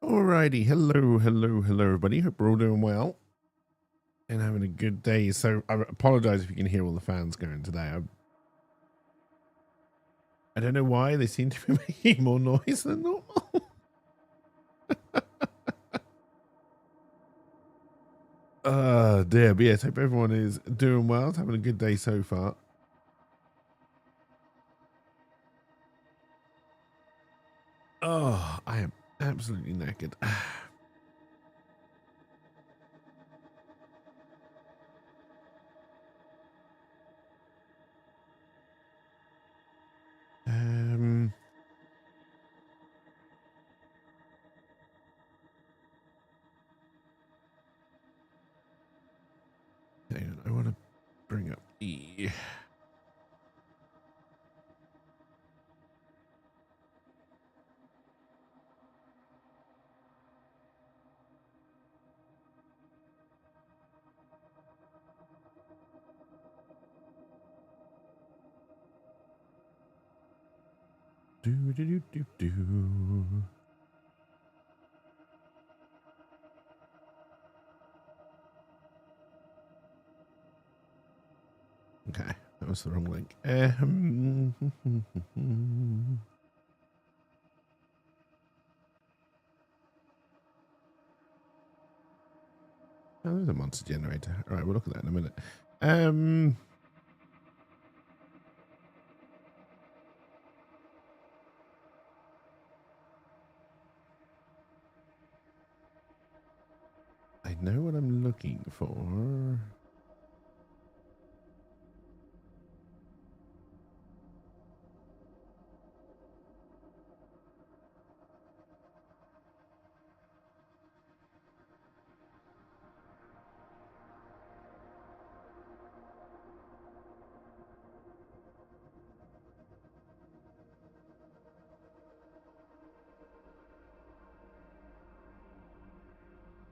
Alrighty, hello, everybody. Hope we're all doing well and having a good day. So, I apologize if you can hear all the fans going today. I don't know why they seem to be making more noise than normal. Dear, but yes, hope everyone is doing well, having a good day so far. Oh, I am absolutely knackered. um, Hang on, I want to bring up the. Do. Okay, that was the wrong link. Oh, there's a monster generator. All right, we'll look at that in a minute. I know what I'm looking for.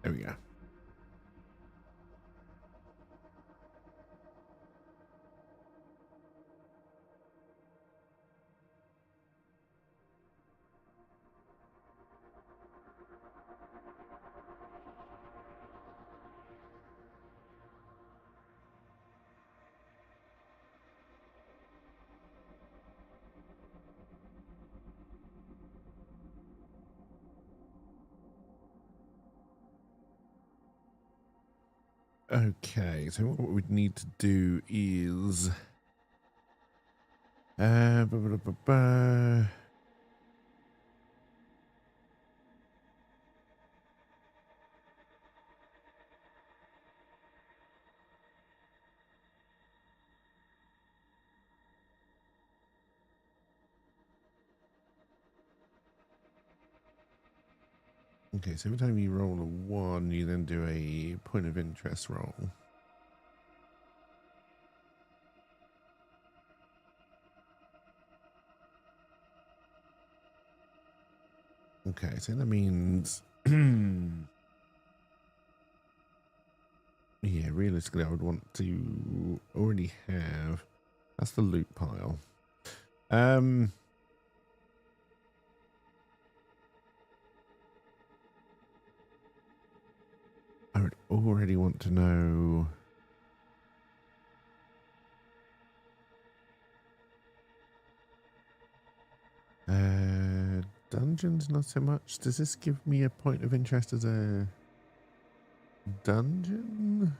There we go. Okay, so what we'd need to do is uh, ba, ba, ba, ba. Okay, so every time you roll a 1, you then do a point of interest roll. Okay, so that means yeah, realistically I would want to already have, that's the loot pile. I would already want to know dungeons, not so much. Does this give me a point of interest as a dungeon?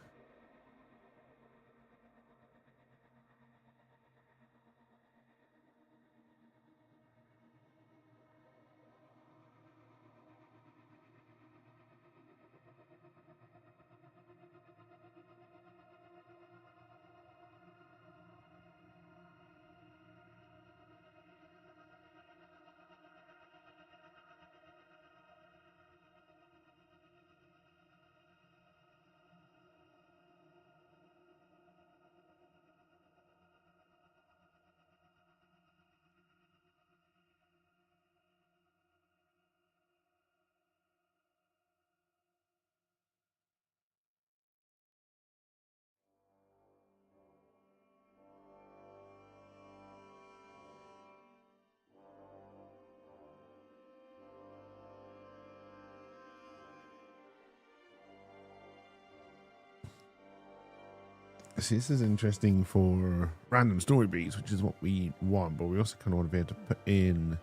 See, this is interesting for random story beats, which is what we want, but we also kind of want to be able to put in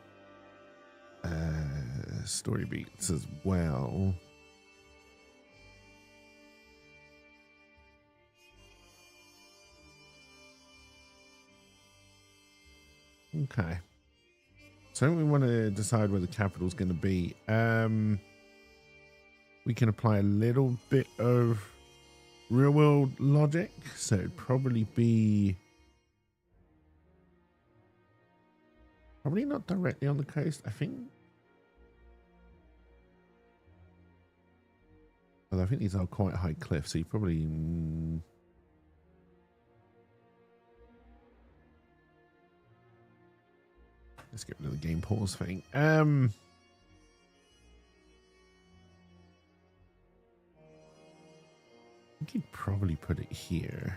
story beats as well. Okay. So we want to decide where the capital is going to be. We can apply a little bit of real world logic. So it'd probably be probably not directly on the coast, I think. Well, I think these are quite high cliffs, so you probably let's get rid of the game pause thing. I think you'd probably put it here.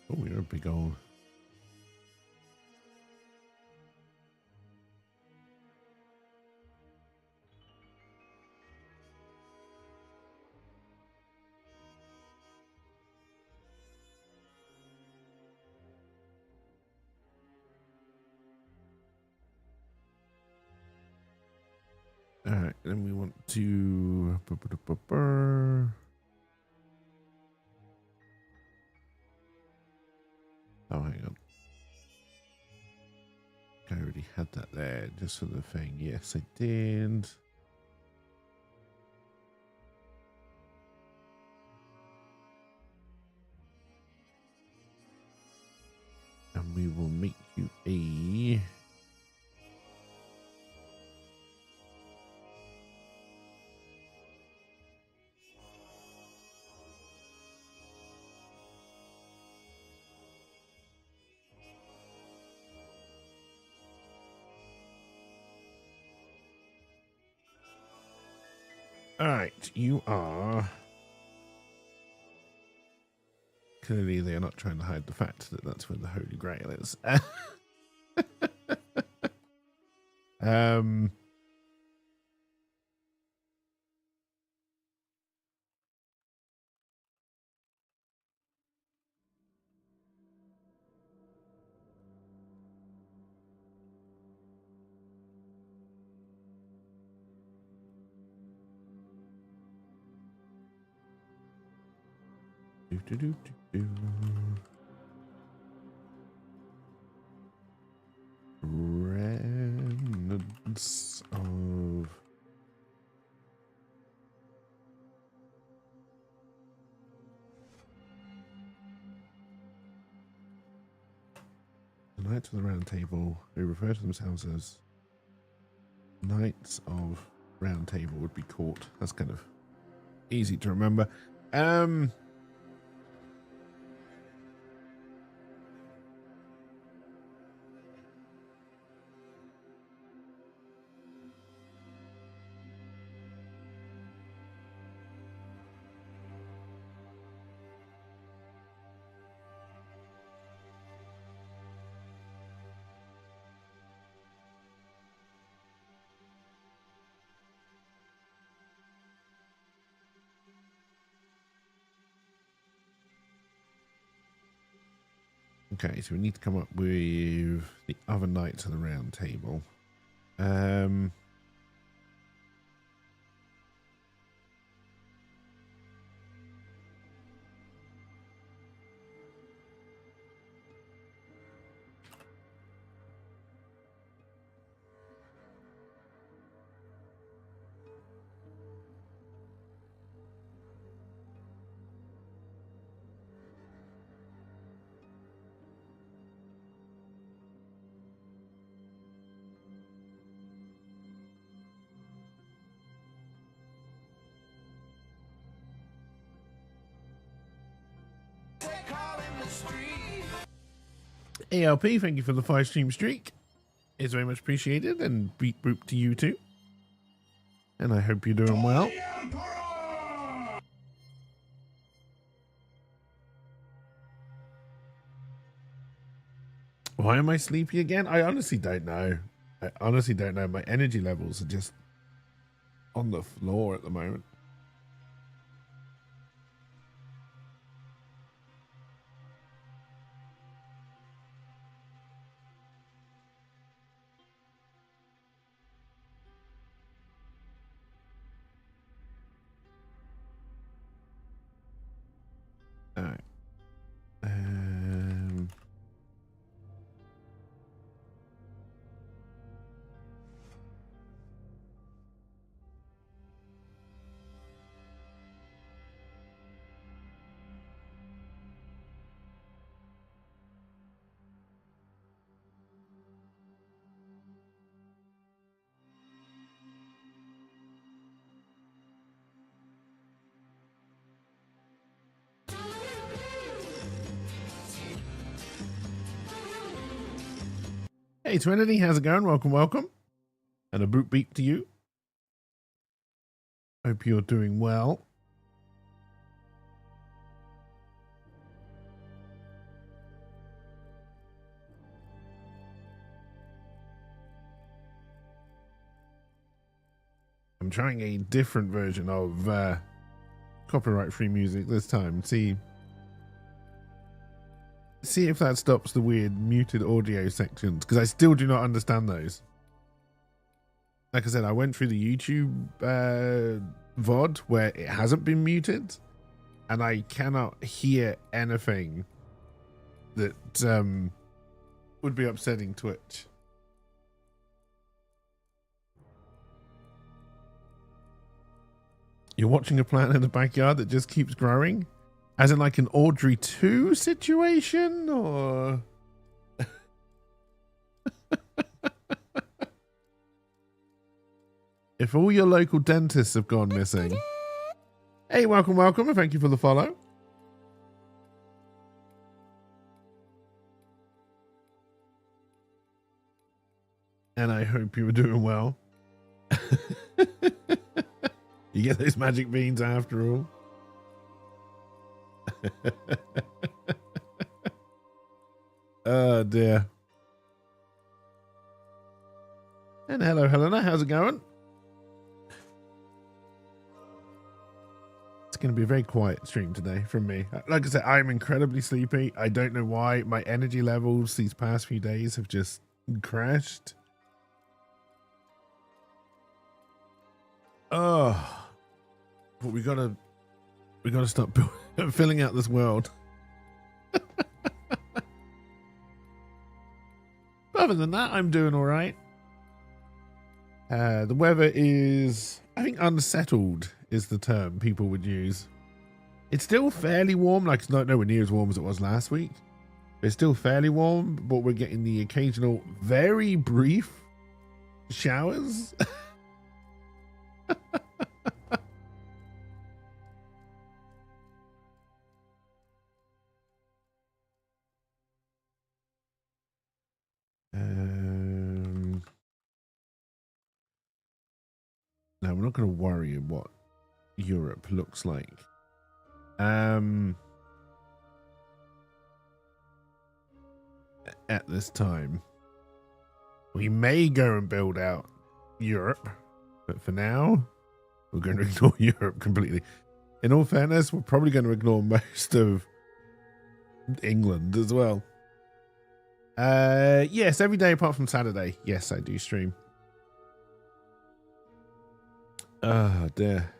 Oh, you're a big old. All right, then we want to. Oh, hang on. I already had that there just for the thing. Yes, I did. And we will make you a. All right, you are. Clearly, they are not trying to hide the fact that that's where the Holy Grail is. um. Remnants of the Knights of the Round Table, who refer to themselves as Knights of Round Table, would be caught. That's kind of easy to remember. Okay, so we need to come up with the other Knights of the Round Table. ALP, thank you for the 5-stream streak. It's very much appreciated, and beat boop to you too. And I hope you're doing well. Why am I sleepy again? I honestly don't know. I honestly don't know. My energy levels are just on the floor at the moment. All right. Hey, Trinity, how's it going? Welcome, welcome. And a boot beep to you. Hope you're doing well. I'm trying a different version of copyright-free music this time. See if that stops the weird muted audio sections, because I still do not understand those. Like I said, I went through the YouTube VOD where it hasn't been muted, and I cannot hear anything that would be upsetting Twitch. You're watching a plant in the backyard that just keeps growing? As in like an Audrey 2 situation, or... If all your local dentists have gone missing. Hey, welcome, welcome, and thank you for the follow. And I hope you were doing well. You get those magic beans after all. Oh dear. And hello, Helena, how's it going? It's going to be a very quiet stream today from me. Like I said, I'm incredibly sleepy. I don't know why. My energy levels these past few days have just crashed. Oh, but we gotta stop filling out this world. Other than that, I'm doing all right. The weather is, I think, unsettled is the term people would use. It's still fairly warm, like it's not nowhere near as warm as it was last week. It's still fairly warm, but we're getting the occasional, very brief showers. No, we're not going to worry what Europe looks like. At this time, we may go and build out Europe, but for now, we're going to ignore Europe completely. In all fairness, we're probably going to ignore most of England as well. Yes, every day apart from Saturday. Yes, I do stream. Oh dear.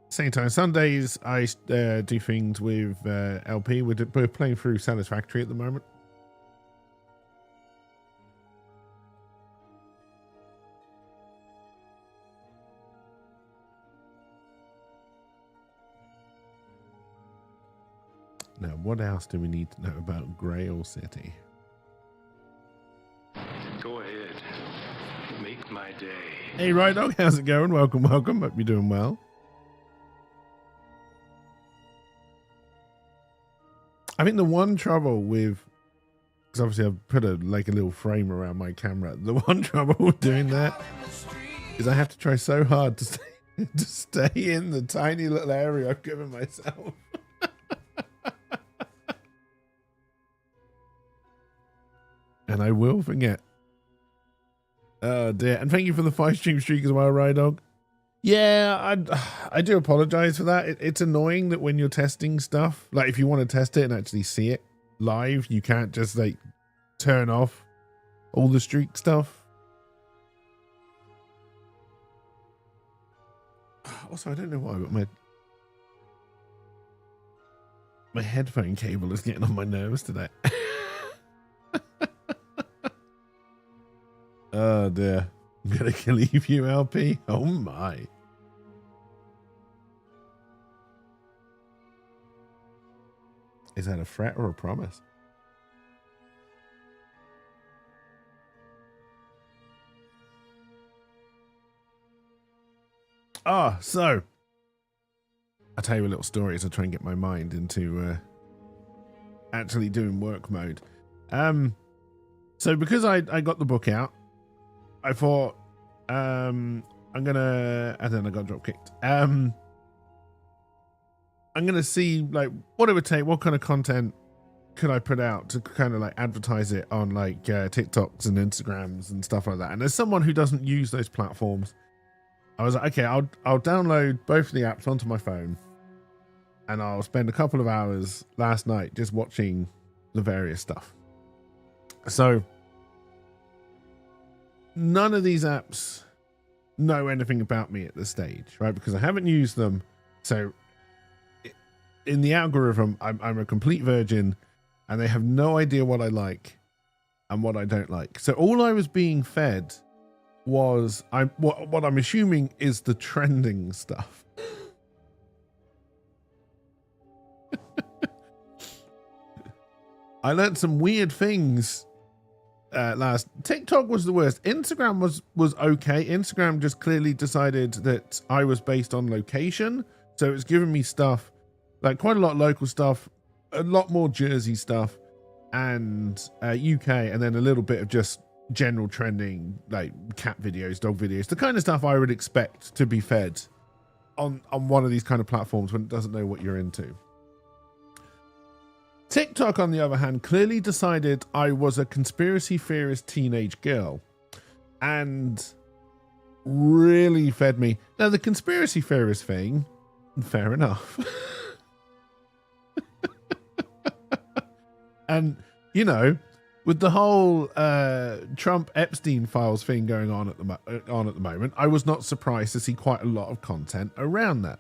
Same time, Sundays I do things with LP. We're playing through Satisfactory at the moment. Now, what else do we need to know about Grail City? Go ahead. Make my day. Hey, Right Dog, how's it going? Welcome, welcome. Hope you're doing well. I think the one trouble with, because obviously I've put a little frame around my camera. The one trouble with doing that is I have to try so hard to stay in the tiny little area I've given myself. And I will forget. Oh dear. And thank you for the 5-stream streak as well, Rydog. Yeah, I do apologize for that. It's annoying that when you're testing stuff, like if you want to test it and actually see it live, you can't just like turn off all the streak stuff. Also, I don't know why, but my headphone cable is getting on my nerves today. Oh dear. I'm gonna leave you, LP. Oh my. Is that a threat or a promise? So I'll tell you a little story as I try and get my mind into actually doing work mode. So because I got the book out, I thought I'm gonna, and then I got drop kicked. I'm gonna see like what it would take, what kind of content could I put out to kind of like advertise it on like TikToks and Instagrams and stuff like that. And as someone who doesn't use those platforms, I was like, okay, I'll download both of the apps onto my phone, and I'll spend a couple of hours last night just watching the various stuff. So none of these apps know anything about me at this stage, right? Because I haven't used them. So in the algorithm, I'm a complete virgin, and they have no idea what I like and what I don't like. So all I was being fed was what I'm assuming is the trending stuff. I learned some weird things last. TikTok was the worst. Instagram was okay. Instagram just clearly decided that I was based on location, so it's giving me stuff like quite a lot of local stuff, a lot more Jersey stuff, and UK, and then a little bit of just general trending like cat videos, dog videos, the kind of stuff I would expect to be fed on one of these kind of platforms when it doesn't know what you're into. TikTok, on the other hand, clearly decided I was a conspiracy theorist teenage girl and really fed me. Now, the conspiracy theorist thing, fair enough. And, you know, with the whole Trump Epstein files thing going on at the moment, I was not surprised to see quite a lot of content around that,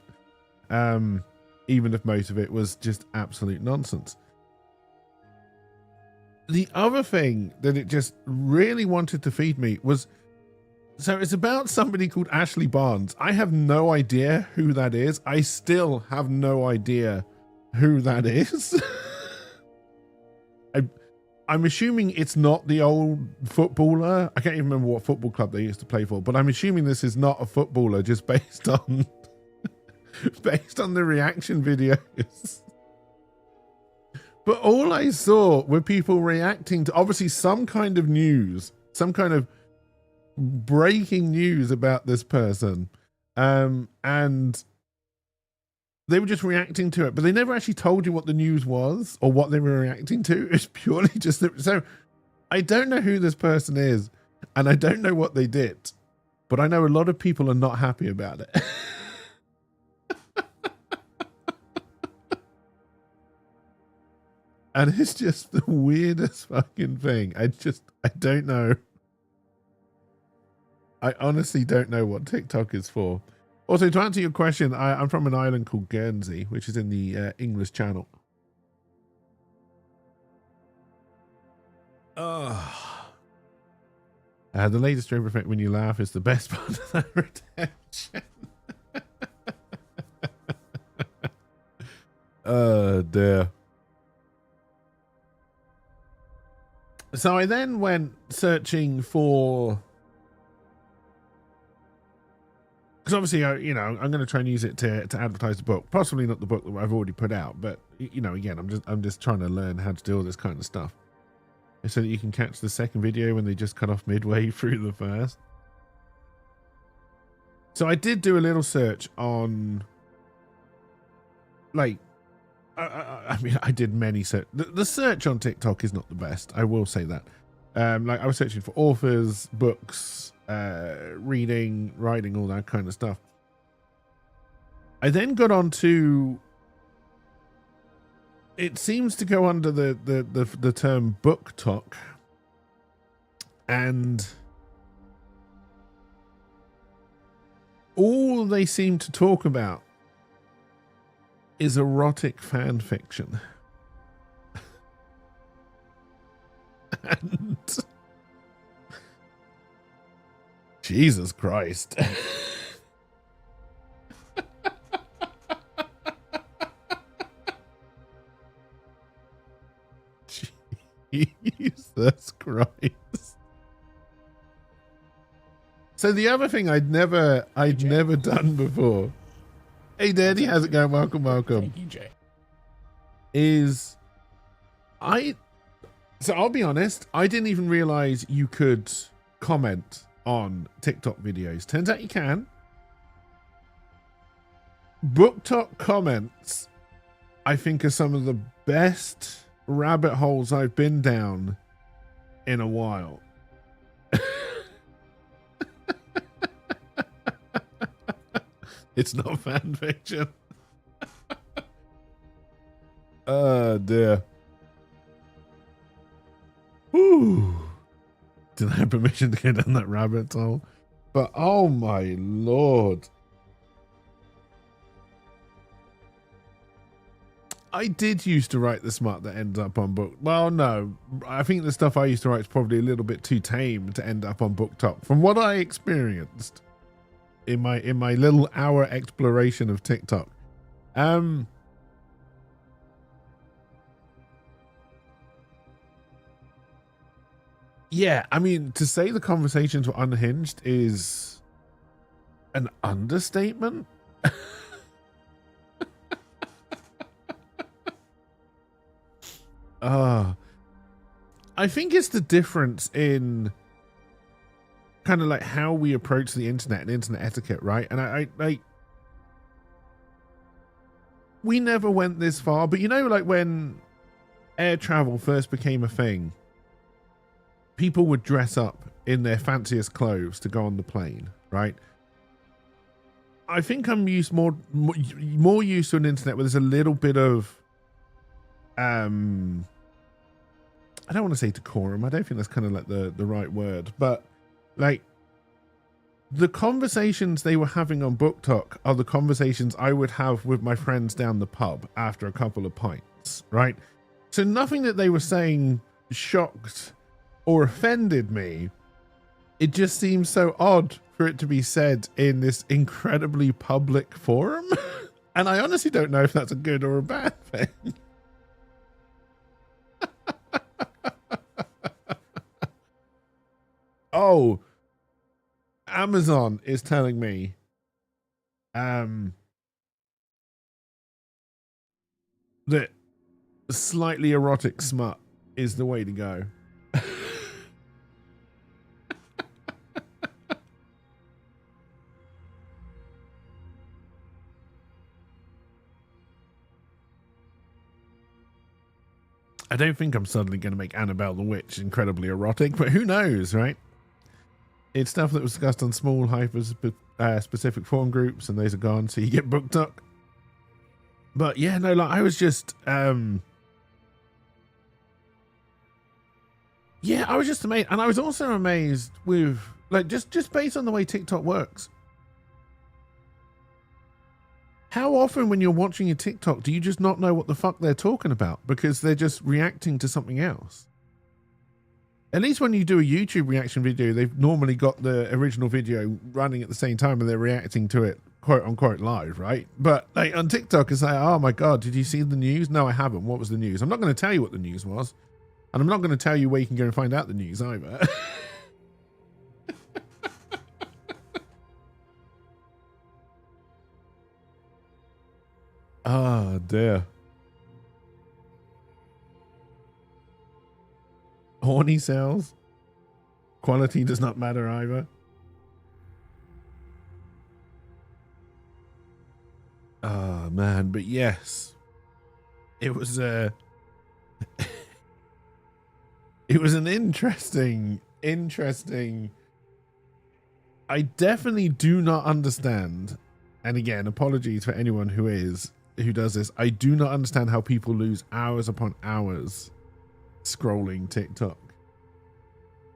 even if most of it was just absolute nonsense. The other thing that it just really wanted to feed me was, so it's about somebody called Ashley Barnes. I have no idea who that is. I still have no idea who that is. I'm assuming it's not the old footballer. I can't even remember what football club they used to play for, but I'm assuming this is not a footballer just based on the reaction videos. But all I saw were people reacting to obviously some kind of news, some kind of breaking news about this person. And they were just reacting to it, but they never actually told you what the news was or what they were reacting to. It's purely just so I don't know who this person is, and I don't know what they did, but I know a lot of people are not happy about it. And it's just the weirdest fucking thing. I don't know. I honestly don't know what TikTok is for. Also, to answer your question, I'm from an island called Guernsey, which is in the English Channel. Oh. The latest strobe effect when you laugh is the best part of that redemption. Oh, dear. So I then went searching for, because obviously, I'm going to try and use it to advertise the book. Possibly not the book that I've already put out, but again, I'm just trying to learn how to do all this kind of stuff, so that you can catch the second video when they just cut off midway through the first. So I did do a little search on, like, I mean, I did many search. The search on TikTok is not the best. I will say that. Like I was searching for authors, books, reading, writing, all that kind of stuff. I then got on to, it seems to go under the term book talk, and all they seem to talk about is erotic fan fiction. And Jesus Christ. Jesus Christ. So the other thing I'd never done before. Hey Daddy, how's it going? Welcome. Thank you, Jay. So I'll be honest, I didn't even realize you could comment on TikTok videos. Turns out you can. Book Talk comments, I think, are some of the best rabbit holes I've been down in a while. It's not fan fiction. Oh dear. Whew. Didn't have permission to go down that rabbit hole. But oh my lord. I did used to write the smut that ends up on book. Well, no, I think the stuff I used to write is probably a little bit too tame to end up on Book Talk. From what I experienced in my little hour exploration of TikTok. Yeah, I mean, to say the conversations were unhinged is an understatement. I think it's the difference in kind of like how we approach the internet and internet etiquette, right? And I we never went this far, but you know, like when air travel first became a thing, people would dress up in their fanciest clothes to go on the plane, right? I think I'm more used to an internet where there's a little bit of I don't want to say decorum. I don't think that's kind of like the right word, but like the conversations they were having on Book Talk are the conversations I would have with my friends down the pub after a couple of pints, right? So nothing that they were saying shocked or offended me. It just seems so odd for it to be said in this incredibly public forum. And I honestly don't know if that's a good or a bad thing. Oh, Amazon is telling me that slightly erotic smut is the way to go. I don't think I'm suddenly going to make Annabelle the Witch incredibly erotic, but who knows, right? It's stuff that was discussed on small, hyper-specific forum groups, and those are gone, so you get Book Talk. But yeah, no, like I was just, yeah, I was just amazed, and I was also amazed with, like, just based on the way TikTok works. How often when you're watching a TikTok do you just not know what the fuck they're talking about because they're just reacting to something else? At least when you do a YouTube reaction video, they've normally got the original video running at the same time and they're reacting to it quote unquote live, right? But like on TikTok, it's like, oh my God, did you see the news? No, I haven't. What was the news? I'm not going to tell you what the news was. And I'm not going to tell you where you can go and find out the news either. Ah, dear. Horny cells. Quality does not matter either. Oh, man. But yes, it was it was an interesting. I definitely do not understand. And again, apologies for anyone who does this. I do not understand how people lose hours upon hours scrolling TikTok.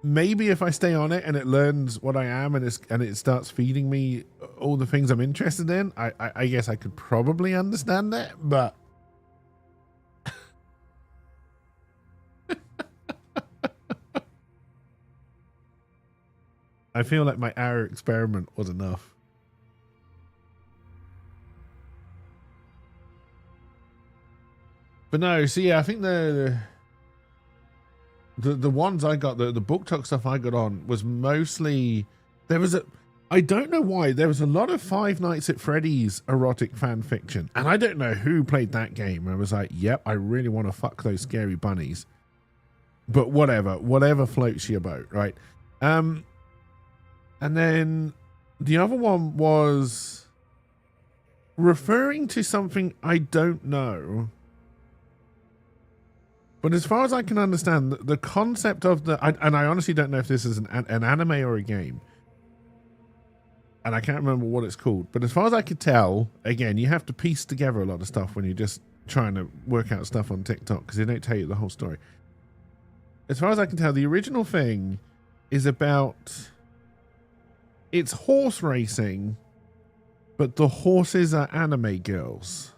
Maybe if I stay on it and it learns what I am and it starts feeding me all the things I'm interested in, I guess I could probably understand it, but I feel like my hour experiment was enough. But no, so yeah, I think the ones I got, the book talk stuff I got on was mostly, I don't know why, there was a lot of Five Nights at Freddy's erotic fan fiction. And I don't know who played that game. I was like, yep, I really want to fuck those scary bunnies. But whatever floats your boat, right? And then the other one was referring to something I don't know. But as far as I can understand, the concept of and I honestly don't know if this is an anime or a game. And I can't remember what it's called. But as far as I could tell, again, you have to piece together a lot of stuff when you're just trying to work out stuff on TikTok because they don't tell you the whole story. As far as I can tell, the original thing is about, it's horse racing, but the horses are anime girls.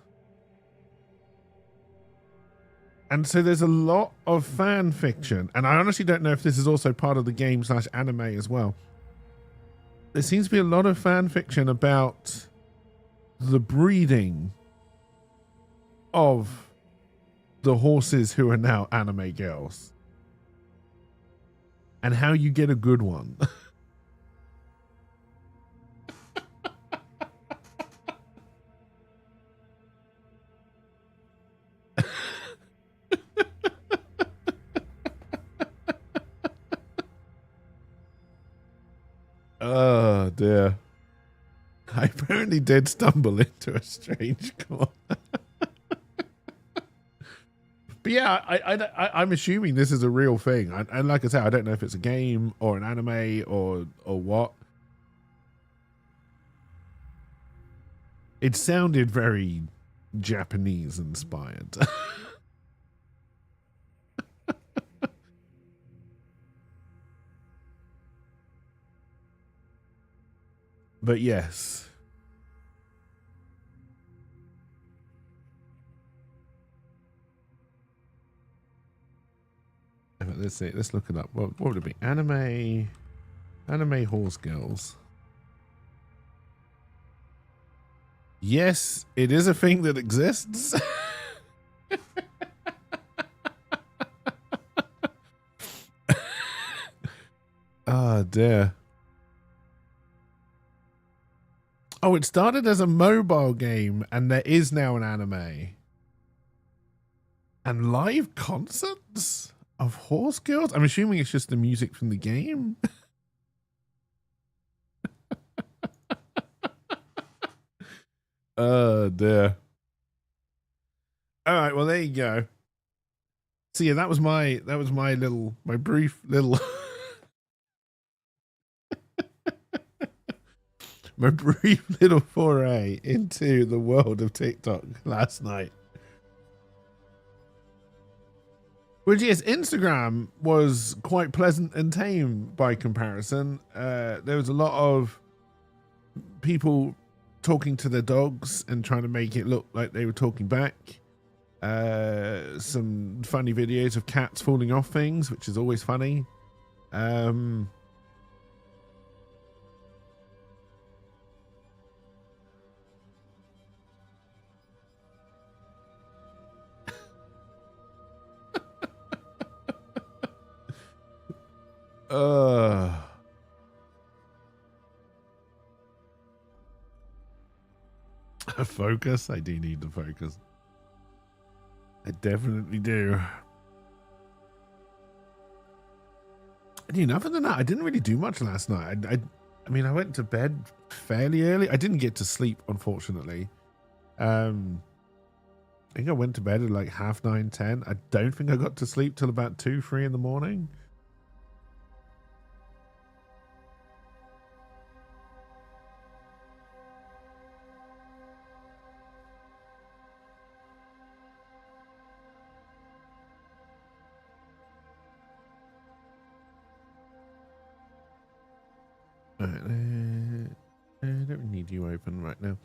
And so there's a lot of fan fiction, and I honestly don't know if this is also part of the game / anime as well. There seems to be a lot of fan fiction about the breeding of the horses who are now anime girls and how you get a good one. Oh dear. I apparently did stumble into a strange corner. But yeah, I'm assuming this is a real thing. And like I said, I don't know if it's a game or an anime or what. It sounded very Japanese inspired. But yes. Let's see. Let's look it up. What would it be? Anime horse girls. Yes, it is a thing that exists. Oh dear. Oh, it started as a mobile game and there is now an anime. And live concerts of horse girls? I'm assuming it's just the music from the game. Oh dear. All right, well there you go. So yeah, that was my brief little my brief little foray into the world of TikTok last night. Which, yes, Instagram was quite pleasant and tame by comparison. There was a lot of people talking to their dogs and trying to make it look like they were talking back. Some funny videos of cats falling off things, which is always funny. Focus. I do need to focus. I definitely do. And other than that, I didn't really do much last night. I mean, I went to bed fairly early. I didn't get to sleep, unfortunately. I I think I went to bed at like 9:30, 10. I don't think I got to sleep till about 2, 3 in the morning. All right, I don't need you open right now.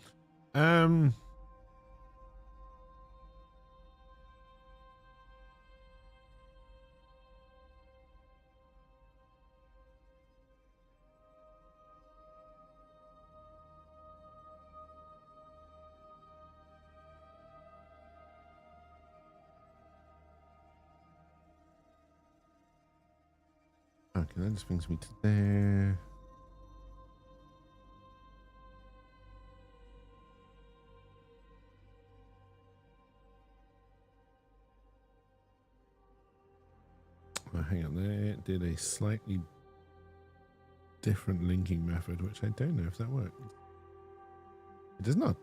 Okay, that just brings me to there. Oh, hang on, there did a slightly different linking method, which I don't know if that works. It does not.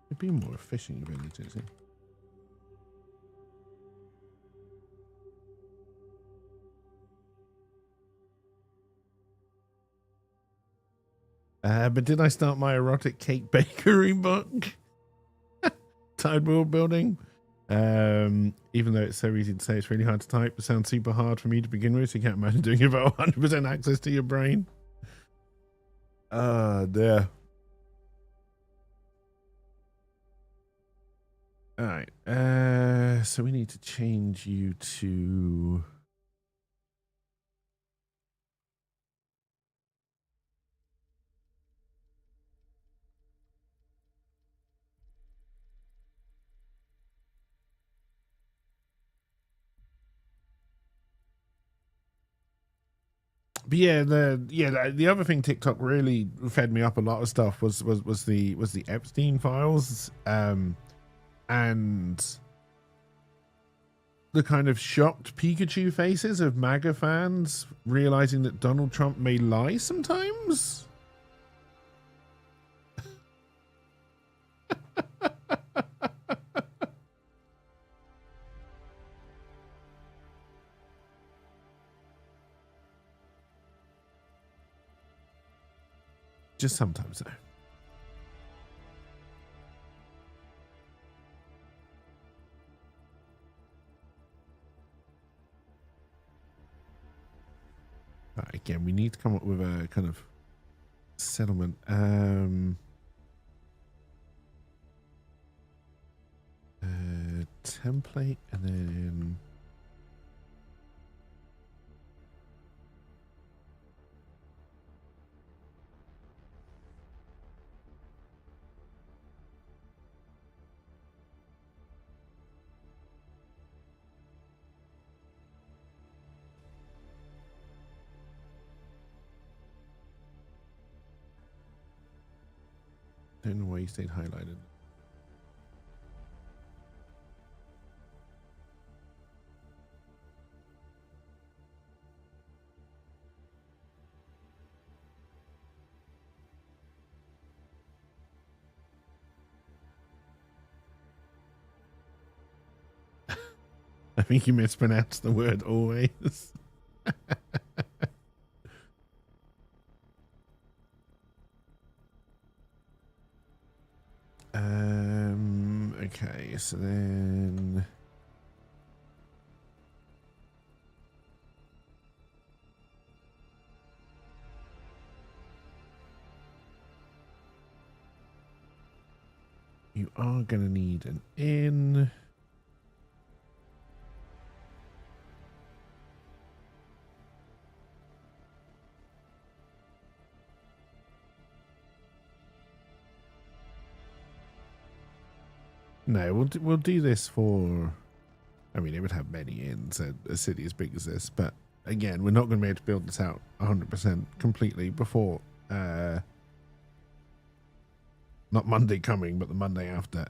It'd be more efficient if I need to. But did I start my erotic cake bakery book? Tide World Building. Even though it's so easy to say, it's really hard to type. It sounds super hard for me to begin with, so you can't imagine doing it about 100% access to your brain. Dear. All right. So we need to change you to... But yeah, the other thing TikTok really fed me up a lot of stuff was the Epstein files, and the kind of shocked Pikachu faces of MAGA fans realizing that Donald Trump may lie sometimes. Just sometimes, though. Right, again, we need to come up with a kind of settlement. Template, and then I don't know why you stayed highlighted. I think you mispronounced the word always. Okay, so then you are gonna need an in. No, we'll do this for I mean, it would have many inns at a city as big as this, but again, we're not going to be able to build this out 100% completely before, not Monday coming, but the Monday after.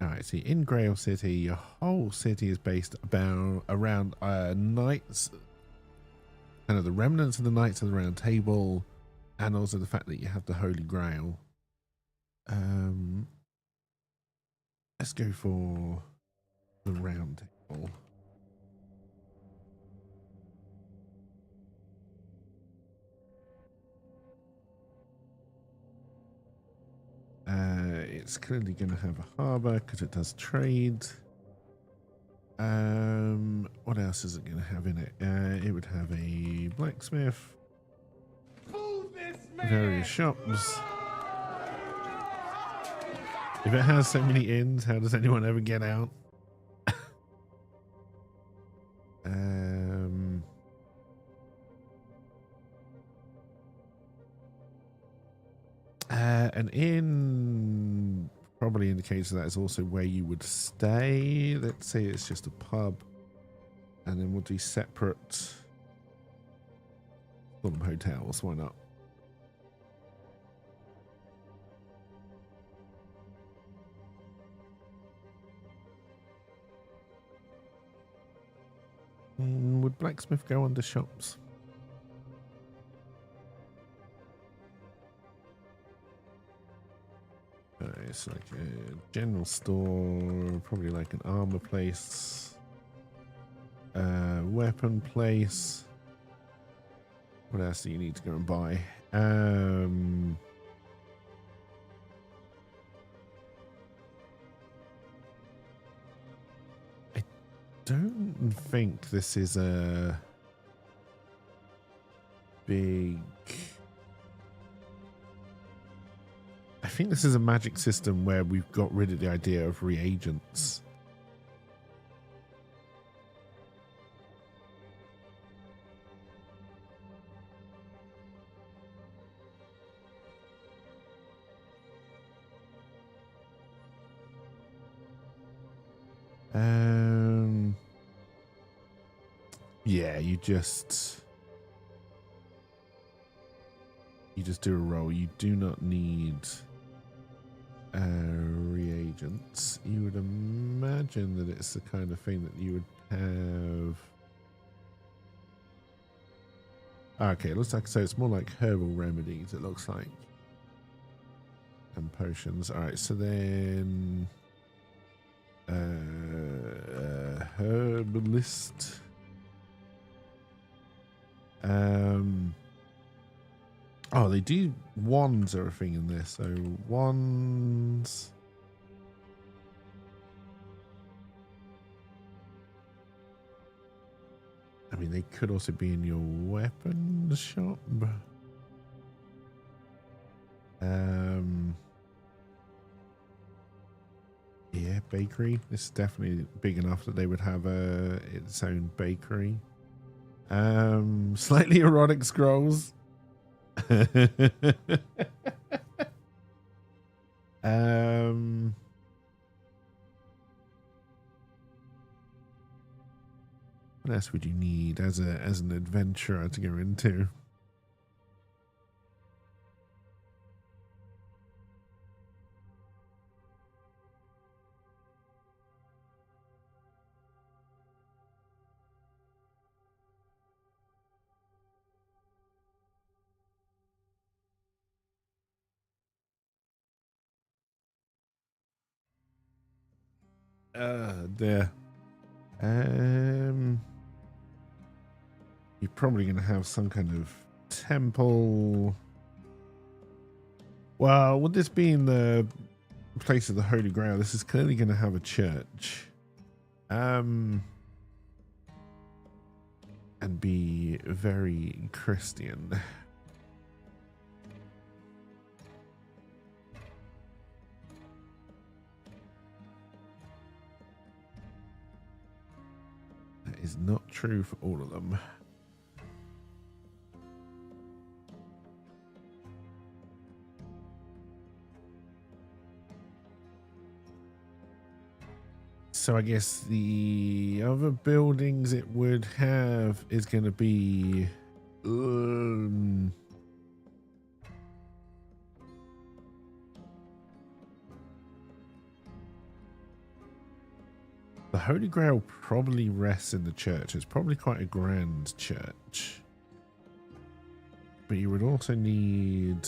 All right, see, in Grail City, your whole city is based around knights, kind of the remnants of the Knights of the Round Table, and also the fact that you have the Holy Grail. Let's go for the Round Table. It's clearly going to have a harbour because it does trade. What else is it going to have in it? It would have a blacksmith, various shops. If it has so many inns, how does anyone ever get out? An inn probably indicates that is also where you would stay. Let's say it's just a pub, and then we'll do separate. Call them hotels. Why not? Would blacksmith go under shops? It's like a general store, probably like an armor place, weapon place. What else do you need to go and buy? I don't think this is a big... I think this is a magic system where we've got rid of the idea of reagents. Yeah, you just do a roll. You do not need reagents. You would imagine that it's the kind of thing that you would have. Okay, it looks like, so it's more like herbal remedies, it looks like, and potions. All right, so then herbalist. Oh, they do wands are a thing in this. So wands. I mean, they could also be in your weapons shop. Yeah, bakery. This is definitely big enough that they would have its own bakery. Slightly erotic scrolls. What else would you need as an adventurer to go into? There. You're probably going to have some kind of temple. Well, with this being the place of the Holy Grail, this is clearly going to have a church. And be very Christian. That is not true for all of them. So I guess the other buildings it would have is going to be the Holy Grail probably rests in the church. It's probably quite a grand church. But you would also need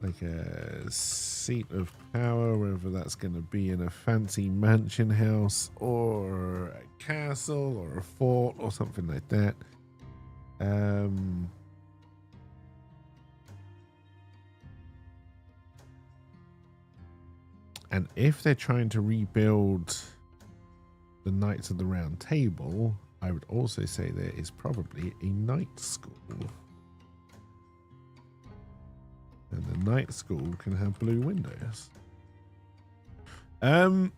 like a seat of power, whether that's going to be in a fancy mansion house or a castle or a fort or something like that. And if they're trying to rebuild the Knights of the Round Table, I would also say there is probably a night school. And the night school can have blue windows. All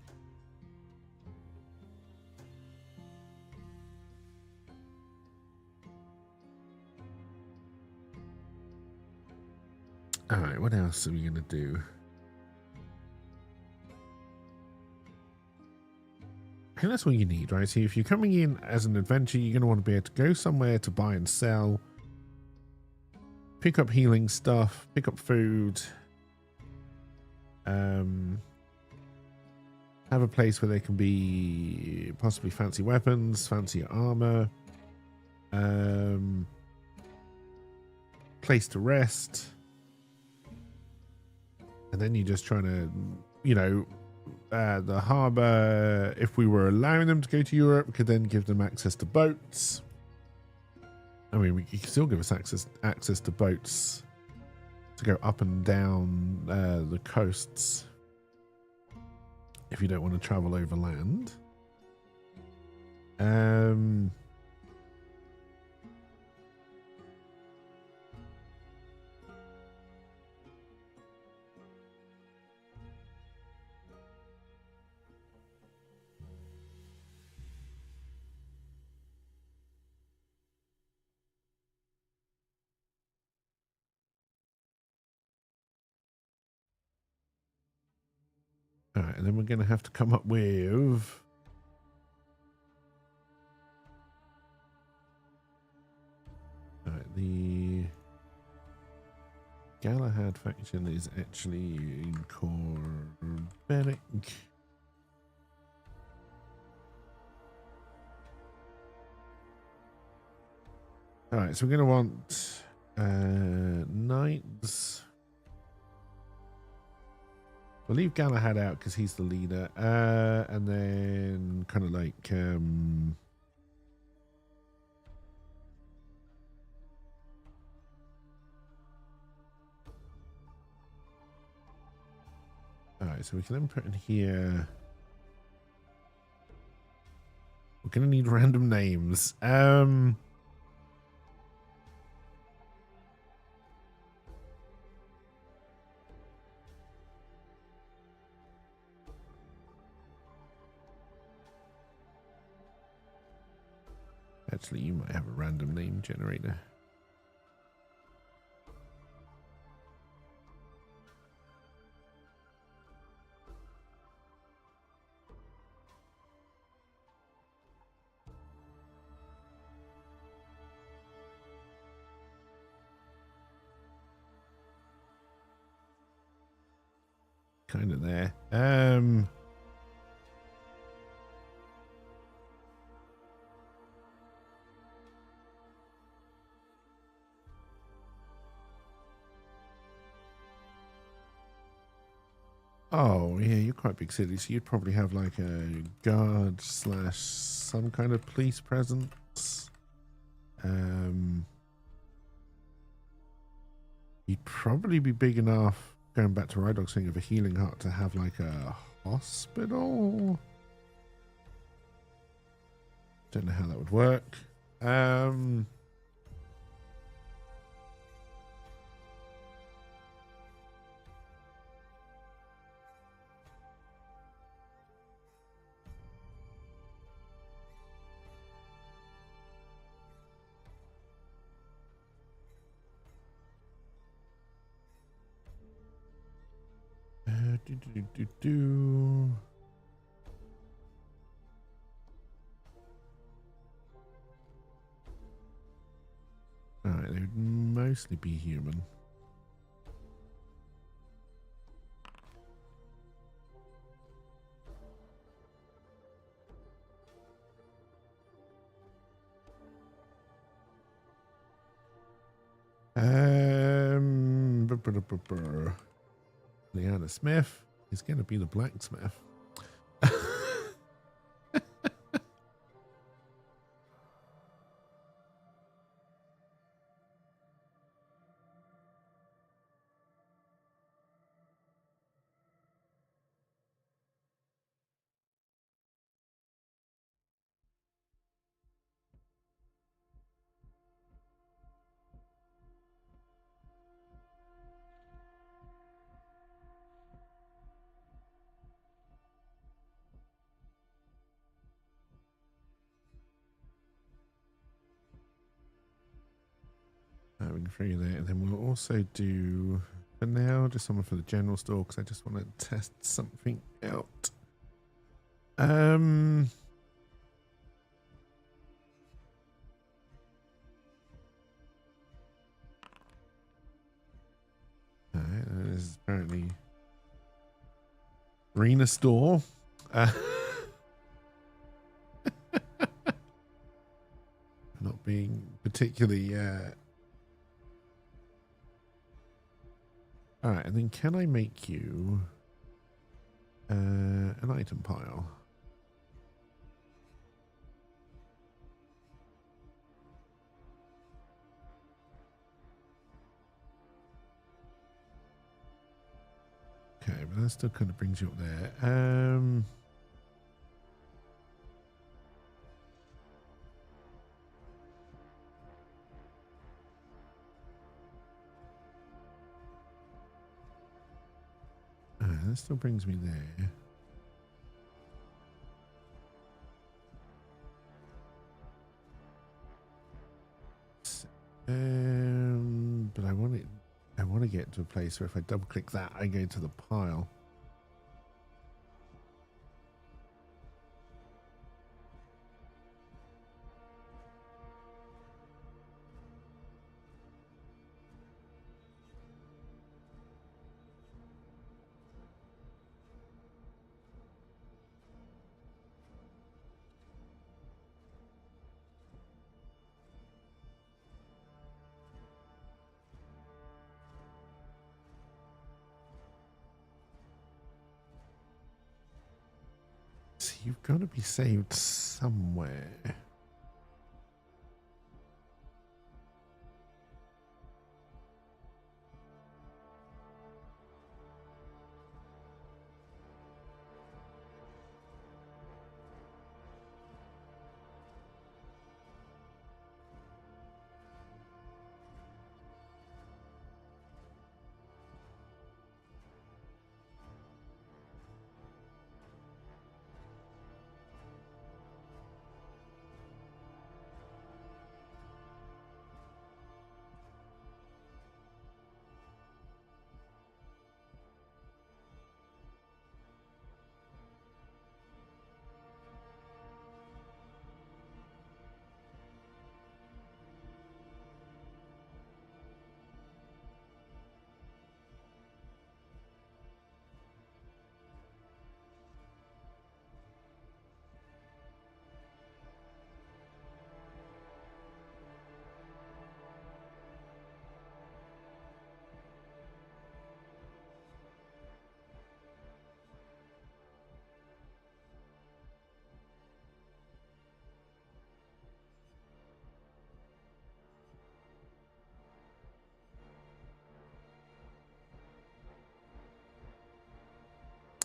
right, what else are we going to do? I think that's all you need, right? So if you're coming in as an adventurer, you're going to want to be able to go somewhere to buy and sell, pick up healing stuff, pick up food, have a place where there can be possibly fancy weapons, fancy armor, place to rest, and then you're just trying to, you know, the harbor, if we were allowing them to go to Europe, could then give them access to boats. I mean, you can still give us access to boats to go up and down the coasts if you don't want to travel overland. All right, and then we're going to have to come up with the Galahad faction is actually Corbenic. All right, so we're going to want knights. We'll leave Galahad out because he's the leader, and then kind of like all right, so we can then put in here. We're going to need random names. Actually, you might have a random name generator. Kind of there. Oh, yeah, you're quite big city, so you'd probably have like a guard / some kind of police presence. You'd probably be big enough, going back to Rydog's thing of a healing hut, to have like a hospital. Don't know how that would work. Do. mostly be human. Leanna Smith is going to be the blacksmith. Having through there, and then we'll also do for now just someone for the general store because I just want to test something out. This is apparently Rena store. Not being particularly all right, and then can I make you an item pile? Okay, but that still kind of brings you up there. That still brings me there. But I want to get to a place where if I double click that, I go to the pile. So you've got to be saved somewhere.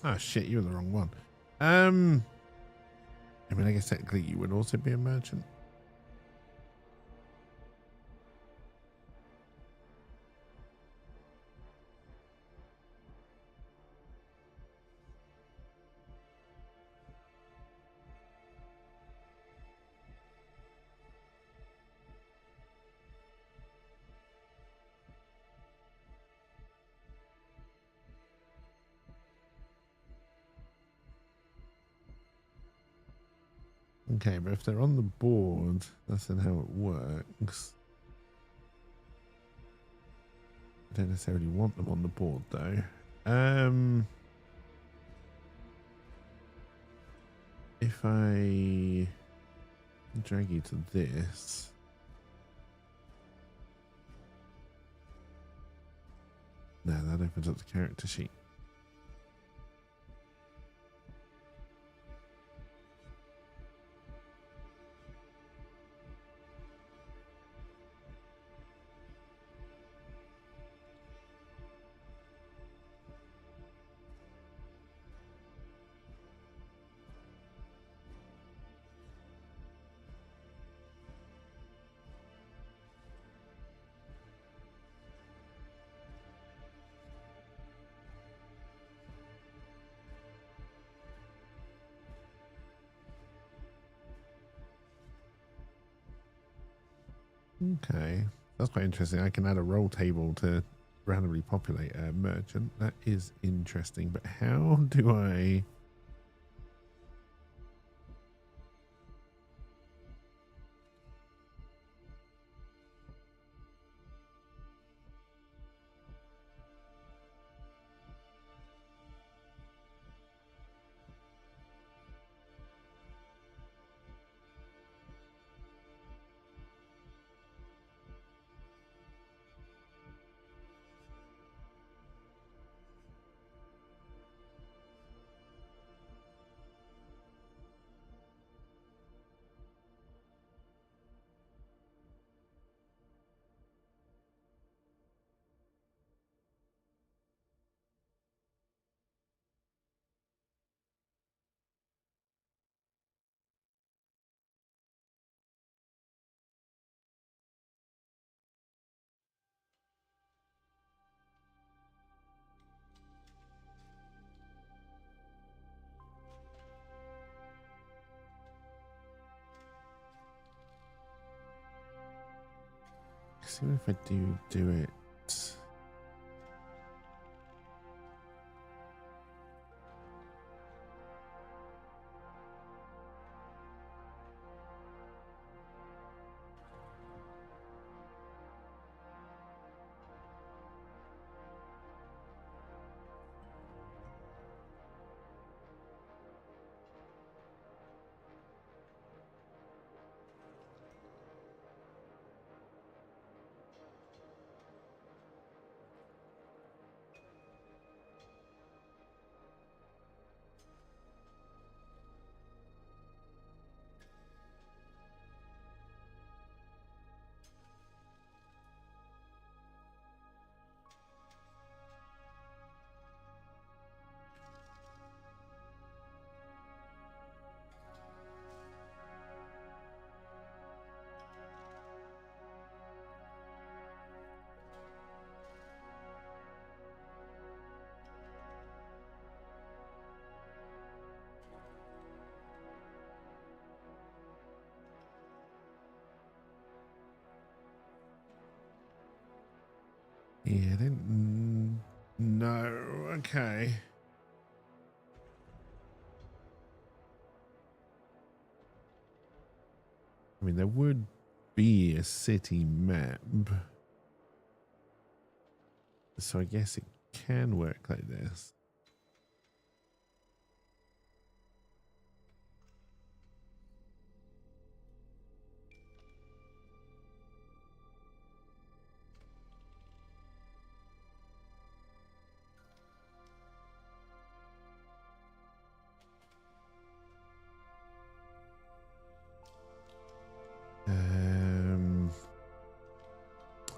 Oh shit, you're the wrong one. I mean, I guess technically you would also be a merchant. Okay, but if they're on the board, that's then how it works. I don't necessarily want them on the board though. If I drag you to this, no, that opens up the character sheet. Okay, that's quite interesting. I can add a roll table to randomly populate a merchant. That is interesting, but how do I... See if I do it. Yeah, I didn't know. Okay. I mean, there would be a city map, so I guess it can work like this.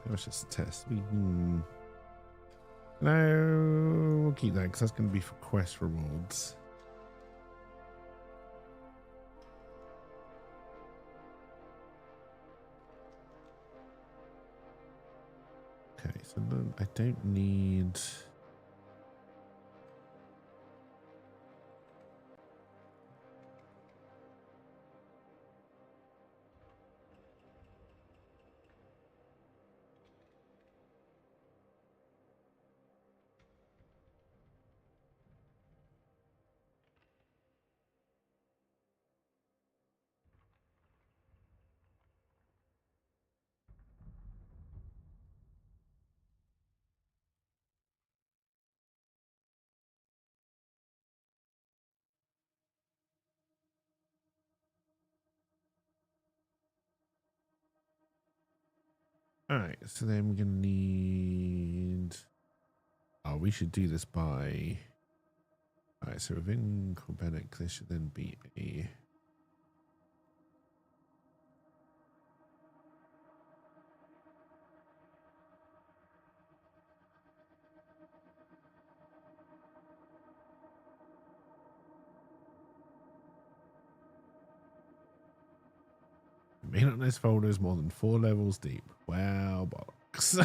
That was just a test. No, we'll keep that because that's going to be for quest rewards. Okay, so I don't need... All right, so then we're gonna need. Oh, we should do this by. All right, so within Quebec, there should then be a. May not this folder is more than 4 levels deep. Wow, box.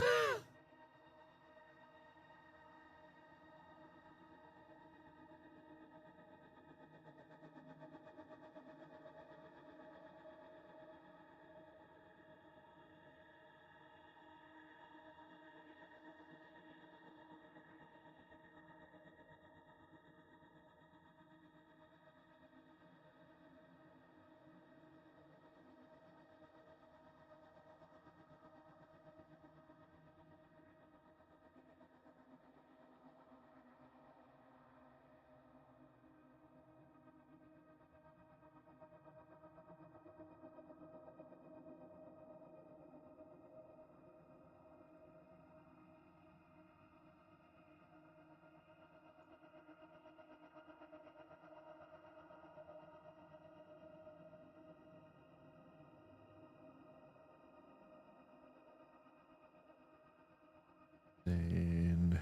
Then,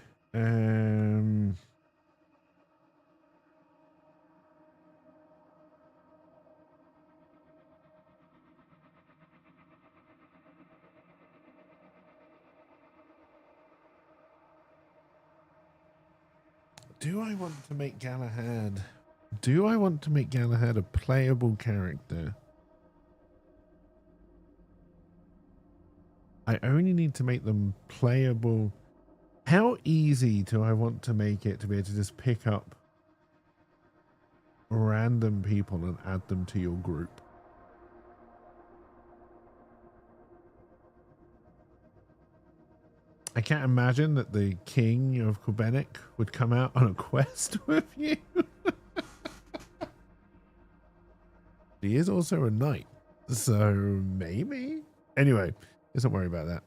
do I want to make Galahad? Do I want to make Galahad a playable character? I only need to make them playable. How easy do I want to make it to be able to just pick up random people and add them to your group? I can't imagine that the king of Quebec would come out on a quest with you. He is also a knight, so maybe. Anyway, let's not worry about that.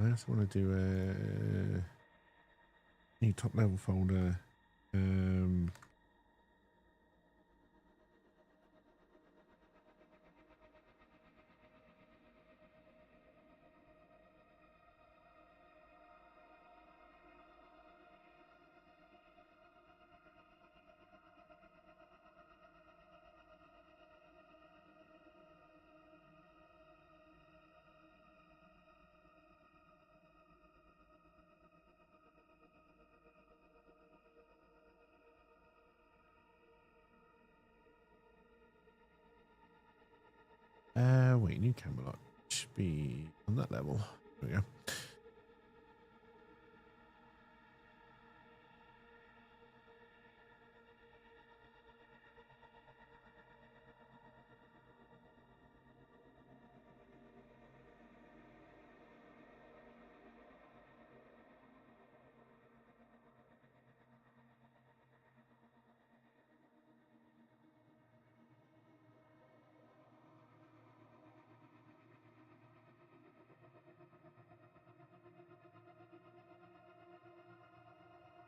I also want to do a new top level folder. Wait, new Camelot should be on that level. There we go.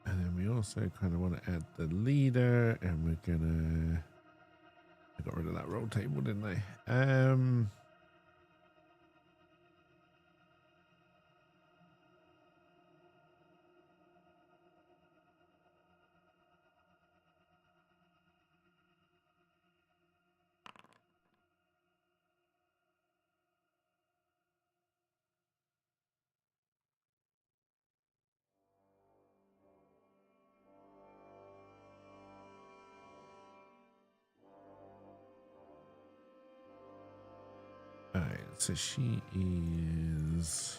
And then we also kind of want to add the leader, and we're gonna. I got rid of that roll table, didn't I? so she is...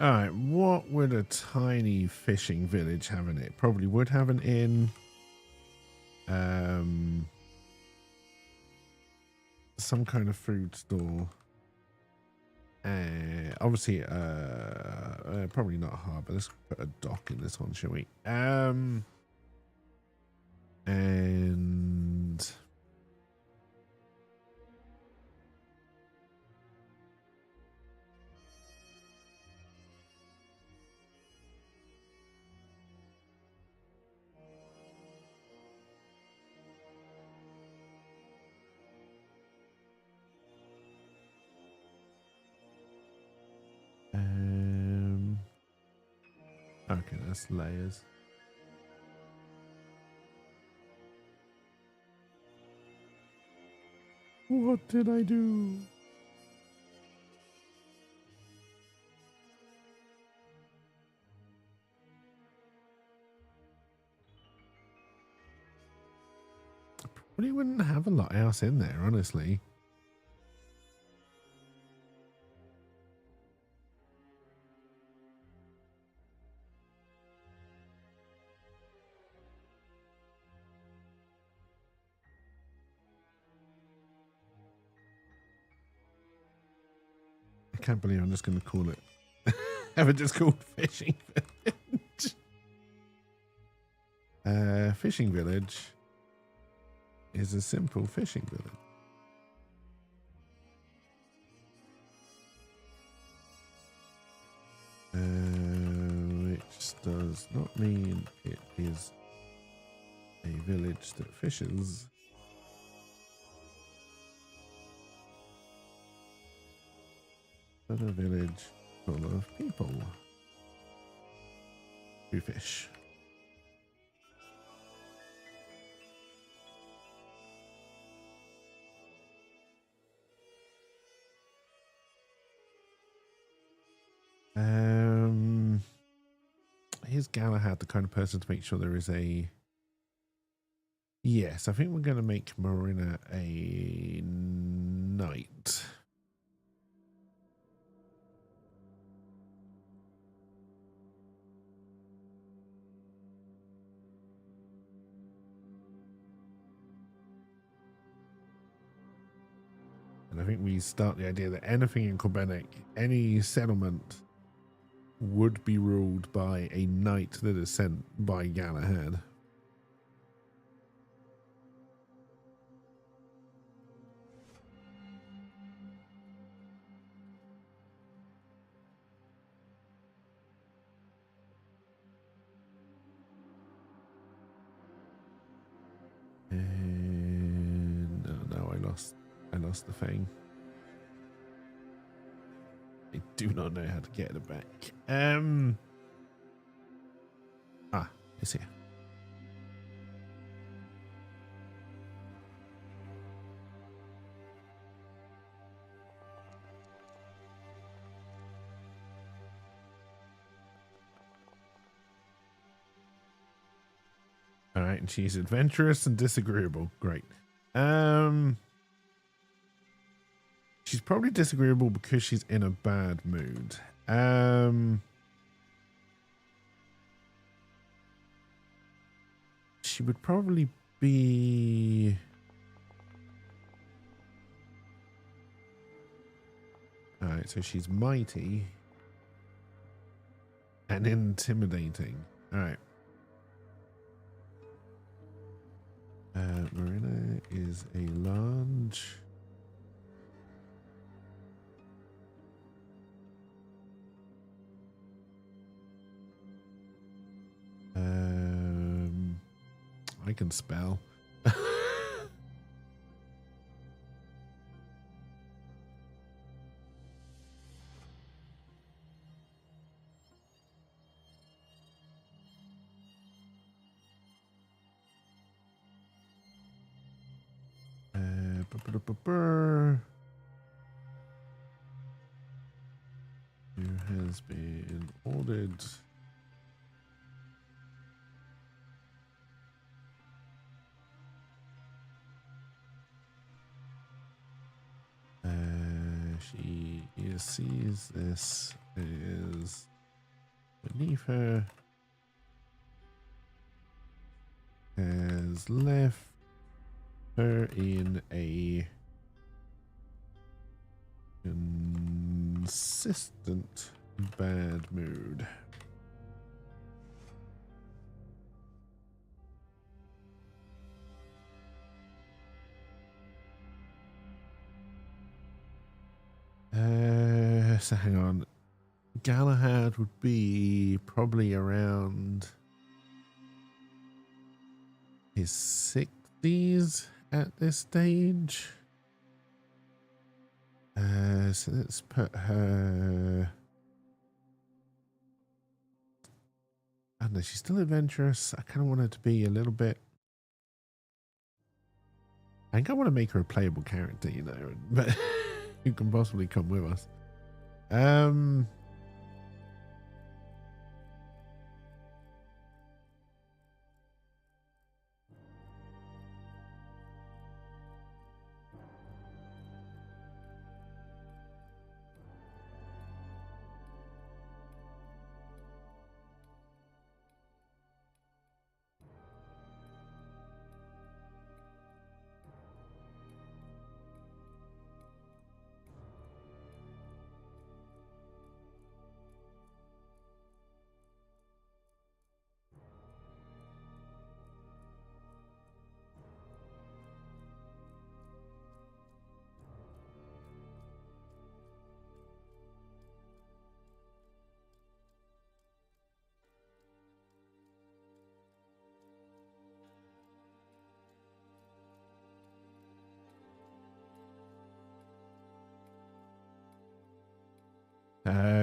All right, what would a tiny fishing village have in it? Probably would have an inn. Some kind of food store. Obviously, probably not a harbour. Let's put a dock in this one, shall we? And okay, that's layers. What did I do? Probably wouldn't have a lot else in there, honestly. I can't believe I'm just going to call it. Have it just called Fishing Village. Fishing Village is a simple fishing village. Which does not mean it is a village that fishes. But a village full of people who fish. Is Galahad the kind of person to make sure there is a... Yes, I think we're going to make Marina a knight. And I think we start the idea that anything in Quebec, any settlement, would be ruled by a knight that is sent by Galahad. And no, I lost the thing. I do not know how to get it back. It's here. All right, and she's adventurous and disagreeable. Great. She's probably disagreeable because she's in a bad mood. She would probably be... All right, so she's mighty and intimidating. All right. Marina is a large... I can spell. Who has been ordered? She sees this is beneath her, has left her in a consistent bad mood. So hang on. Galahad would be probably around his 60s at this stage. So let's put her. I don't know, she's still adventurous. I kind of want her to be a little bit. I think I want to make her a playable character, you know, but who can possibly come with us.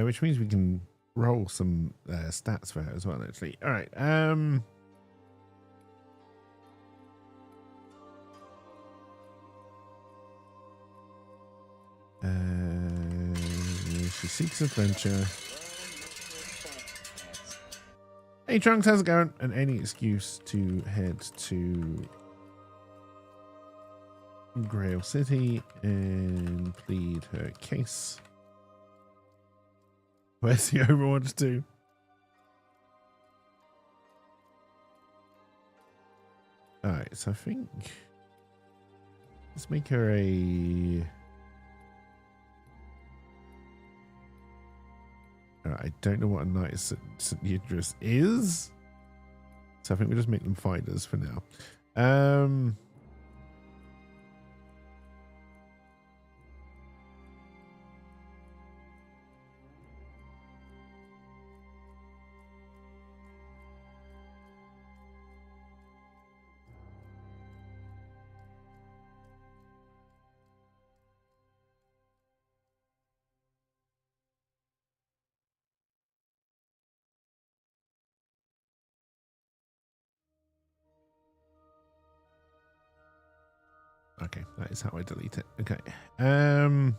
Which means we can roll some stats for her as well, actually. All right. She seeks adventure. Hey, Trunks, how's it going? And any excuse to head to Grail City and plead her case. Where's the Overwatch 2? Alright, so I think let's make her a. I don't know what a knight of St. Yidris is, so I think we'll just make them fighters for now. Okay, that is how I delete it. Okay. I'm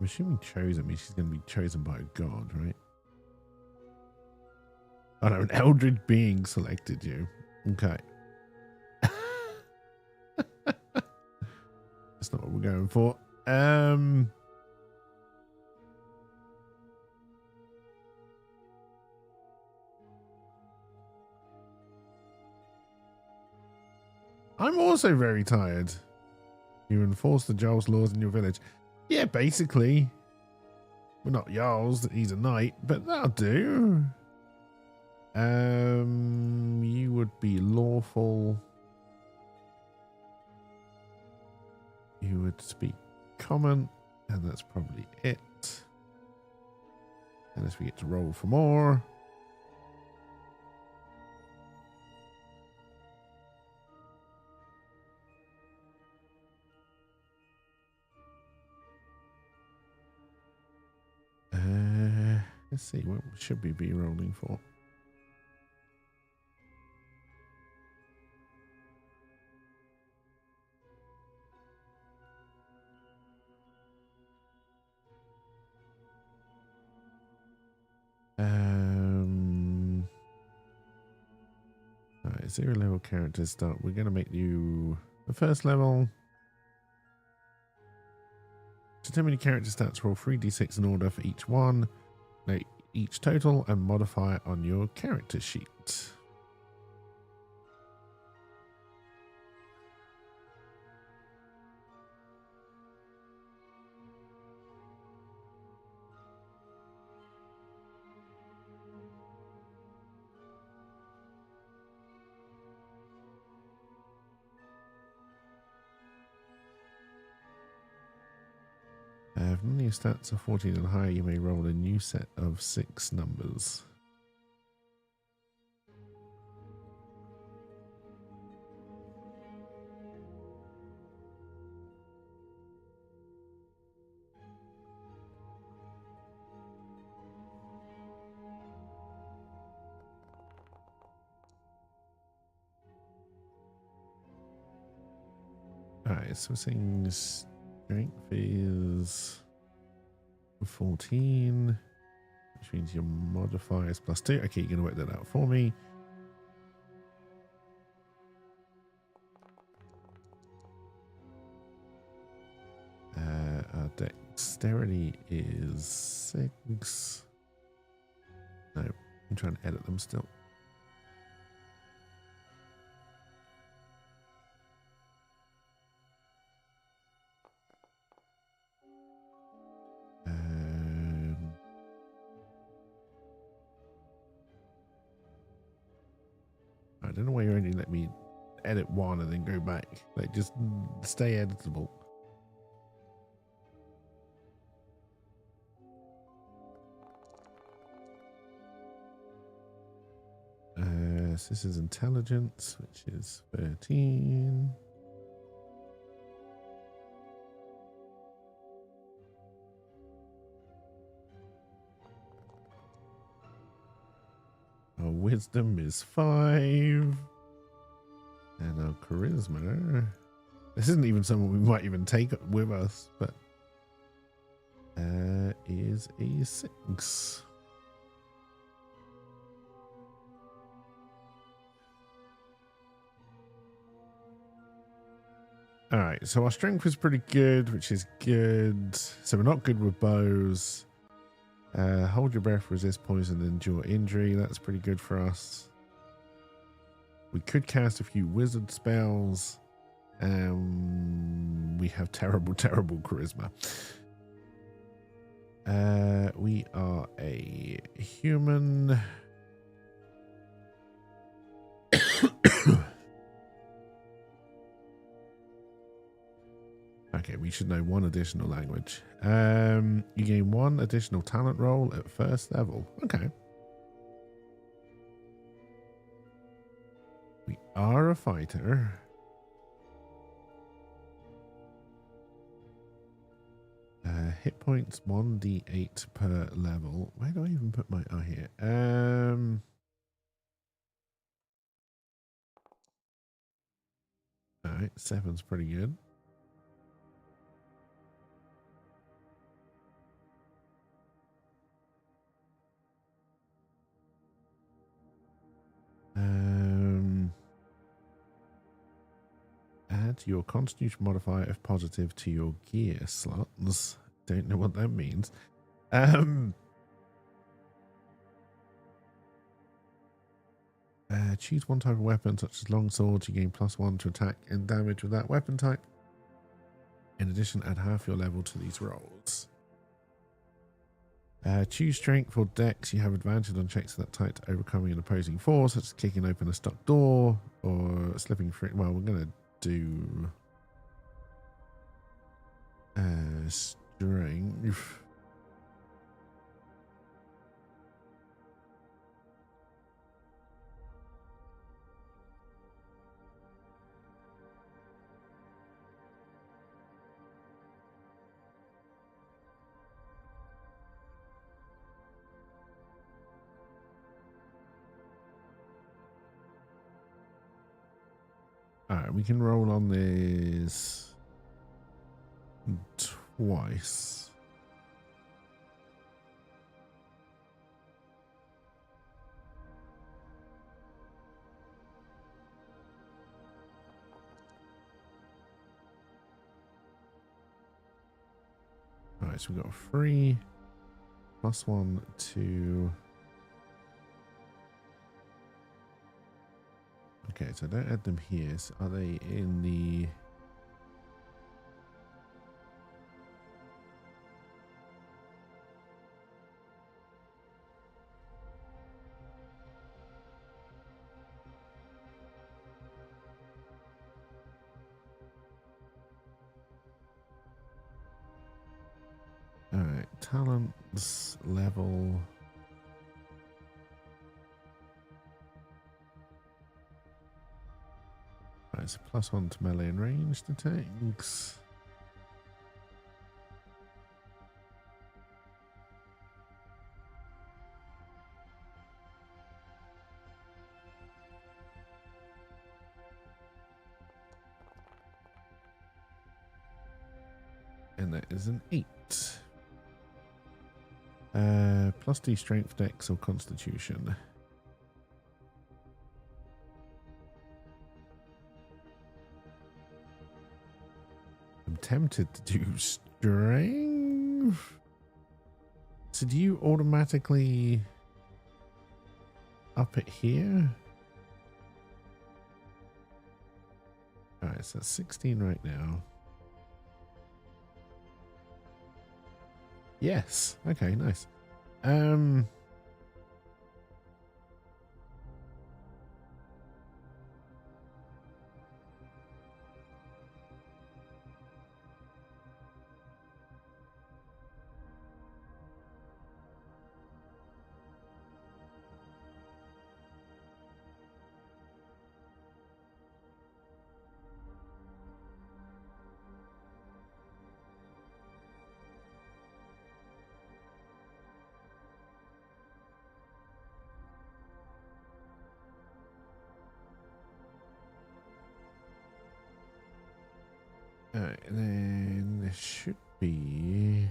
assuming chosen means she's going to be chosen by a god, right? Oh no, an eldritch being selected you. Okay. That's not what we're going for. I'm also very tired. You enforce the Jarl's laws in your village. Yeah, basically. Well, not Jarl's, he's a knight, but that'll do. You would be lawful. You would speak common, and that's probably it. Unless we get to roll for more. Let's see, what should we be rolling for? Alright, 0 level characters start. We're going to make you the first level. Determine character stats, roll 3d6 in order for each one. Note each total and modify it on your character sheet. If none of your stats are 14 and higher, you may roll a new set of 6 numbers. Alright, so we're saying strength is 14, which means your modifier is +2. Okay, you're going to work that out for me. Our dexterity is 6. No, I'm trying to edit them still. I don't know why you only let me edit one and then go back. Like, just stay editable. So this is intelligence, which is 13. Our wisdom is 5. And our charisma. This isn't even someone we might even take with us, but is a 6. All right, so our strength is pretty good, which is good. So we're not good with bows. Hold your breath, resist poison, endure injury. That's pretty good for us. We could cast a few wizard spells. We have terrible, terrible charisma. We are a human. Okay, we should know one additional language. You gain 1 additional talent roll at first level. Okay. We are a fighter. Hit points 1d8 per level. Where do I even put my... Oh, here. Alright, 7's pretty good. Add your constitution modifier if positive to your gear slots. Don't know what that means. Choose one type of weapon, such as long swords. You gain +1 to attack and damage with that weapon type. In addition, add half your level to these rolls. Choose strength or dex. You have advantage on checks that type to overcoming an opposing force, such as kicking open a stuck door or slipping through. Well, we're going to do strength. Alright, we can roll on this twice. Alright, so we've got 3 +1, 2. Okay, so don't add them here. So are they in the... Alright, talents, level. Alright, so +1 to melee and ranged attacks. And that is an 8. +D strength, dex, or constitution. I'm tempted to do strength. So do you automatically up it here? Alright, so that's 16 right now. Yes. Okay, nice. Alright, and then there should be...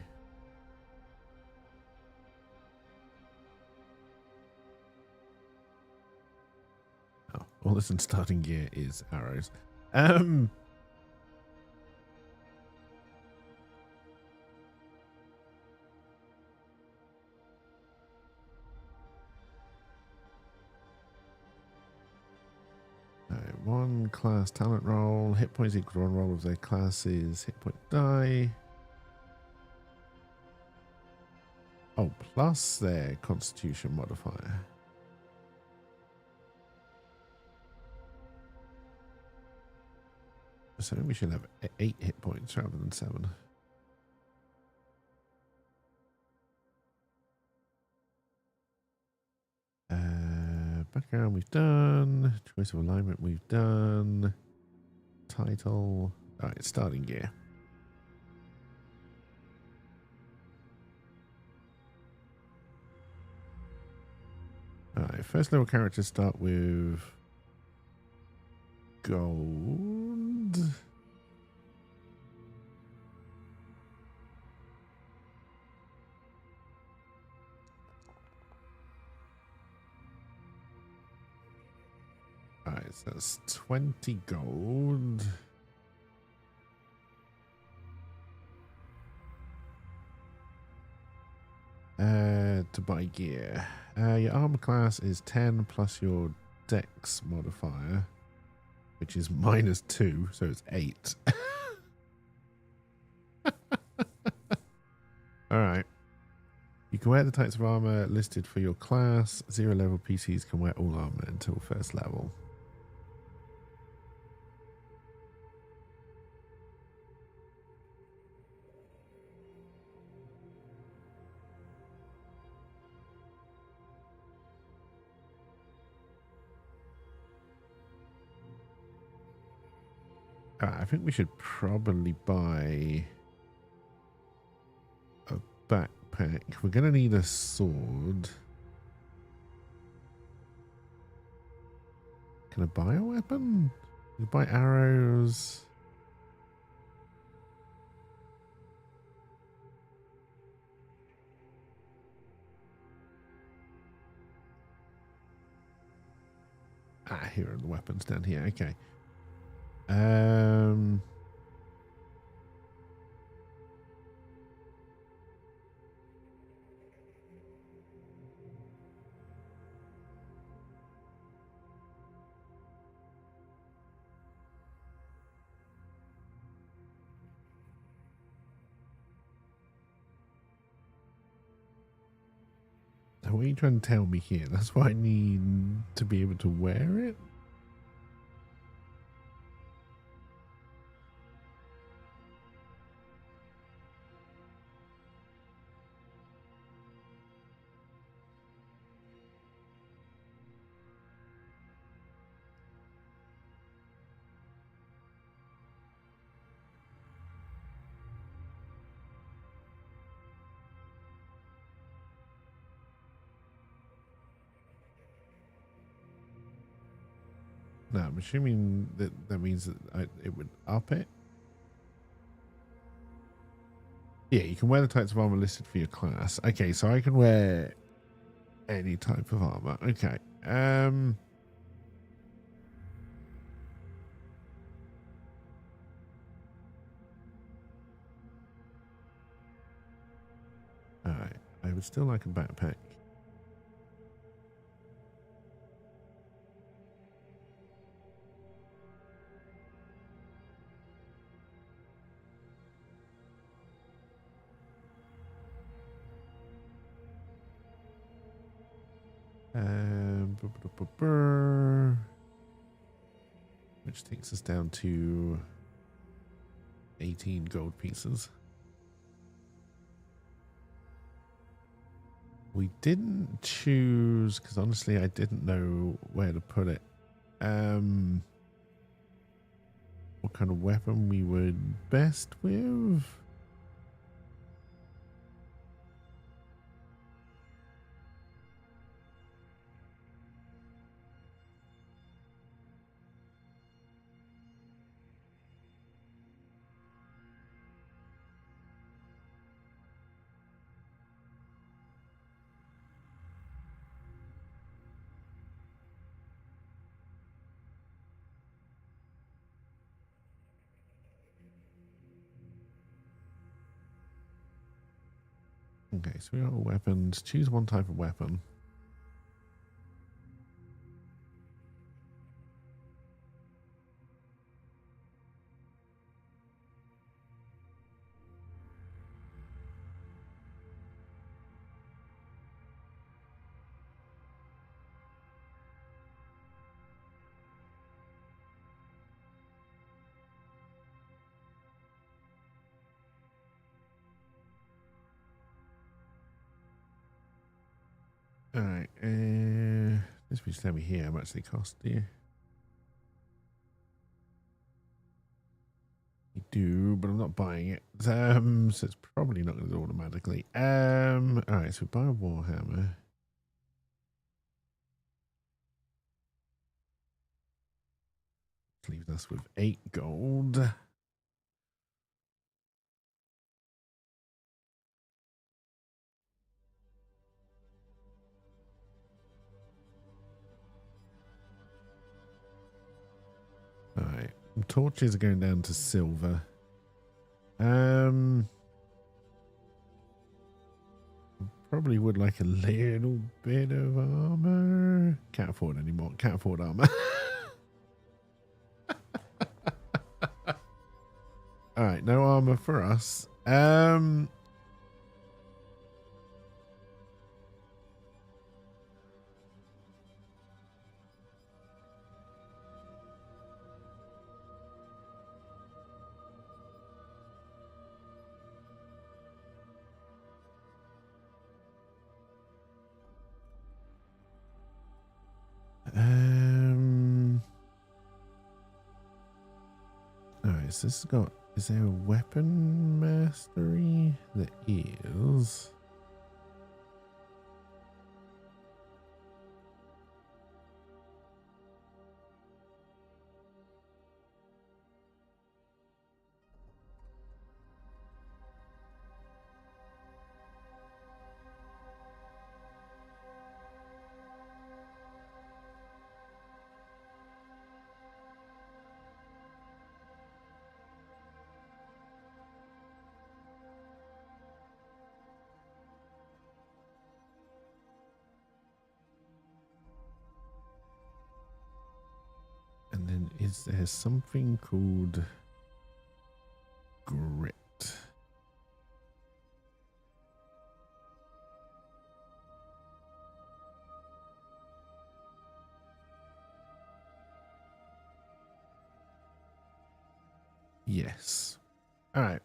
Oh, all this in starting gear is arrows. Alright, 1 class talent roll. Hit points equal to 1 roll of their classes. Hit point die. Oh, plus their constitution modifier. So we should have 8 hit points rather than 7. Background we've done. Choice of alignment we've done. Title. Alright, starting gear. Alright, first level characters start with gold. Alright, so that's 20 gold. To buy gear. Your armor class is 10 plus your dex modifier, which is -2, so it's 8. Alright. You can wear the types of armor listed for your class. 0 level PCs can wear all armor until first level. I think we should probably buy a backpack. We're going to need a sword. Can I buy a weapon? Can I buy arrows? Here are the weapons down here. Okay. What are you trying to tell me here? That's why I need to be able to wear it? No, I'm assuming that means that it would up it. Yeah, you can wear the types of armor listed for your class. Okay, so I can wear any type of armor. Okay. All right. I would still like a backpack. Which takes us down to 18 gold pieces. We didn't choose because honestly I didn't know where to put it. What kind of weapon we would best with? Okay, so we got weapons. Choose one type of weapon. All right, this be tell me here how much they cost, do you? You do, but I'm not buying it. So it's probably not going to do automatically. All right, so buy a warhammer. Leaves us with 8 gold. All right, torches are going down to silver. Probably would like a little bit of armor. Can't afford anymore. Can't afford armor. All right, no armor for us. All right, so this has got. Is there a weapon mastery? There is. And then is there something called grit? Yes. All right.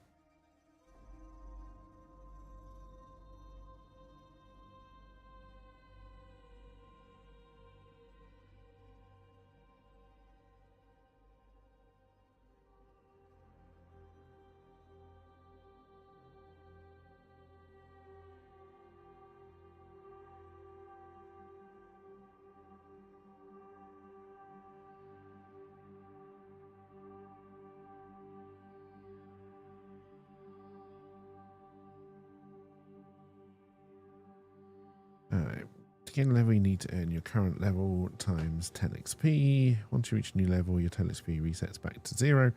All right. To gain a level, you need to earn your current level times 10 XP. Once you reach a new level, your total XP resets back to 0.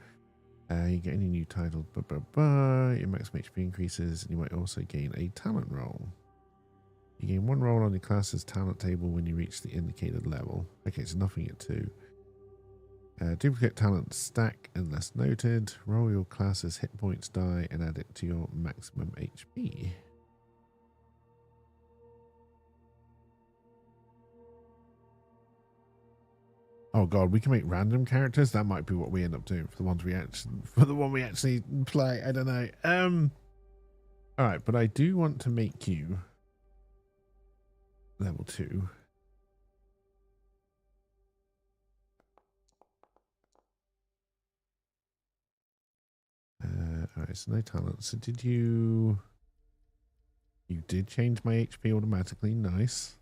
You get any new title, your maximum HP increases, and you might also gain a talent roll. You gain 1 roll on your class's talent table when you reach the indicated level. Okay, so nothing at 2. Duplicate talent stack unless noted. Roll your class's hit points die and add it to your maximum HP. Oh god, we can make random characters. That might be what we end up doing for the ones we actually play. I don't know. All right, but I do want to make you level 2. All right, so no talent. So did you did change my HP automatically. Nice.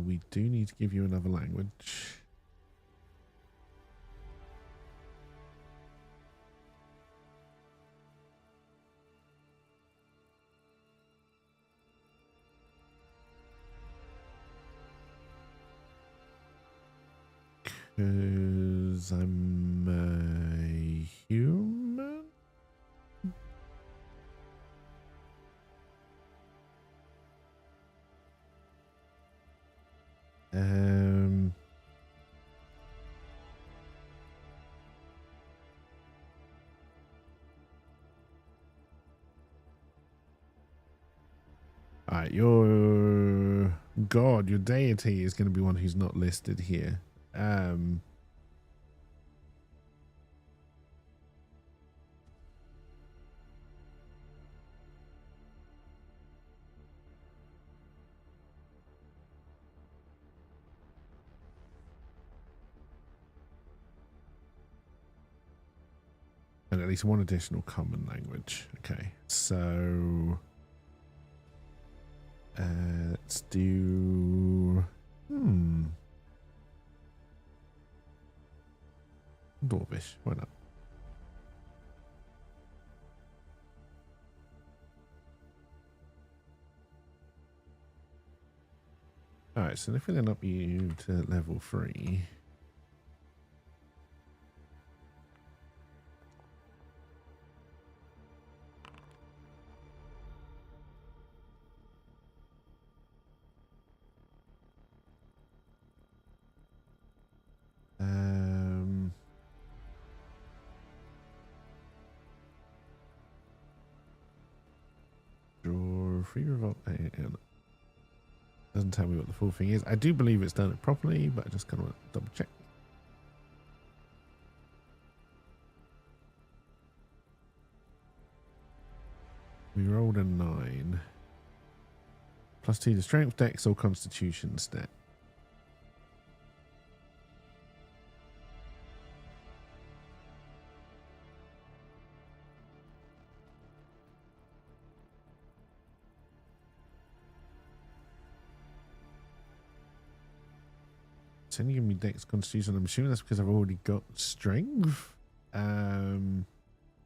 We do need to give you another language. Because I'm a human? Alright, your god, your deity is going to be one who's not listed here. And at least one additional common language. Okay, so let's do Dwarvish. Why not? Alright, so if we then up you to level 3. Draw free revolt and doesn't tell me what the full thing is. I do believe it's done it properly, but I just kind of want to double check. We rolled a 9. +2 to strength, dex, or constitution stat. It's only giving me dex, constitution. I'm assuming that's because I've already got strength. All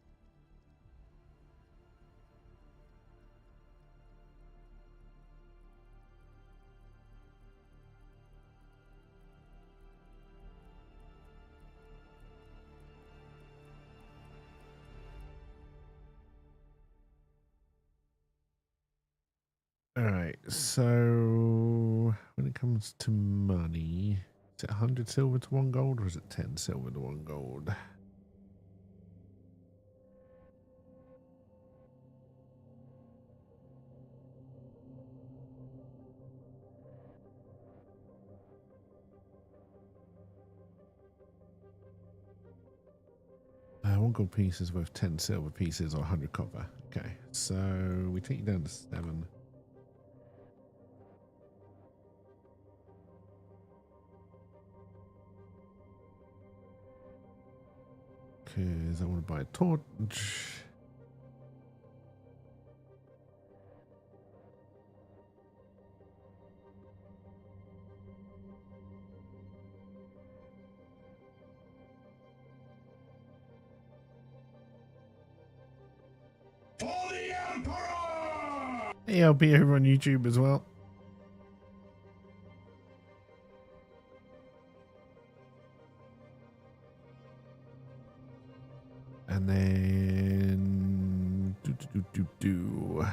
right, so when it comes to money, is it 100 silver to 1 gold, or is it 10 silver to 1 gold? gold pieces worth 10 silver pieces or 100 copper. Okay, so we take you down to 7. Because I want to buy a torch. For the Emperor! Hey, I'll be over on YouTube as well. And then do.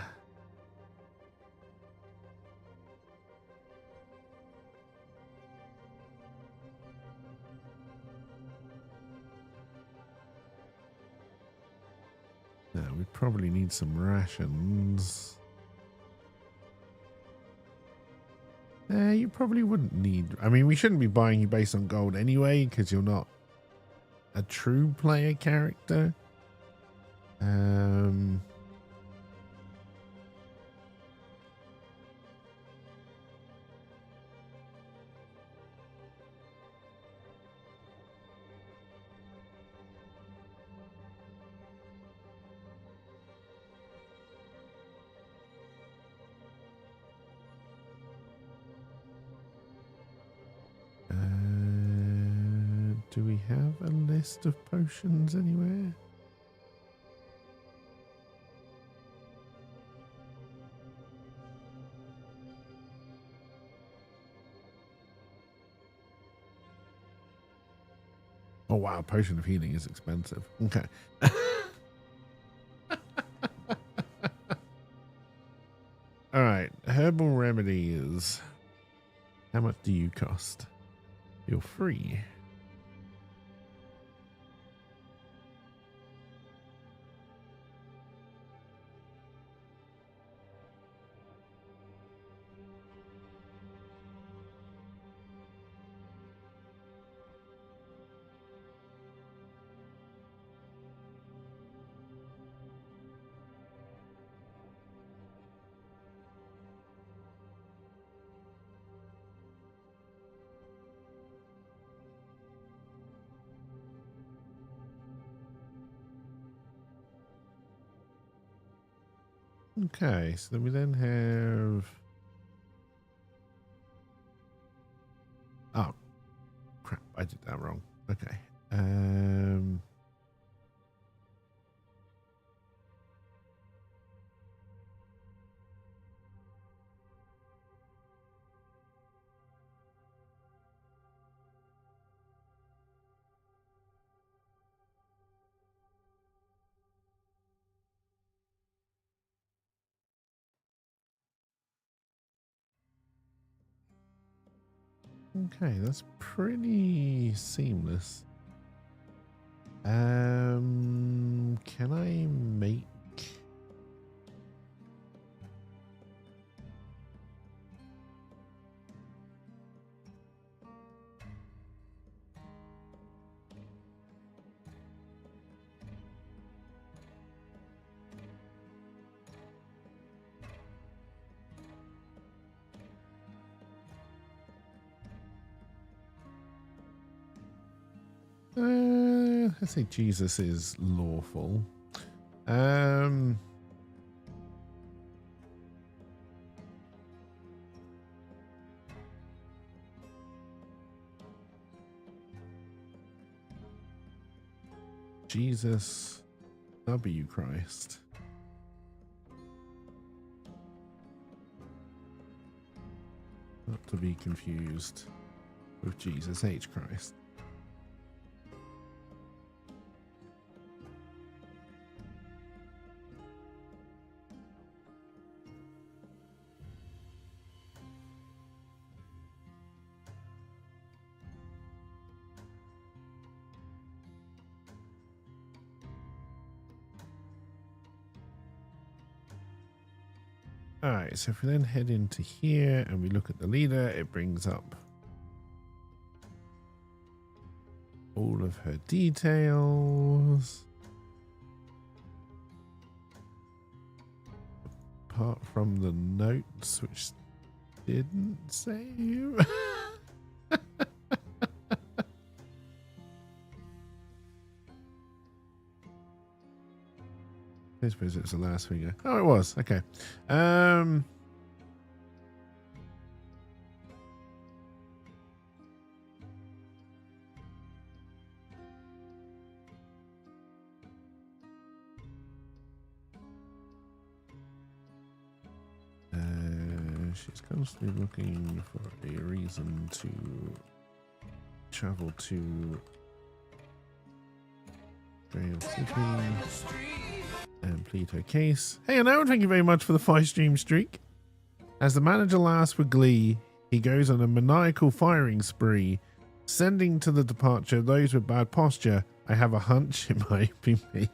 Now we probably need some rations. You probably wouldn't need. I mean, we shouldn't be buying you based on gold anyway, because you're not a true player character. Do we have a list of potions anywhere? Oh wow, potion of healing is expensive. Okay. All right, herbal remedies. How much do you cost? You're free. Okay, so then we have. Oh, crap! I did that wrong. Okay. Okay, that's pretty seamless. Can I make? Let's say Jesus is lawful. Jesus W Christ. Not to be confused with Jesus H Christ. All right, so if we then head into here and we look at the leader, it brings up all of her details. apart from the notes, which didn't save. I suppose it's the last figure. Oh, it was. Okay. She's constantly looking for a reason to travel to Graham City and plead her case. Hey, hello, thank you very much for the 5-stream streak. As the manager laughs with glee, he goes on a maniacal firing spree, sending to the departure those with bad posture. I have a hunch it might be me.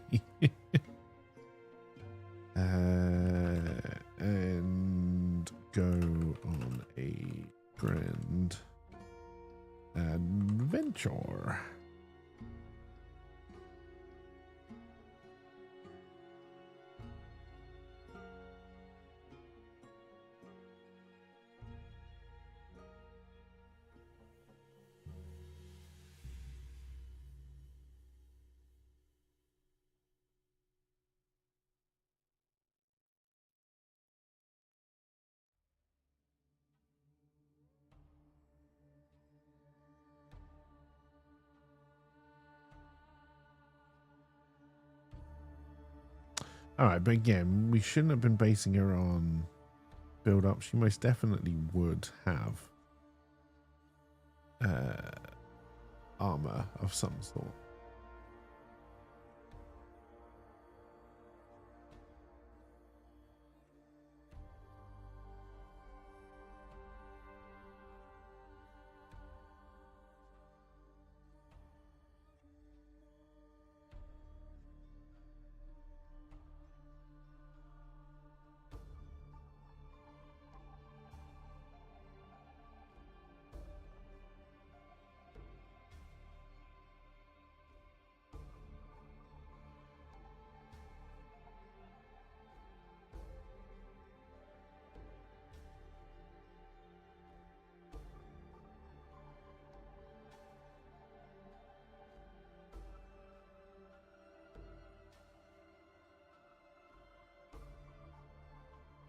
And go on a grand adventure. All right, but again, we shouldn't have been basing her on build up. She most definitely would have armor of some sort.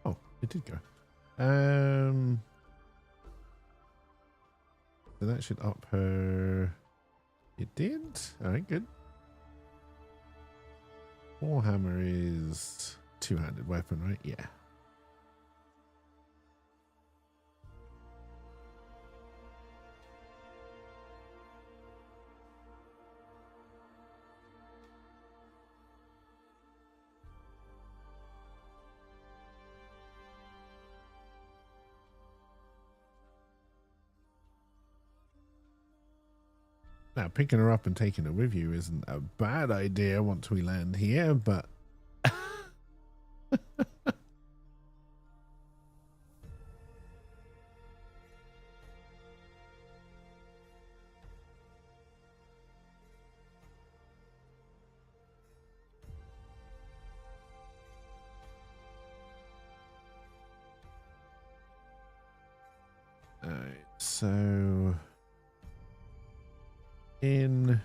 Oh, it did go. So that should up her. It did. All right, good. Warhammer is two-handed weapon, right? Yeah. Now, picking her up and taking her with you isn't a bad idea once we land here, but... Alright, so... In...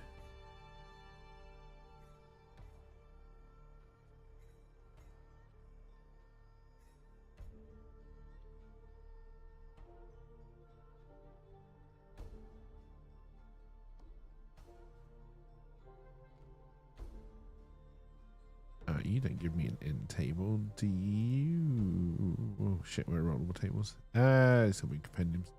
you don't give me an end table, do you? Oh shit, we're rollable tables. So we compendiums.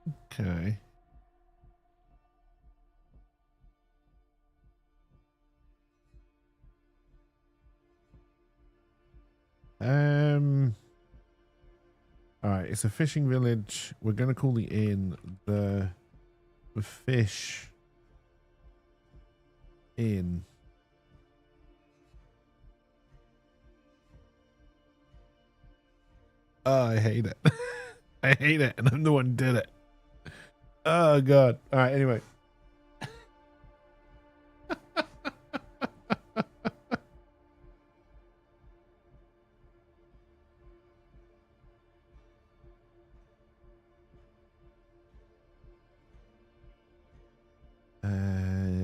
Okay. All right, it's a fishing village. We're gonna call the inn the Fish Inn. Oh, I hate it. I hate it, and I'm the one who did it. Oh god. All right. Anyway.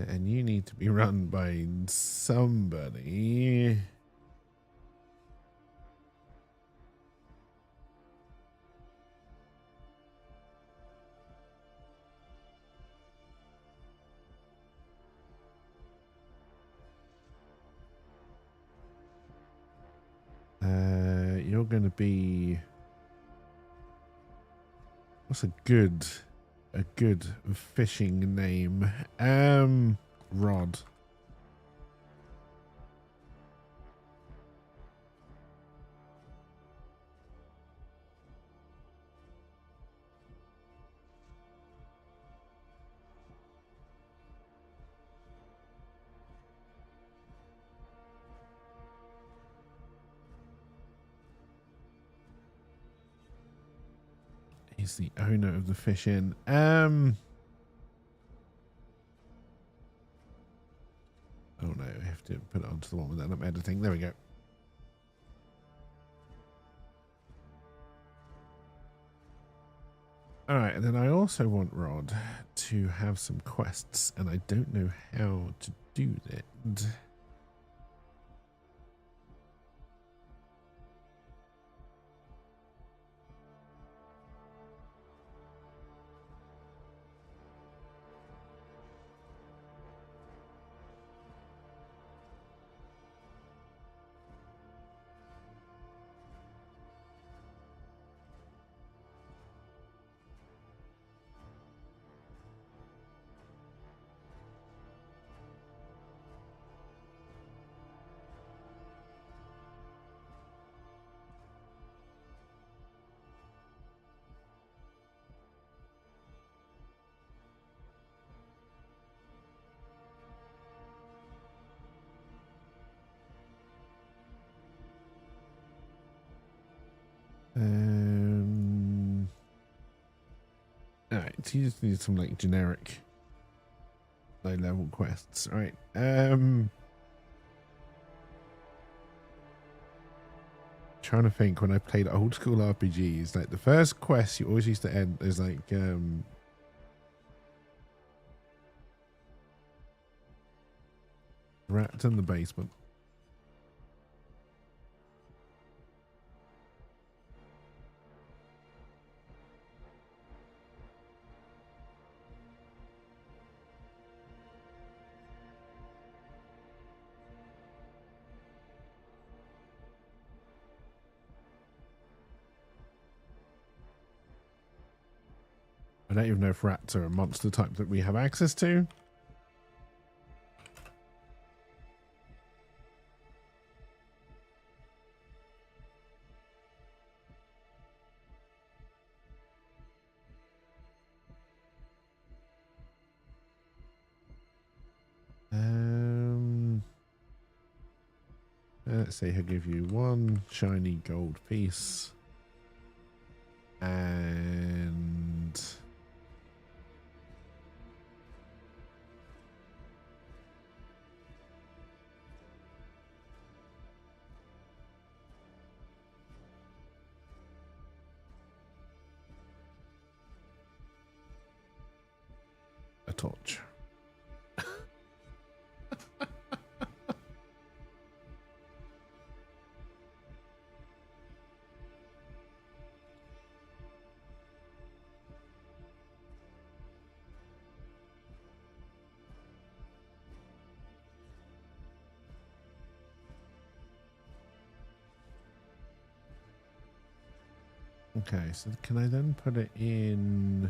And you need to be run by somebody. You're going to be. What's a good fishing name? Rod. He's the owner of the fish inn. Oh no, I have to put it onto the one with that I'm editing. There we go. All right, and then I also want Rod to have some quests, and I don't know how to do that. All right, so you just need some like generic low level quests. All right. Trying to think when I played old school RPGs, like the first quest you always used to end is like rats in the basement. I don't even know if rats are a monster type that we have access to. Let's say he'll give you one shiny gold piece and a torch. Okay, so can I then put it in?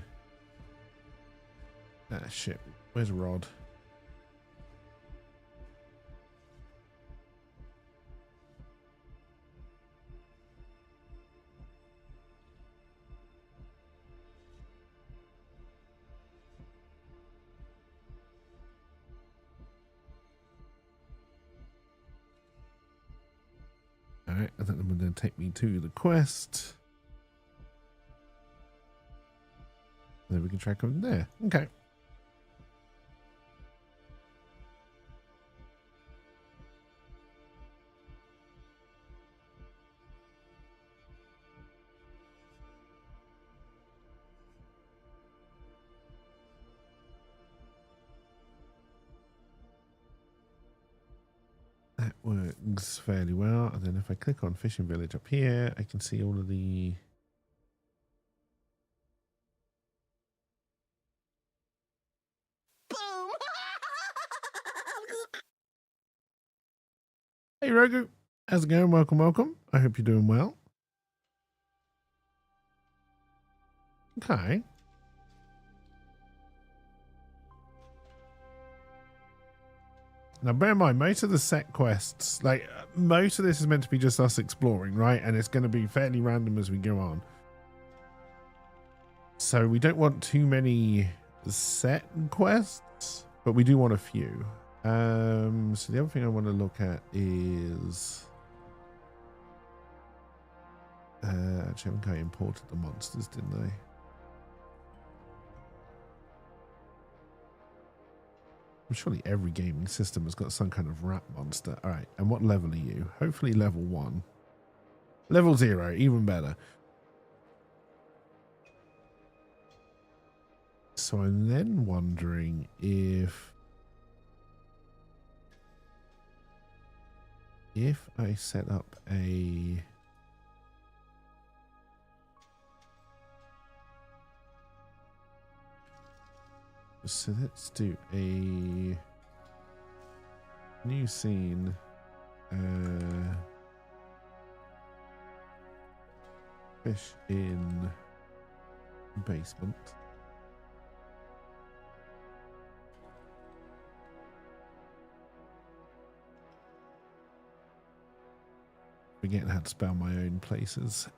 Ah, shit. Where's Rod? Alright, I think they're going to take me to the quest. Then we can track them there. Okay. That works fairly well. And then if I click on Fishing Village up here, I can see all of the... Boom! Hey, Rogu. How's it going? Welcome, welcome. I hope you're doing well. Okay. Now, bear in mind, most of the set quests, like, most of this is meant to be just us exploring, right? And it's going to be fairly random as we go on. So we don't want too many set quests, but we do want a few. So the other thing I want to look at is... actually, I think I imported the monsters, didn't I? Surely every gaming system has got some kind of rat monster. All right, and what level are you? Hopefully level 1. Level 0, even better. So I'm then wondering if I set up a... So let's do a new scene. Fish in basement. Forgetting how to spell my own places.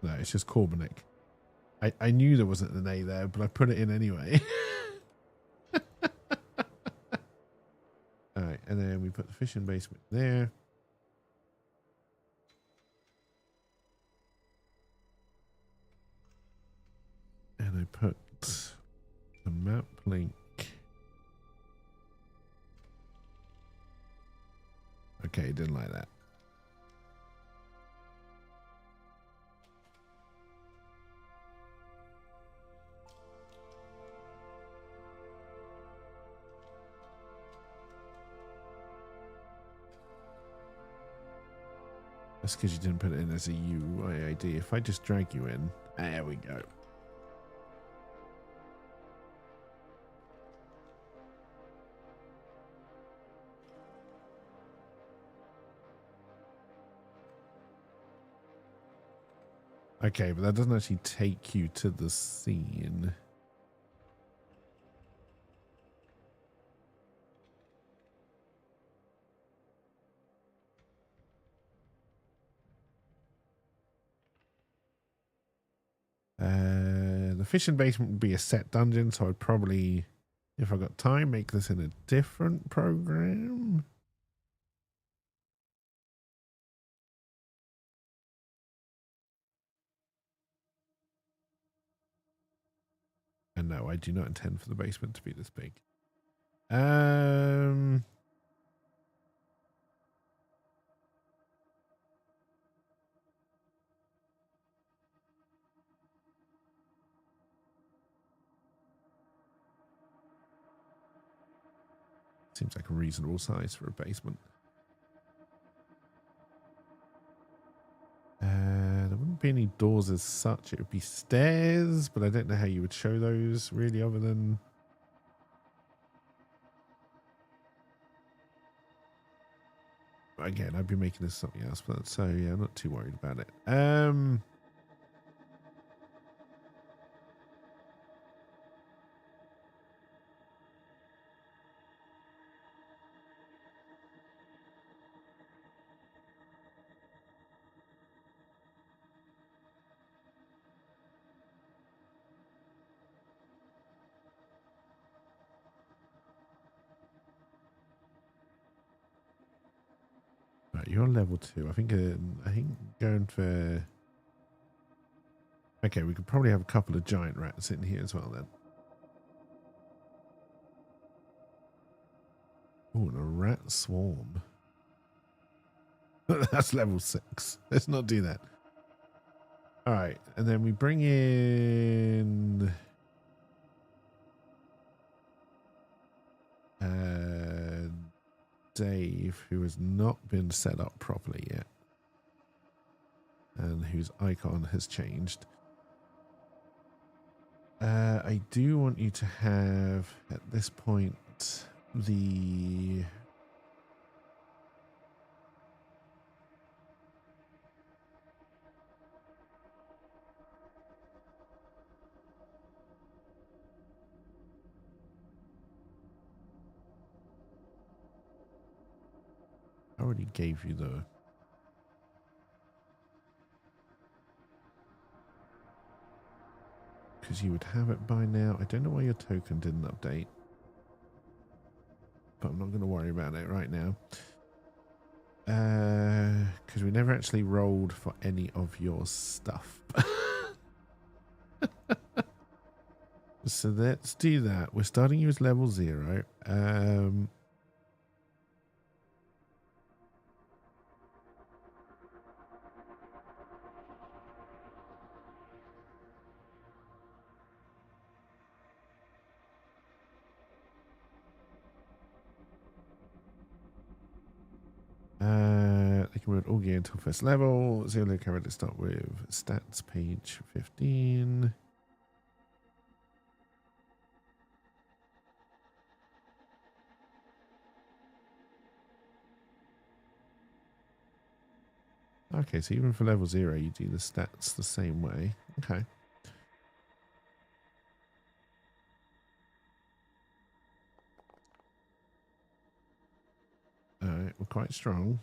No, it's just Corbenik. I knew there wasn't an A there, but I put it in anyway. All right, and then we put the fishing basement there. And I put the map link. Okay, didn't like that. That's because you didn't put it in as a UID. If I just drag you in, there we go. Okay, but that doesn't actually take you to the scene. The fishing basement would be a set dungeon, so I'd probably, if I got time, make this in a different program. And no, I do not intend for the basement to be this big. Seems like a reasonable size for a basement. There wouldn't be any doors as such. It would be stairs, but I don't know how you would show those really other than... again, I'd be making this something else, but so yeah, I'm not too worried about it. Right, you're level 2. I think going for. Okay, we could probably have a couple of giant rats in here as well then. Oh, and a rat swarm. That's level 6. Let's not do that. All right, and then we bring in Dave, who has not been set up properly yet, and whose icon has changed. I do want you to have, at this point, the... I already gave you the... Because you would have it by now. I don't know why your token didn't update. But I'm not going to worry about it right now. Because we never actually rolled for any of your stuff. So let's do that. We're starting you as level 0. They can move all gear until first level. 0 character start with stats page 15. Okay, so even for level 0, you do the stats the same way. Okay. Alright, we're quite strong.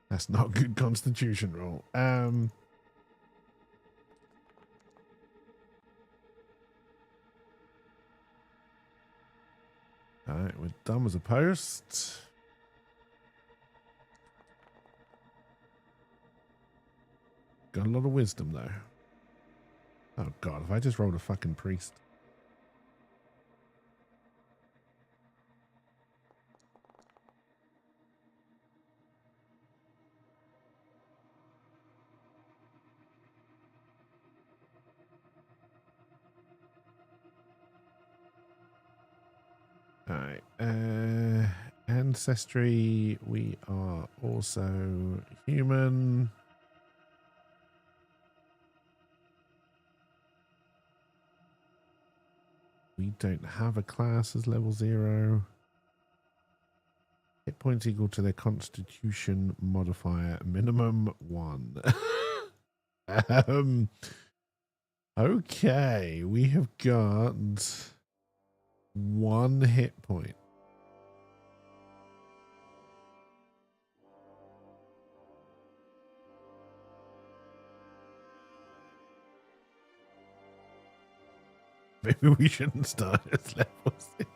That's not a good constitution roll. Alright, we're done with the post. Got a lot of wisdom though. Oh god, if I just rolled a fucking priest. Alright, ancestry, we are also human. We don't have a class as level 0. Hit points equal to their constitution modifier, minimum 1. Okay, we have got 1 hit point. Maybe we shouldn't start at level 0.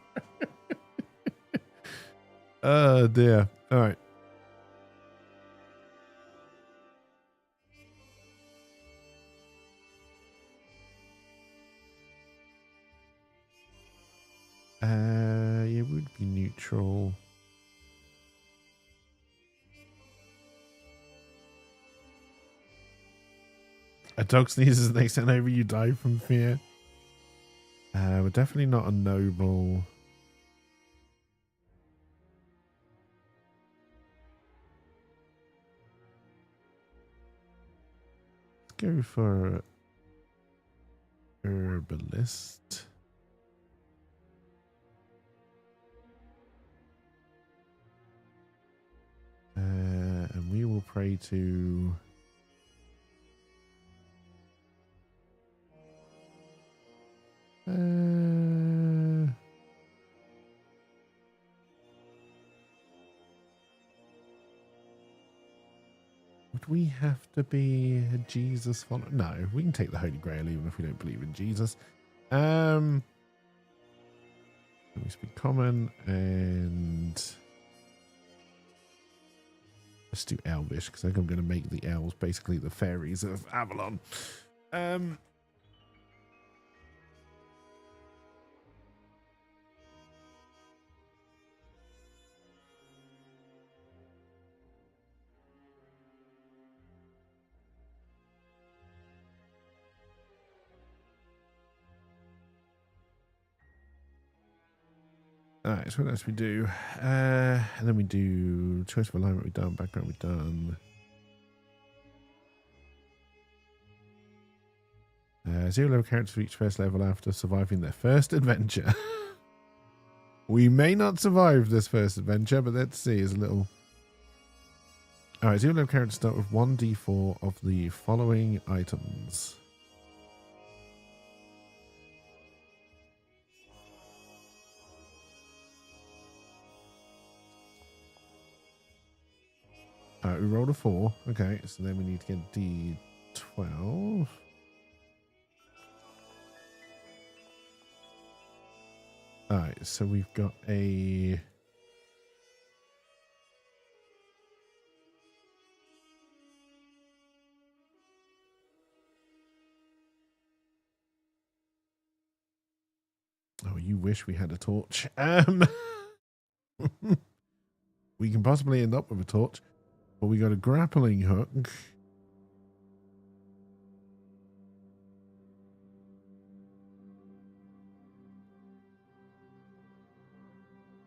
Oh dear. All right. It would be neutral. A dog sneezes and they send over, you die from fear. We're definitely not a noble. Let's go for herbalist. And we will pray to would we have to be a Jesus follower? No, we can take the Holy Grail even if we don't believe in Jesus. We speak common and let's do Elvish because I think I'm going to make the elves basically the fairies of Avalon. Alright, so what else we do? And then we do choice of alignment, we've done, background, we've done. Zero level characters reach first level after surviving their first adventure. We may not survive this first adventure, but let's see. Is a little. Alright, zero level characters start with 1d4 of the following items. Alright, we rolled a 4. Okay, so then we need to get d12. Alright, so we've got a... Oh, you wish we had a torch. We can possibly end up with a torch, but we got a grappling hook.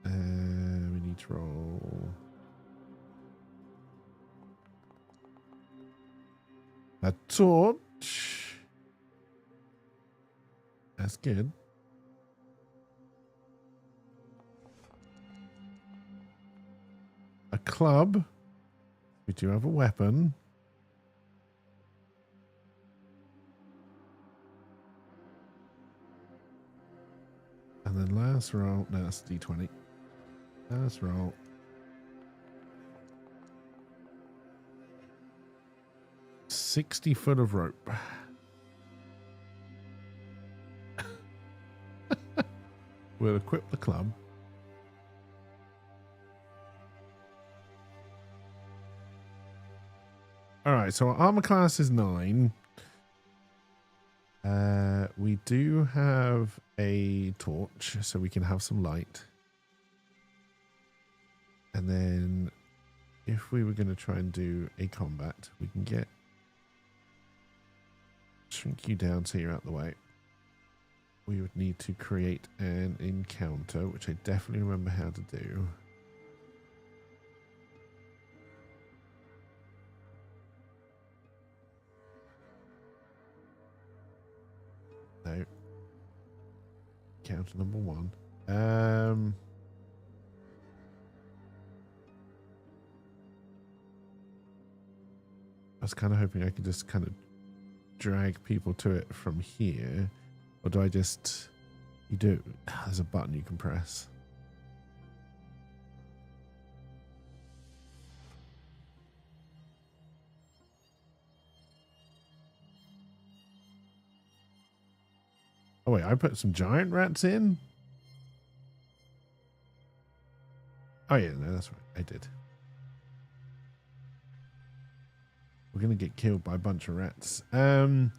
We need to roll a torch. That's good. A club. We do have a weapon. And then last roll. No, that's D20. Last roll. $60 of rope. We'll equip the club. All right, so our armor class is 9. We do have a torch, so we can have some light. And then if we were going to try and do a combat, we can shrink you down so you're out the way. We would need to create an encounter, which I definitely remember how to do. No. Encounter number 1. I was kind of hoping I could just kind of drag people to it from here. Or do I just... You do... There's a button you can press. Oh wait, I put some giant rats in? Oh yeah, no, that's right. I did. We're going to get killed by a bunch of rats. Alright,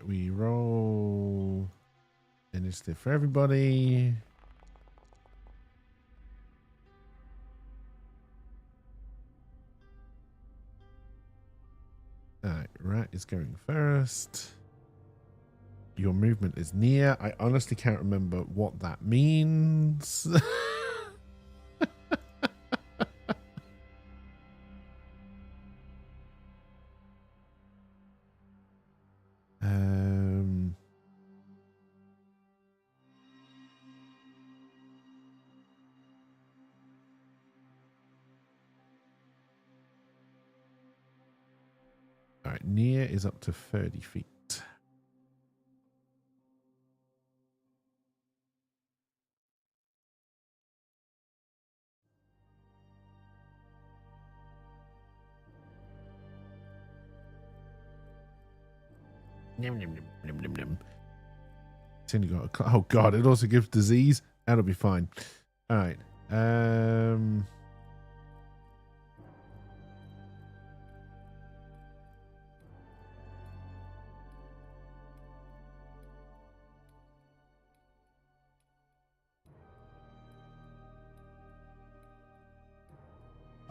we roll an Initiative for everybody. Alright, Rat is going first. Your movement is near. I honestly can't remember what that means. Alright, near is up to 30 feet. It's only got a, oh god, it also gives disease. That'll be fine. All right.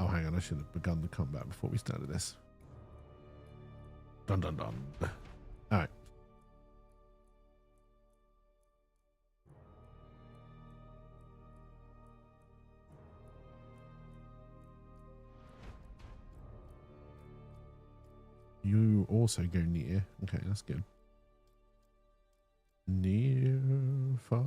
Oh, hang on. I should have begun the combat before we started this. Dun dun dun. All right. You also go near. Okay, that's good. Near, far.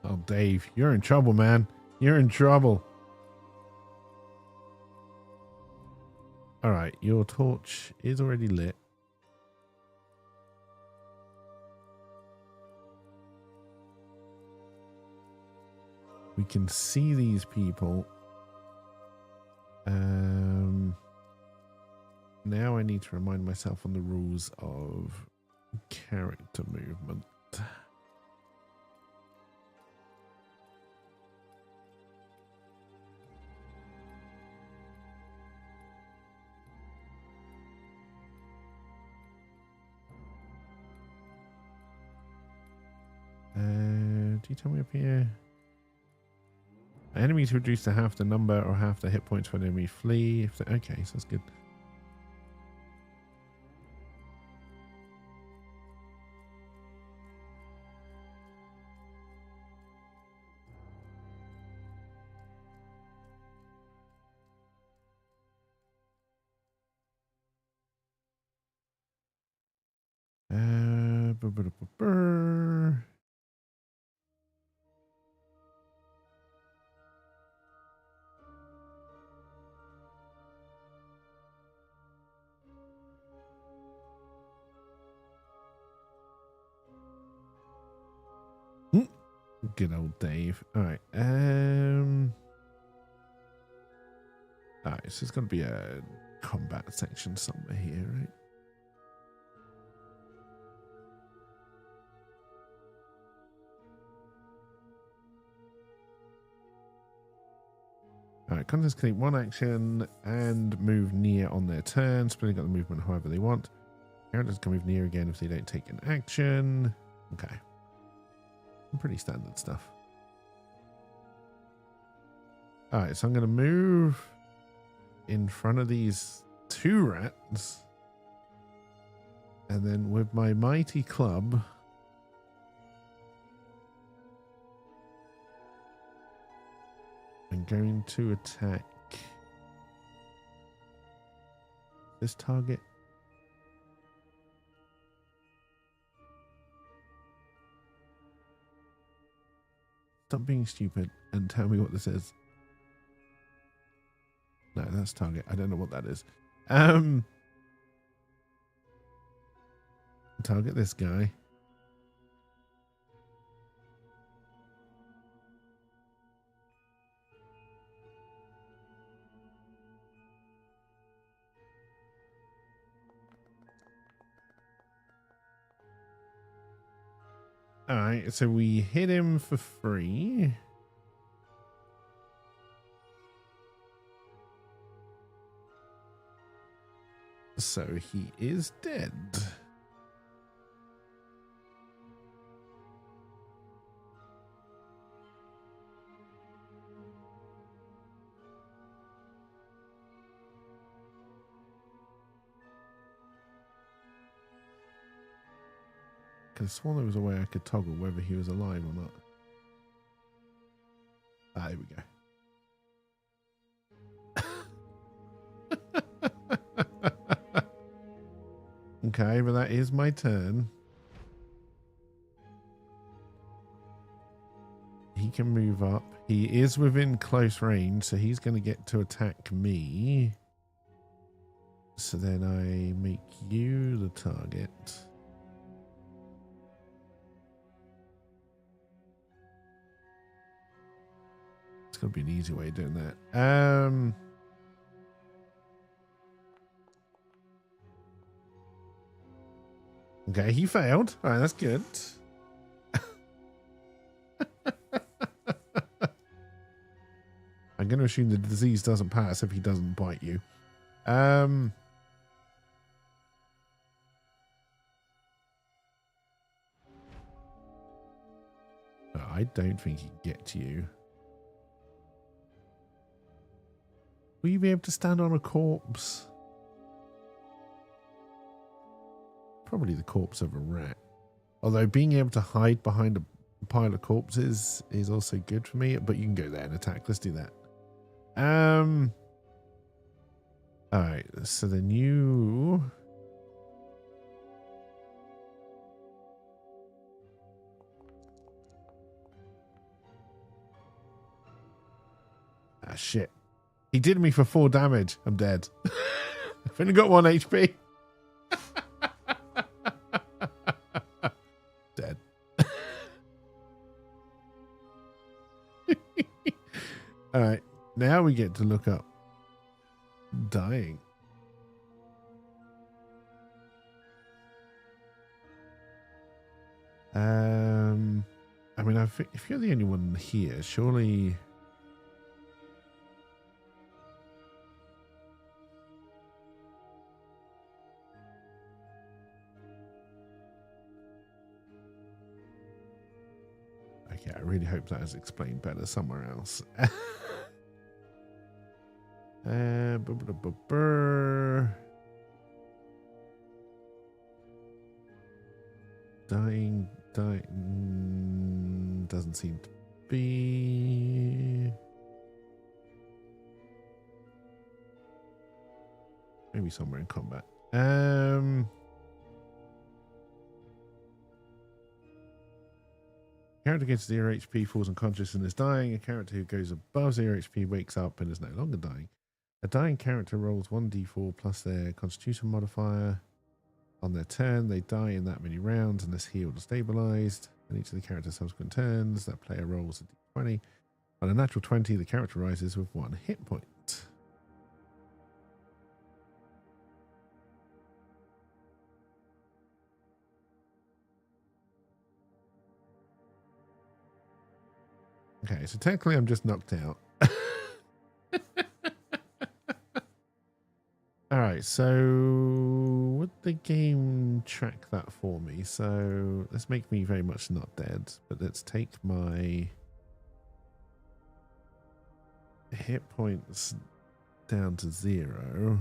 Oh, Dave, you're in trouble, man. You're in trouble. All right, your torch is already lit. We can see these people. Now I need to remind myself on the rules of character movement. Do you tell me up here? Enemies reduce to half the number or half the hit points when enemy flee. If okay, so that's good. Good old Dave. All right. All right. So there's going to be a combat section somewhere here, right? All right. Contestants can take one action and move near on their turn, splitting up the movement however they want. Characters can move near again if they don't take an action. Okay. Pretty standard stuff. All right, so I'm going to move in front of these two rats. And then with my mighty club, I'm going to attack this target. Stop being stupid and tell me what this is. No, that's target. I don't know what that is. Target this guy. All right, so we hit him for free. So he is dead. I could have sworn there was a way I could toggle whether he was alive or not. Ah, there we go. Okay, but that is my turn. He can move up. He is within close range, so he's going to get to attack me. So then I make you the target. It's going to be an easy way of doing that. Okay, he failed. All right, that's good. I'm going to assume the disease doesn't pass if he doesn't bite you. I don't think he can get to you. Will you be able to stand on a corpse? Probably the corpse of a rat. Although being able to hide behind a pile of corpses is also good for me. But you can go there and attack. Let's do that. All right. So then you... Ah, shit. He did me for 4 damage. I'm dead. I've only got 1 HP. Dead. All right. Now we get to look up dying. I mean, if you're the only one here, surely... Okay, I really hope that is explained better somewhere else. Dying doesn't seem to be. Maybe somewhere in combat. Character gets 0 HP, falls unconscious and is dying. A character who goes above 0 HP wakes up and is no longer dying. A dying character rolls 1d4 plus their constitution modifier. On their turn, they die in that many rounds unless healed or stabilized. And each of the character's subsequent turns, that player rolls a d20. On a natural 20, the character rises with 1 hit point. Okay, so technically I'm just knocked out. All right, so would the game track that for me? So let's make me very much not dead, but let's take my hit points down to 0.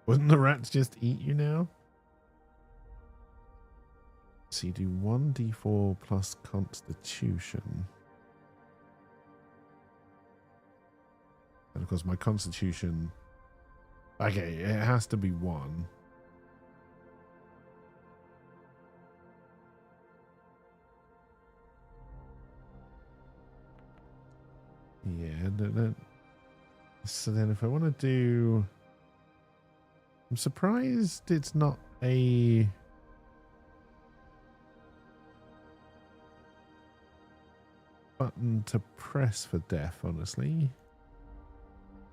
Wouldn't the rats just eat you now? So you do 1d4 plus constitution. And of course my constitution... Okay, it has to be 1. Yeah, no. So then if I want to do... I'm surprised it's not a... button to press for death, honestly.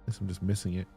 Unless I'm just missing it.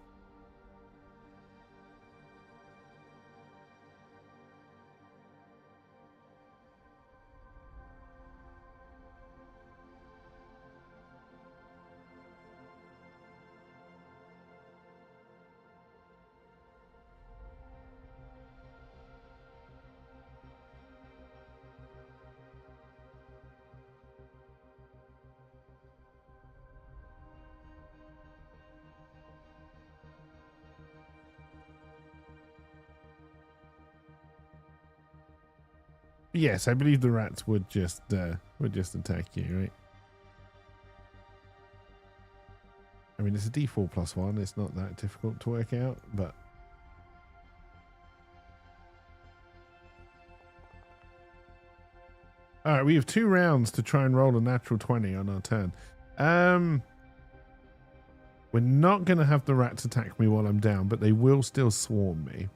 Yes, I believe the rats would just attack you, right? I mean, it's a D4 plus 1. It's not that difficult to work out, but all right, we have 2 rounds to try and roll a natural 20 on our turn. We're not going to have the rats attack me while I'm down, but they will still swarm me.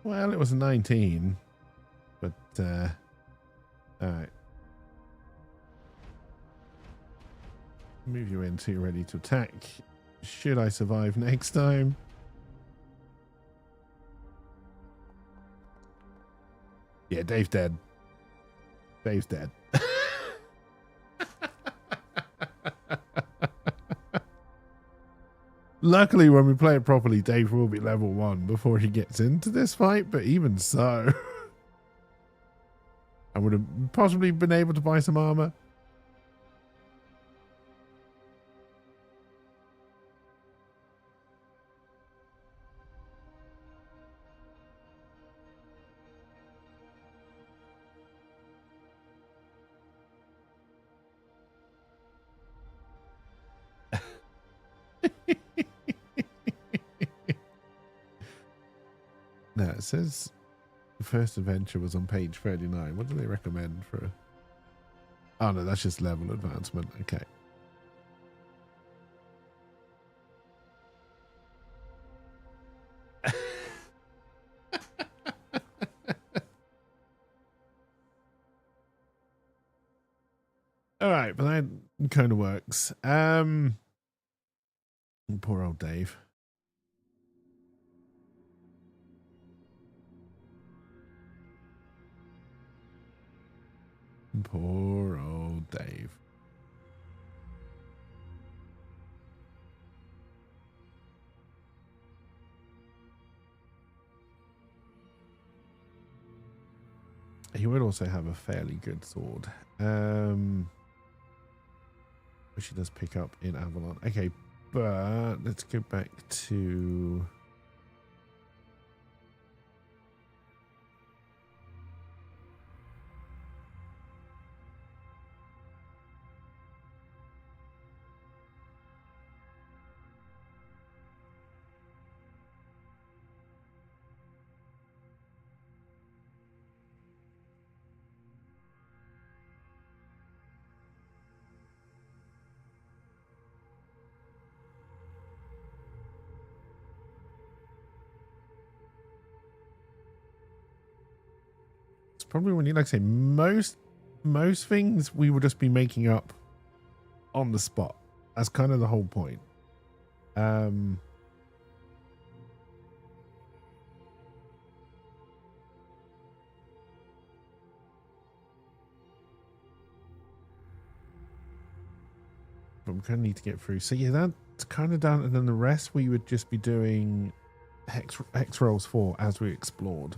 Well, it was a 19, but all right. Move you in so you're ready to attack. Should I survive next time? Yeah, Dave's dead. Dave's dead. Luckily, when we play it properly, Dave will be level 1 before he gets into this fight, but even so, I would have possibly been able to buy some armor. No, it says the first adventure was on page 39. What do they recommend for? Oh no, that's just level advancement. Okay. All right, but that kind of works. Poor old Dave. Poor old Dave. He would also have a fairly good sword. Which he does pick up in Avalon. Okay, but let's go back to... Probably when you like say most things we will just be making up on the spot. That's kind of the whole point. But we kind of need to get through. So yeah, that's kind of done, and then the rest we would just be doing hex rolls for as we explored.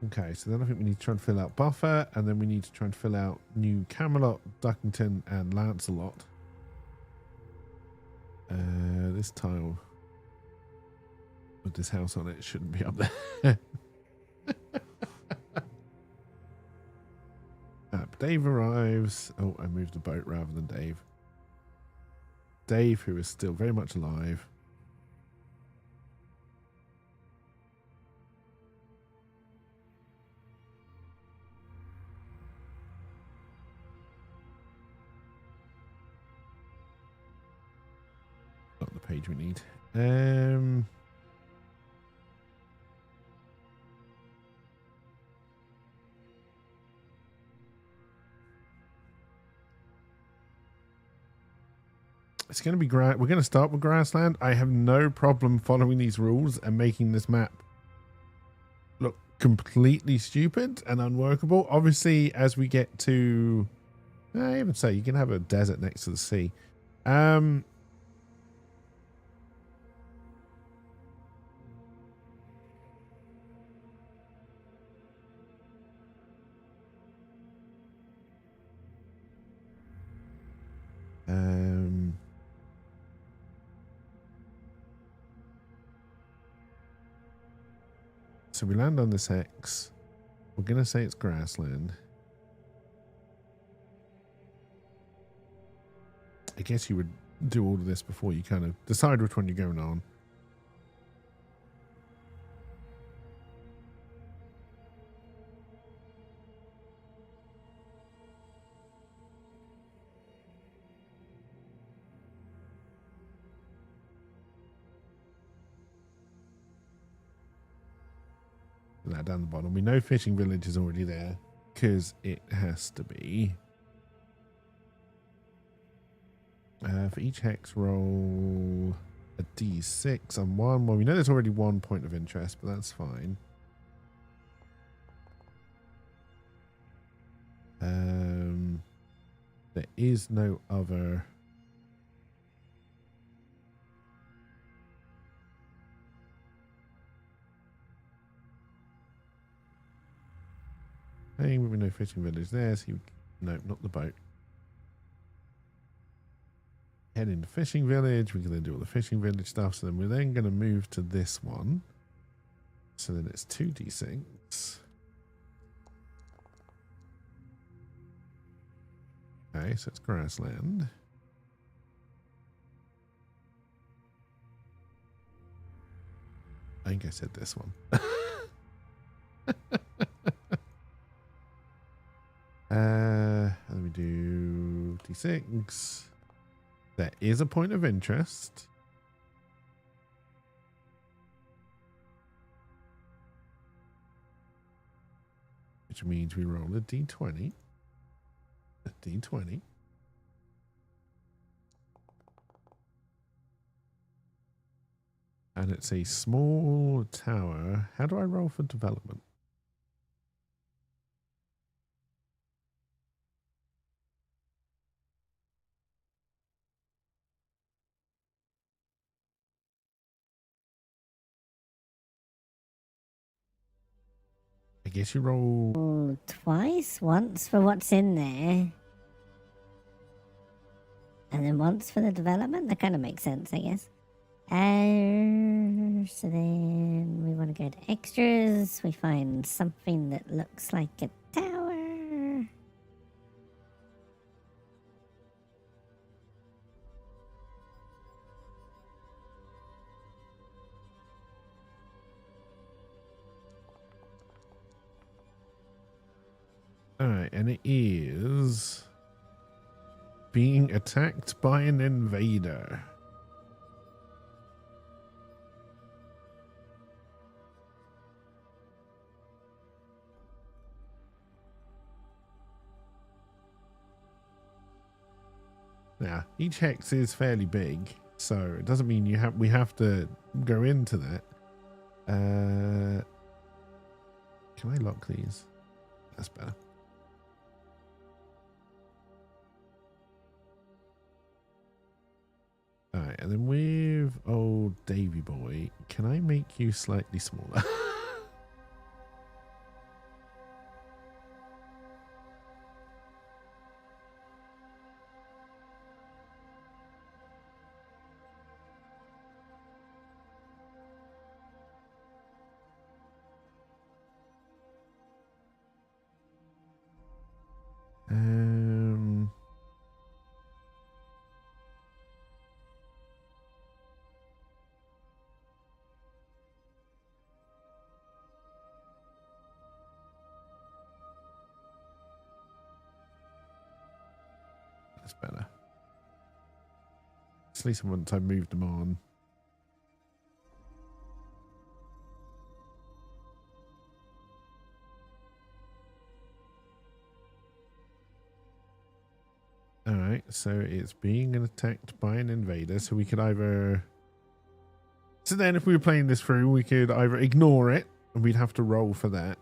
Okay, so then I think we need to try and fill out Buffer, and then we need to try and fill out New Camelot, Duckington, and Lancelot. This tile with this house on it, it shouldn't be up there. Dave arrives. Oh, I moved the boat rather than Dave. Dave, who is still very much alive. Not the page we need. It's going to be we're going to start with grassland. I have no problem following these rules and making this map look completely stupid and unworkable. Obviously, as we get to, I even say you can have a desert next to the sea. So we land on this X. We're going to say it's grassland. I guess you would do all of this before you kind of decide which one you're going on. That down the bottom. We know fishing village is already there because it has to be. For each hex, roll a d6 on one. Well, we know there's already 1 point of interest, but that's fine. There is no other. Hey, we know fishing village there. So no, not the boat. Head into fishing village. We're going to do all the fishing village stuff. So then we're then going to move to this one. So then it's 2d6. Okay, so it's grassland. I think I said this one. Let me do d6. There is a point of interest. Which means we roll a d20. A d20. And it's a small tower. How do I roll for development? I guess you roll twice. Once for what's in there. And then once for the development. That kind of makes sense, I guess. So then we want to go to extras. We find something that looks like a tower. All right, and it is being attacked by an invader. Now, each hex is fairly big, so it doesn't mean we have to go into that. Can I lock these? That's better. All right, and then with old Davy boy, can I make you slightly smaller? That's better. At least once I moved them on. Alright, so it's being attacked by an invader, so we could either... So then if we were playing this through, we could either ignore it, and we'd have to roll for that.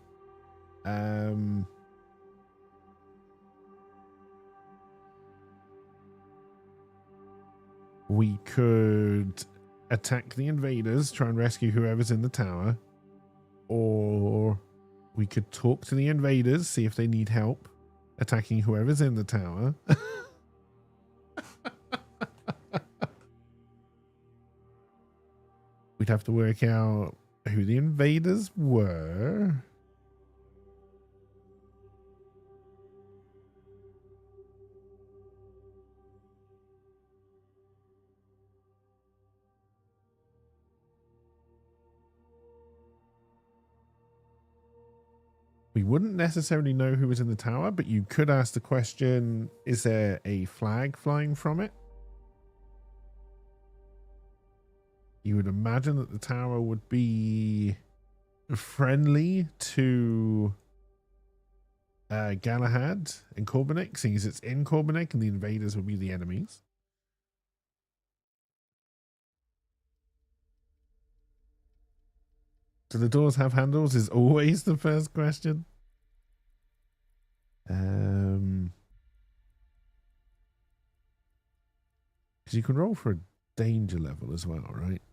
We could attack the invaders, try and rescue whoever's in the tower. Or we could talk to the invaders, see if they need help attacking whoever's in the tower. We'd have to work out who the invaders were. We wouldn't necessarily know who was in the tower, but you could ask the question, is there a flag flying from it? You would imagine that the tower would be friendly to Galahad and Corbinic, seeing as it's in Corbinic and the invaders would be the enemies. Do the doors have handles is always the first question. Because you can roll for a danger level as well, right?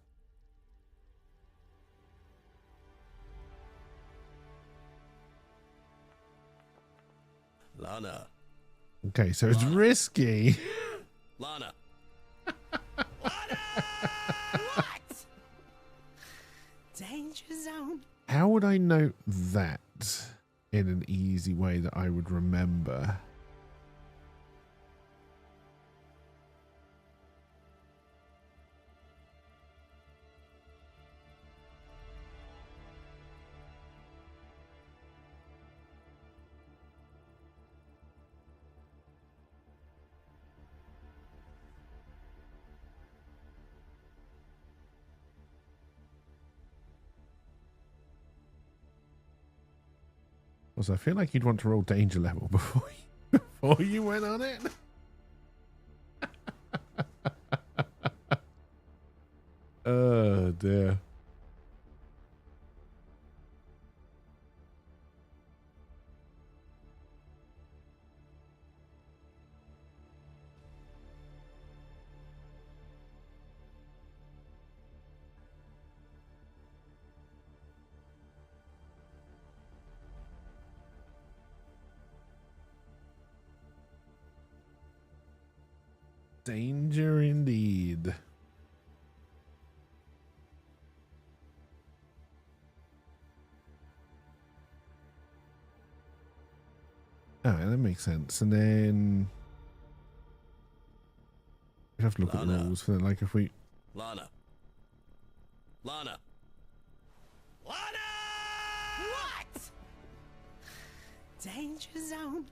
Lana. Okay, so it's risky. Lana. Lana! What? Danger zone. How would I note that in an easy way that I would remember? Also, I feel like you'd want to roll danger level before you went on it. Oh dear. Danger indeed. Alright, that makes sense. And then we have to look at the rules for that. Like if we Lana. Lana. Lana! What? Danger zone.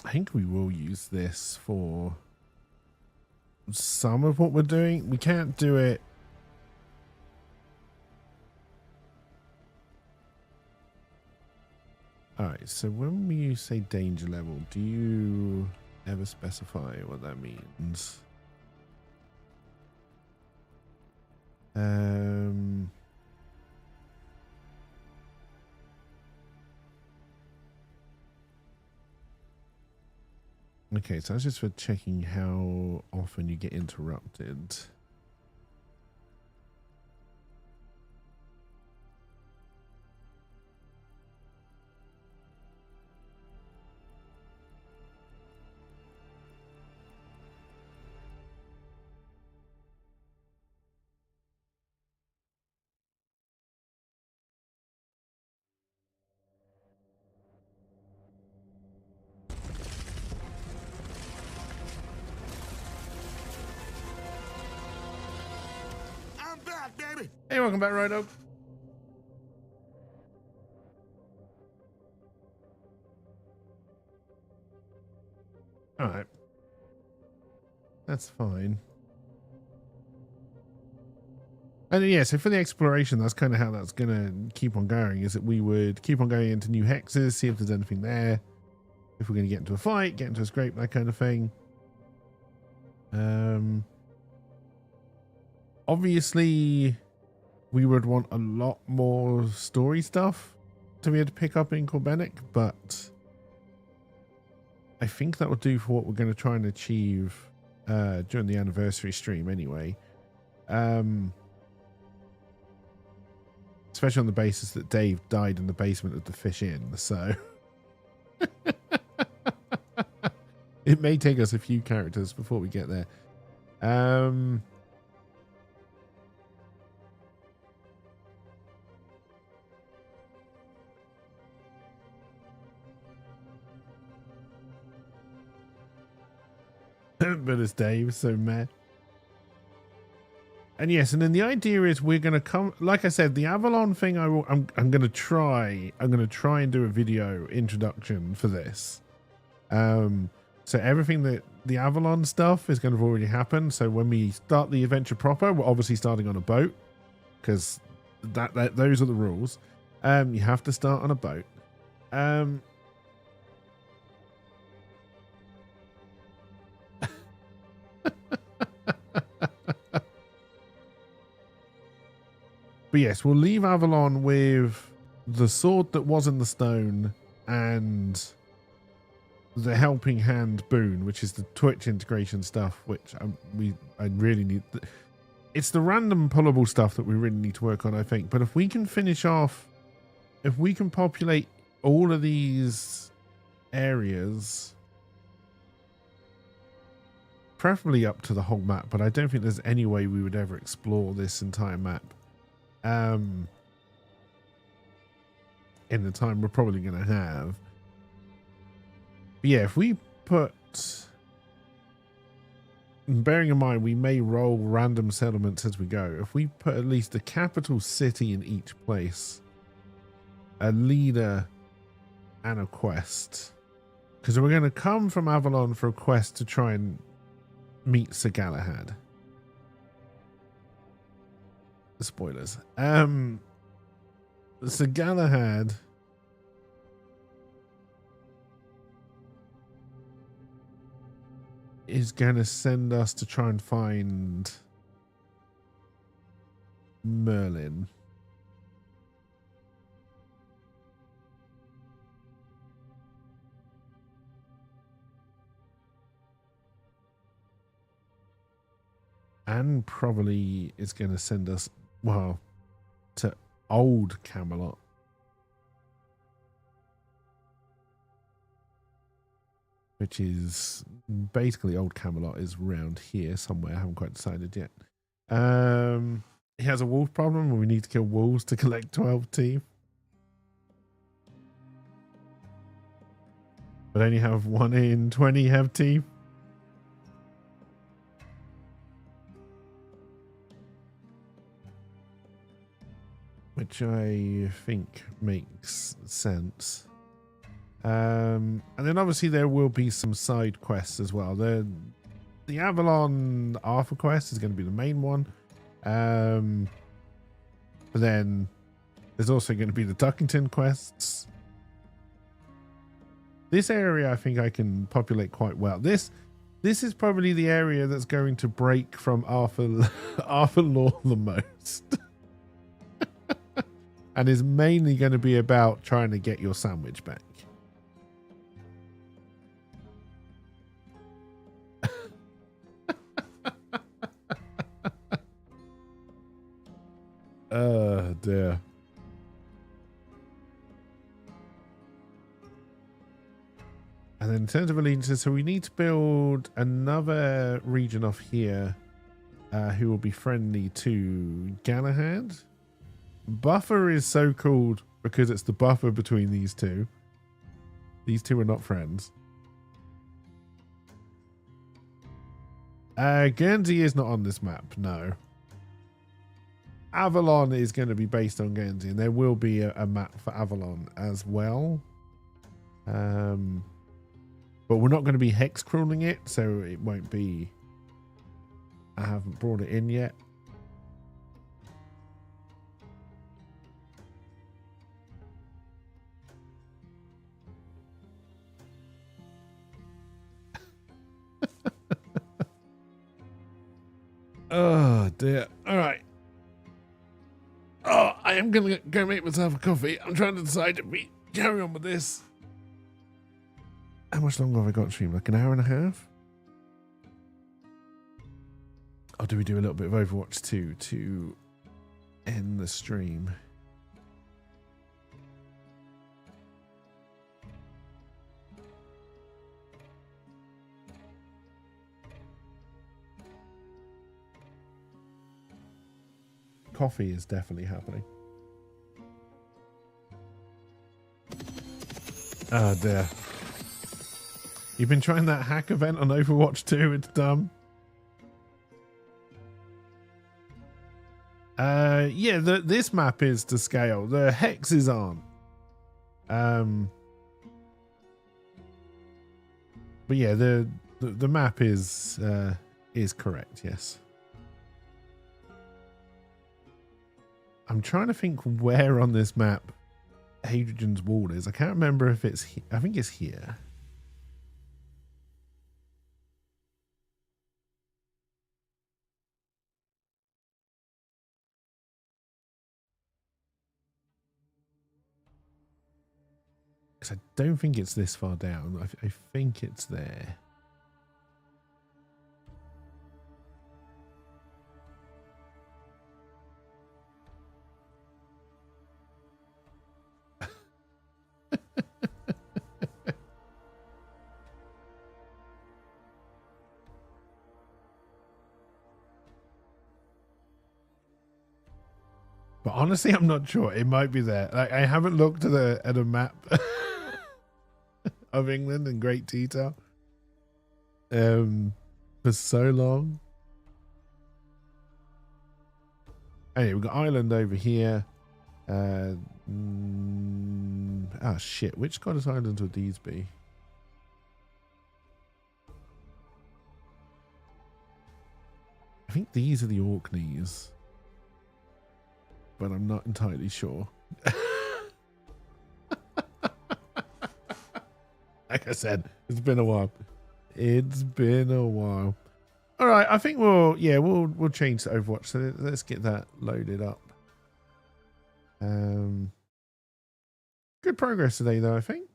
I think we will use this for some of what we're doing. We can't do it. Alright, so when we say danger level, do you ever specify what that means? Okay, so that's just for checking how often you get interrupted. me. Hey, welcome back, Rhino. All right. That's fine. And yeah, so for the exploration, that's kind of how that's going to keep on going, is that we would keep on going into new hexes, see if there's anything there. If we're going to get into a fight, get into a scrape, that kind of thing. Obviously, we would want a lot more story stuff to be able to pick up in Corbenic, but I think that will do for what we're going to try and achieve during the anniversary stream anyway. Especially on the basis that Dave died in the basement of the Fish Inn, so it may take us a few characters before we get there. But it's Dave, so meh. And yes, and then the idea is we're going to come, like I said, the Avalon thing, I'm going to try and do a video introduction for this. So everything that the Avalon stuff is going to have already happened. So when we start the adventure proper, we're obviously starting on a boat because those are the rules. You have to start on a boat. But yes, we'll leave Avalon with the sword that was in the stone and the helping hand boon, which is the Twitch integration stuff, which I really need. It's the random pullable stuff that we really need to work on, I think. But if we can finish off, if we can populate all of these areas, preferably up to the whole map, but I don't think there's any way we would ever explore this entire map. In the time we're probably going to have. But yeah, if we put, bearing in mind we may roll random settlements as we go, if we put at least a capital city in each place, a leader and a quest, because we're going to come from Avalon for a quest to try and meet Sir Galahad. Spoilers. Sir Galahad is going to send us to try and find Merlin. And probably is going to send us, well, to Old Camelot. Which is basically Old Camelot is around here somewhere. I haven't quite decided yet. He has a wolf problem and we need to kill wolves to collect 12 teeth. But only have 1 in 20 have teeth. Which I think makes sense. And then obviously there will be some side quests as well. The Avalon Arthur quest is going to be the main one. But then there's also going to be the Duckington quests. This area I think I can populate quite well. This is probably the area that's going to break from Arthur lore the most. And is mainly going to be about trying to get your sandwich back. Oh dear. And then in terms of allegiances, so we need to build another region off here who will be friendly to Galahad. Buffer is so called because it's the buffer between these two. These two are not friends. Guernsey is not on this map, no. Avalon is going to be based on Guernsey, and there will be a map for Avalon as well. But we're not going to be hex crawling it, so it won't be. I haven't brought it in yet. Oh dear. All right. Oh, I am going to go make myself a coffee. I'm trying to decide if we carry on with this. How much longer have I got stream? Like an hour and a half? Or do we do a little bit of Overwatch 2 to end the stream? Coffee is definitely happening. Oh dear. You've been trying that hack event on Overwatch 2, it's dumb. Yeah, this map is to scale. The hexes aren't. But yeah, the map is correct, yes. I'm trying to think where on this map Hadrian's Wall is. I can't remember if it's I think it's here. Because I don't think it's this far down. I think it's there. But honestly, I'm not sure. It might be there. Like, I haven't looked at a map of England in great detail for so long. Anyway, we've got Ireland over here. Shit. Which Scottish islands would these be? I think these are the Orkneys, but I'm not entirely sure. Like I said, it's been a while. It's been a while. All right, I think we'll change to Overwatch. So let's get that loaded up. Good progress today, though, I think.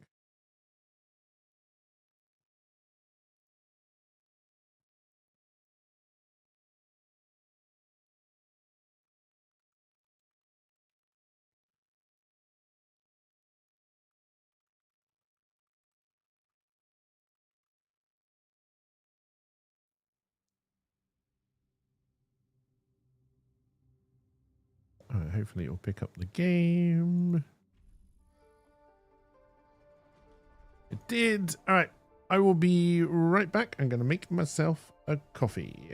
All right, hopefully it'll pick up the game. It did. All right, I will be right back. I'm going to make myself a coffee.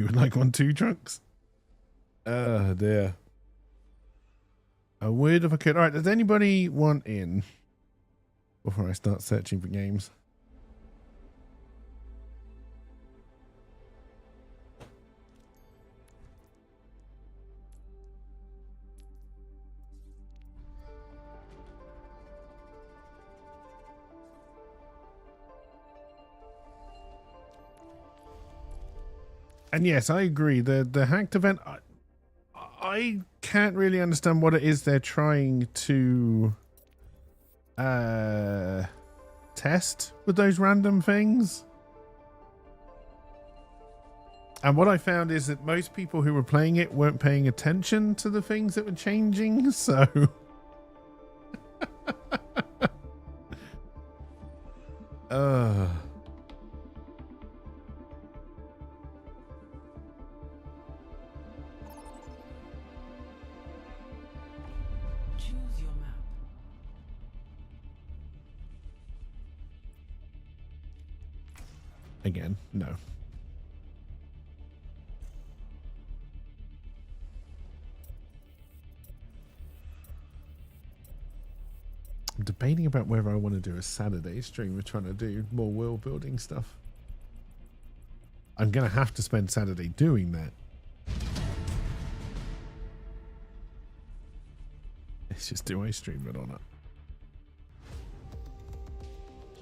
You would like one too, Trunks? Dear. I would if I could. All right, does anybody want in before I start searching for games? And yes, I agree. The hacked event, I can't really understand what it is they're trying to test with those random things. And what I found is that most people who were playing it weren't paying attention to the things that were changing, so... Choose your map. Again, no. I'm debating about whether I want to do a Saturday stream. We're trying to do more world building stuff. I'm going to have to spend Saturday doing that. It's just, do I stream it or not?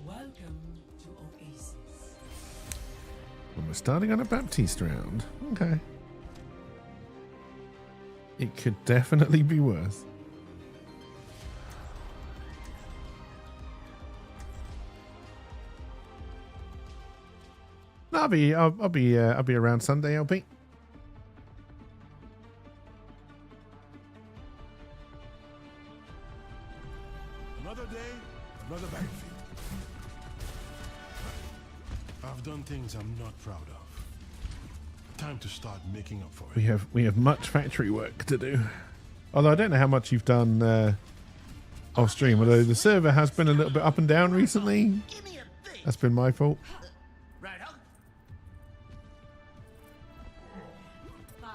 Welcome to Oasis. Well, we're starting on a Baptiste round. Okay. It could definitely be worse. I'll be around Sunday, LP. Another day, another battlefield. I've done things I'm not proud of. Time to start making up for it. We have much factory work to do. Although I don't know how much you've done off stream. Although the server has been a little bit up and down recently. That's been my fault.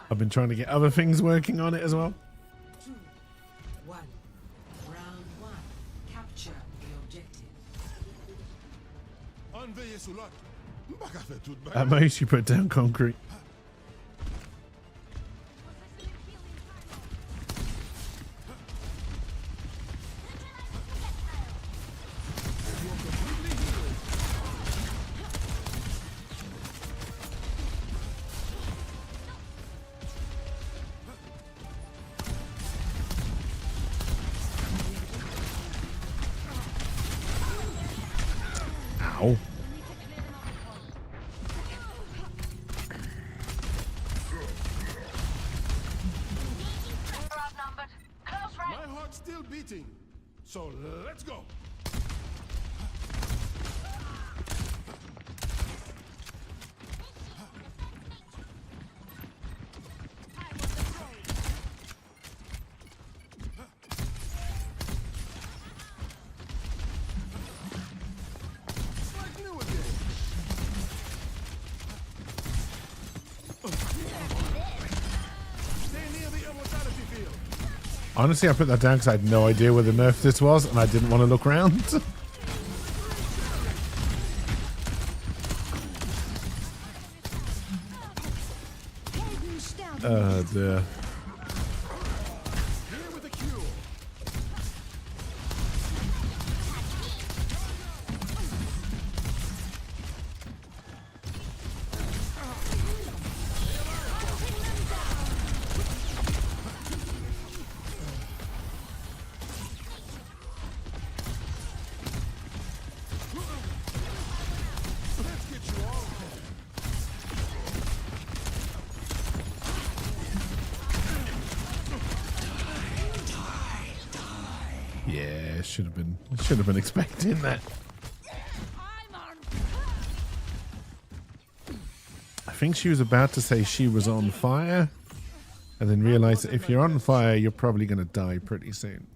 I've been trying to get other things working on it as well. 2, 1. Round 1. Capture the objective. At most, you put down concrete. Ow. My heart's still beating, so let's go. Honestly, I put that down because I had no idea where the nerf this was, and I didn't want to look around. Dear. Yeah, should have been expecting that. I think she was about to say she was on fire, and then realized that if you're on fire, you're probably going to die pretty soon.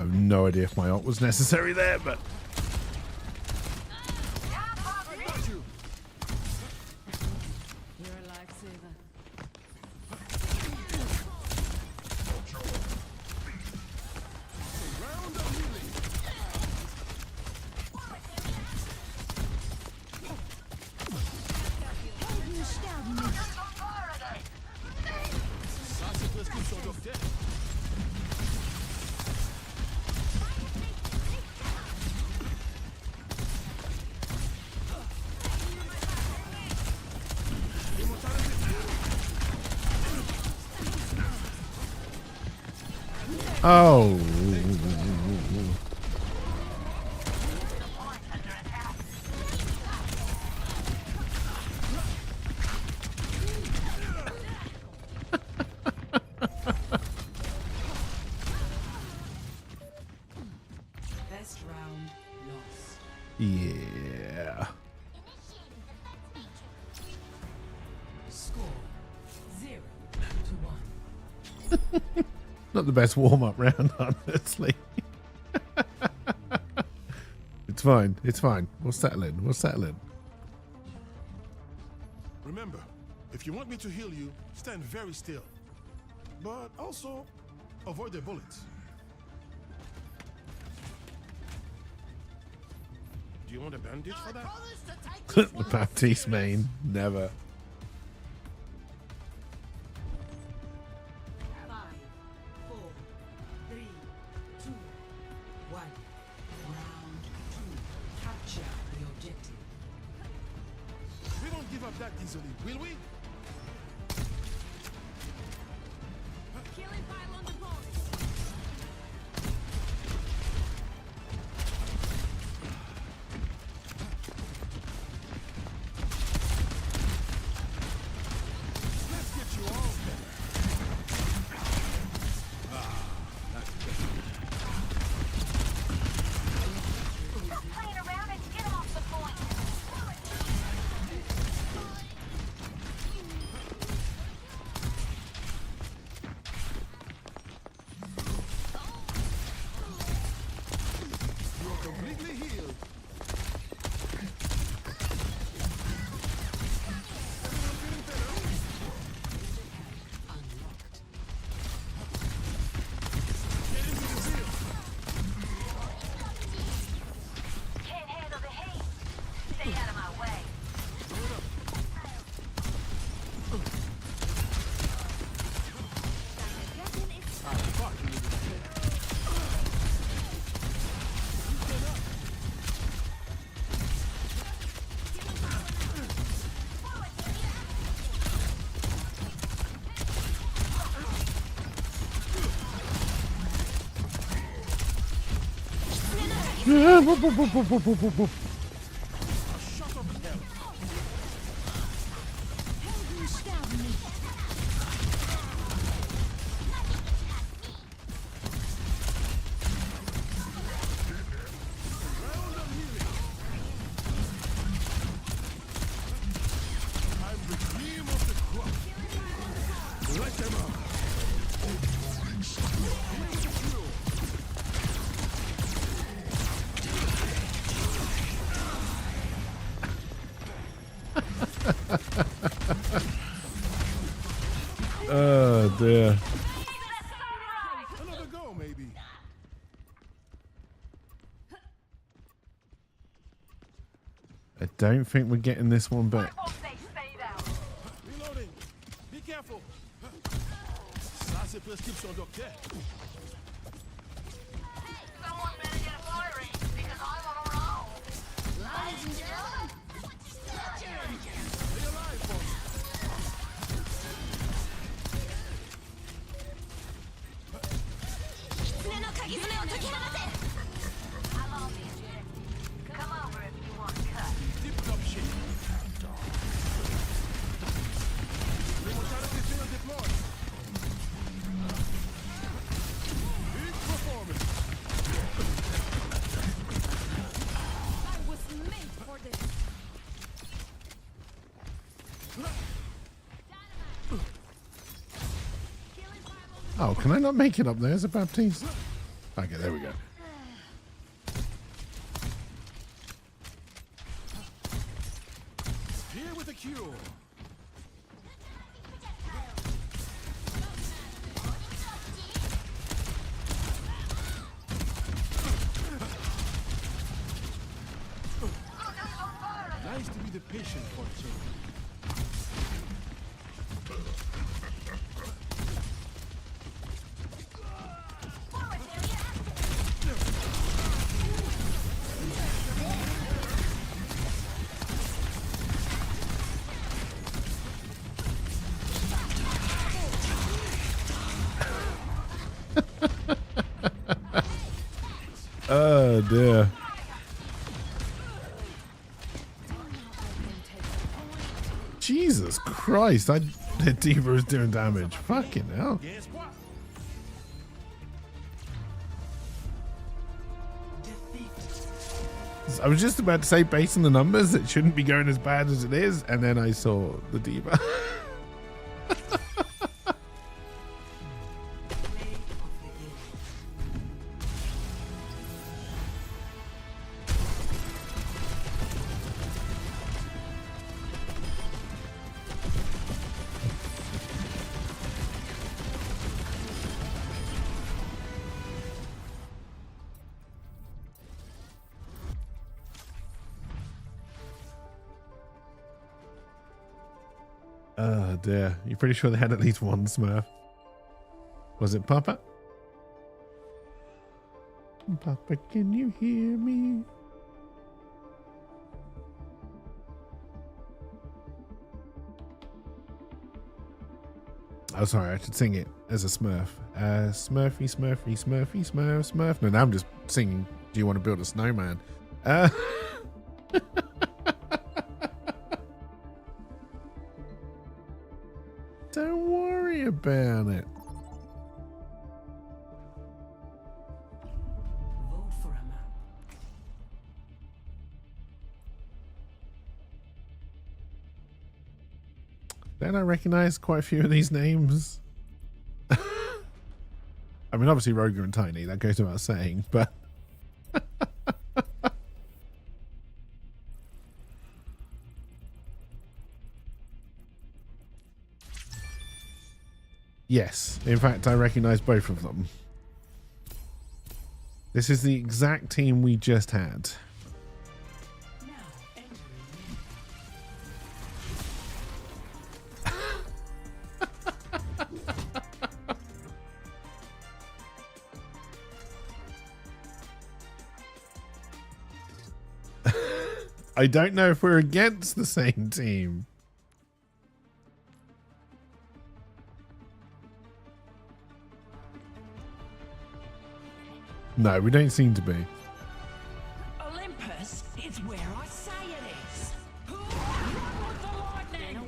have no idea if my ult was necessary there, but You're a lifesaver. oh. Best round lost. Yeah. Score 0-1. Not the best warm-up round, honestly. It's fine. It's fine. We'll settle in. We'll settle in. Remember, if you want me to heal you, stand very still. But also, avoid the bullets. Do you want a bandage for that? The Baptiste main. Never. 5, 4, 3, 2, 1. Round 2. Capture the objective. We won't give up that easily, will we? Killing pile on the board. Let's get you all better. Stop playing around and get him off the point. You are completely healed. Everyone feeling better? Unlocked. Get into the field. Can't handle the heat. Stay out of my way. Shut up, hell. I'm the cream of the crop. Let them out. Oh dear. Another go, maybe. I don't think we're getting this one back. Reloading. Be careful. Ça, c'est prescription docteur. Someone better get a fire rate because I'm on a roll. Ladies and gentlemen, start your engine. Stay alive, boss. I'm on these jets. Come over if you want cut. Tip top shape. Immortality field deployed. Big performance. I was made for this. Oh, can I not make it up there as a Baptiste? Okay, there we go. Here with a cure. Nice to be the patient for a change. Oh dear. Jesus Christ, the D.Va is doing damage. Fucking hell. Guess what? I was just about to say, based on the numbers, it shouldn't be going as bad as it is, and then I saw the D.Va. Oh dear. You're pretty sure they had at least one Smurf? Was it Papa? Papa, can you hear me? Oh, sorry, I should sing it as a Smurf. Smurfy, Smurfy, Smurfy, Smurf, Smurf. No, now I'm just singing, do you want to build a snowman? Don't worry about it. Vote for a map. Don't I recognize quite a few of these names? I mean, obviously Roger and Tiny, that goes without saying, but... Yes, in fact, I recognize both of them. This is the exact team we just had. Now entering. I don't know if we're against the same team. No, we don't seem to be. Olympus is where I say it is. Run with the lightning.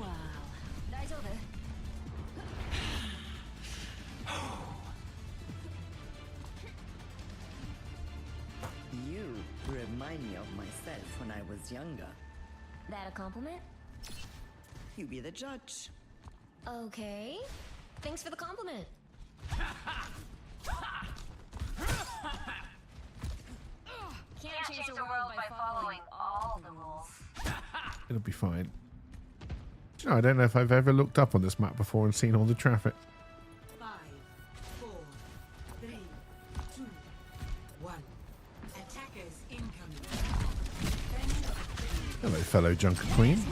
You remind me of myself when I was younger. That a compliment? You be the judge. Okay. Thanks for the compliment. Can't change the world by following all the rules. It'll be fine. Do you know, I don't know if I've ever looked up on this map before and seen all the traffic. 5, 4, 3, 2, 1. Attackers incoming. Hello, fellow Junker Queen.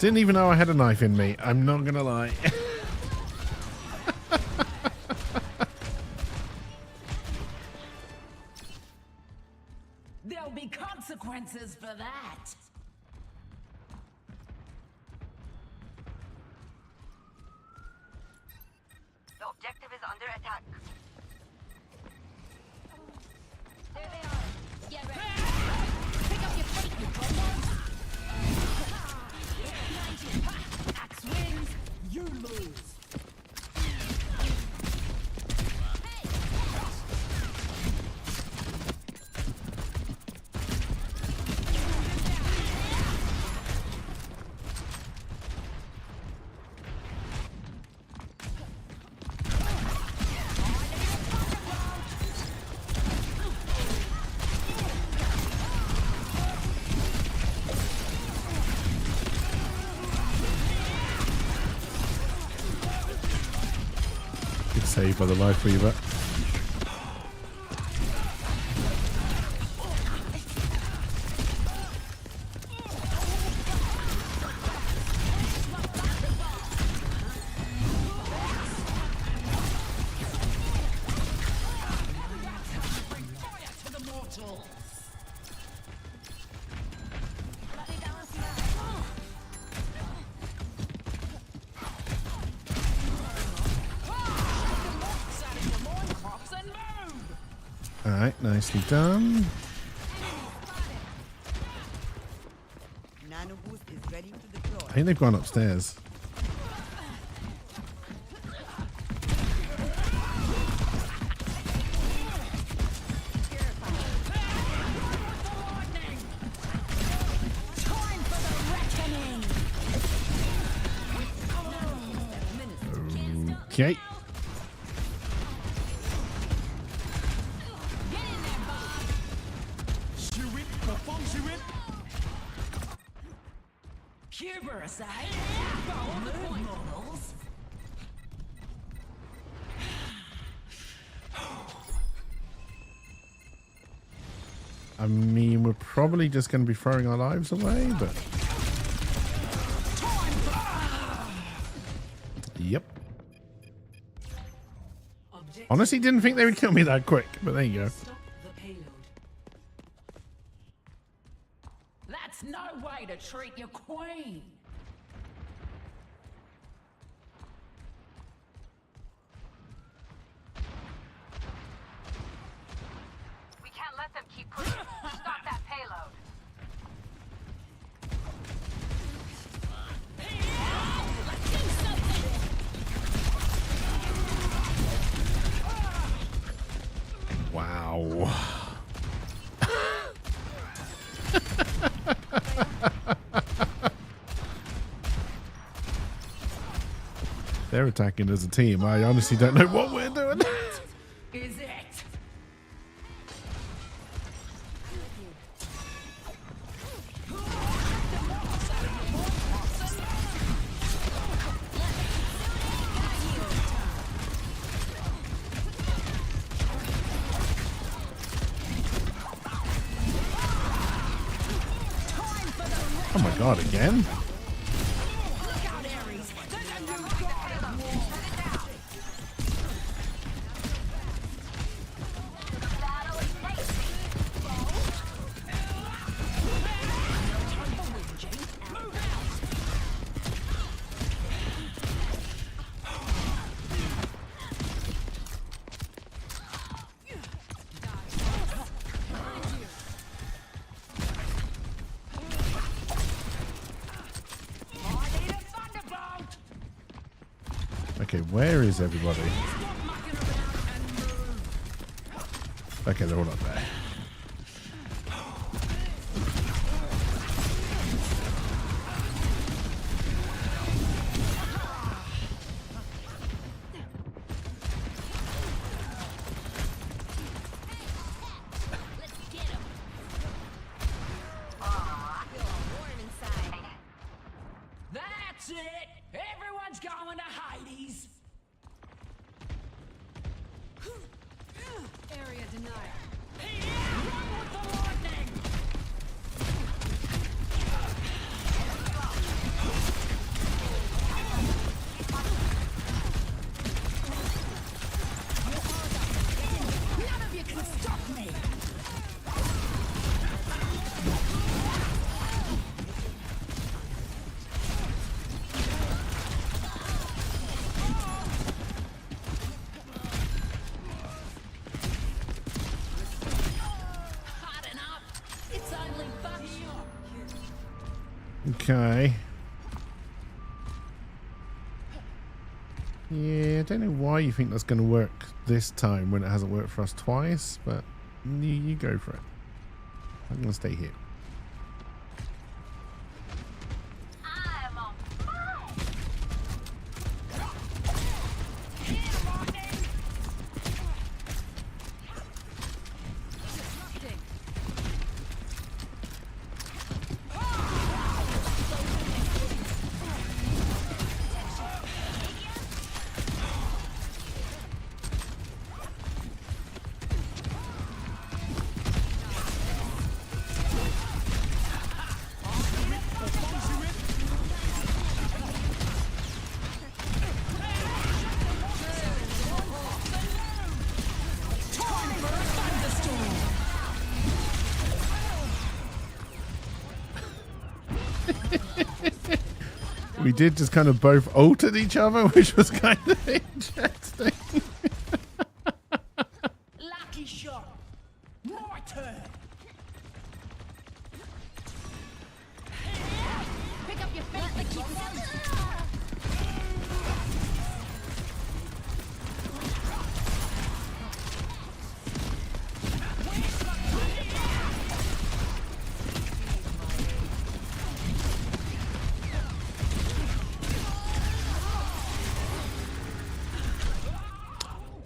Didn't even know I had a knife in me. I'm not gonna lie. There'll be consequences for that. The objective is under attack. There they are. Get ready. Pick up your feet, you bumbo. Axe wins, you lose. save by the life weaver. Alright, nicely done. Nano boost is ready to deploy. I think they've gone upstairs. Okay. Hubris, eh? Mood models. I mean, we're probably just going to be throwing our lives away, but... Yep. Honestly, didn't think they would kill me that quick, but there you go. Stop the payload. That's no way to treat your queen. We can't let them keep pushing. Stop that payload. Let's do something. Wow. They're attacking as a team. I honestly don't know what we're doing. Is it? Oh my god, again? Look out, Ares. There's a new god of war. Battle is tasty. Move out. I need a thunderbolt. Okay, where is everybody? Stop mucking around and move. Okay, they're all up there. That's it. Everyone's going to Hades. Area denied. Run with the lightning. None of you can stop me. Hot enough. It's only fucking. Okay. Yeah, I don't know why you think that's going to work this time when it hasn't worked for us twice, but you go for it. I'm going to stay here. I'm on fire. We did just kind of both altered each other, which was kind of interesting. Lucky shot. My turn. Pick up your feet and keep moving.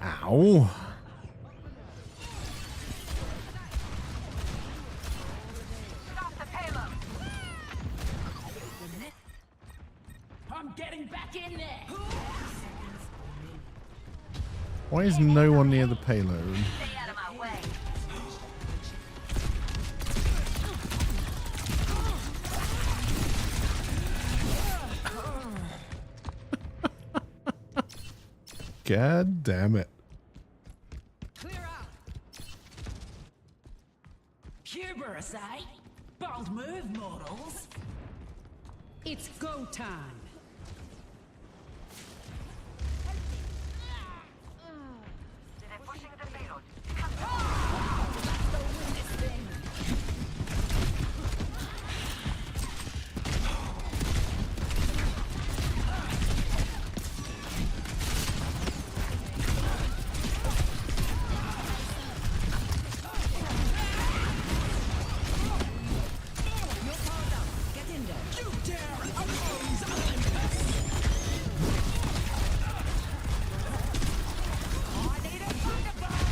Ow. Stop the payload. I'm getting back in there. Why is no one near the payload? Stay out of my way. God damn it. Clear out. Hubris, eh? Bold move, mortals. It's go time. They're pushing the payload. You dare oppose Olympus? I need a thunderbolt.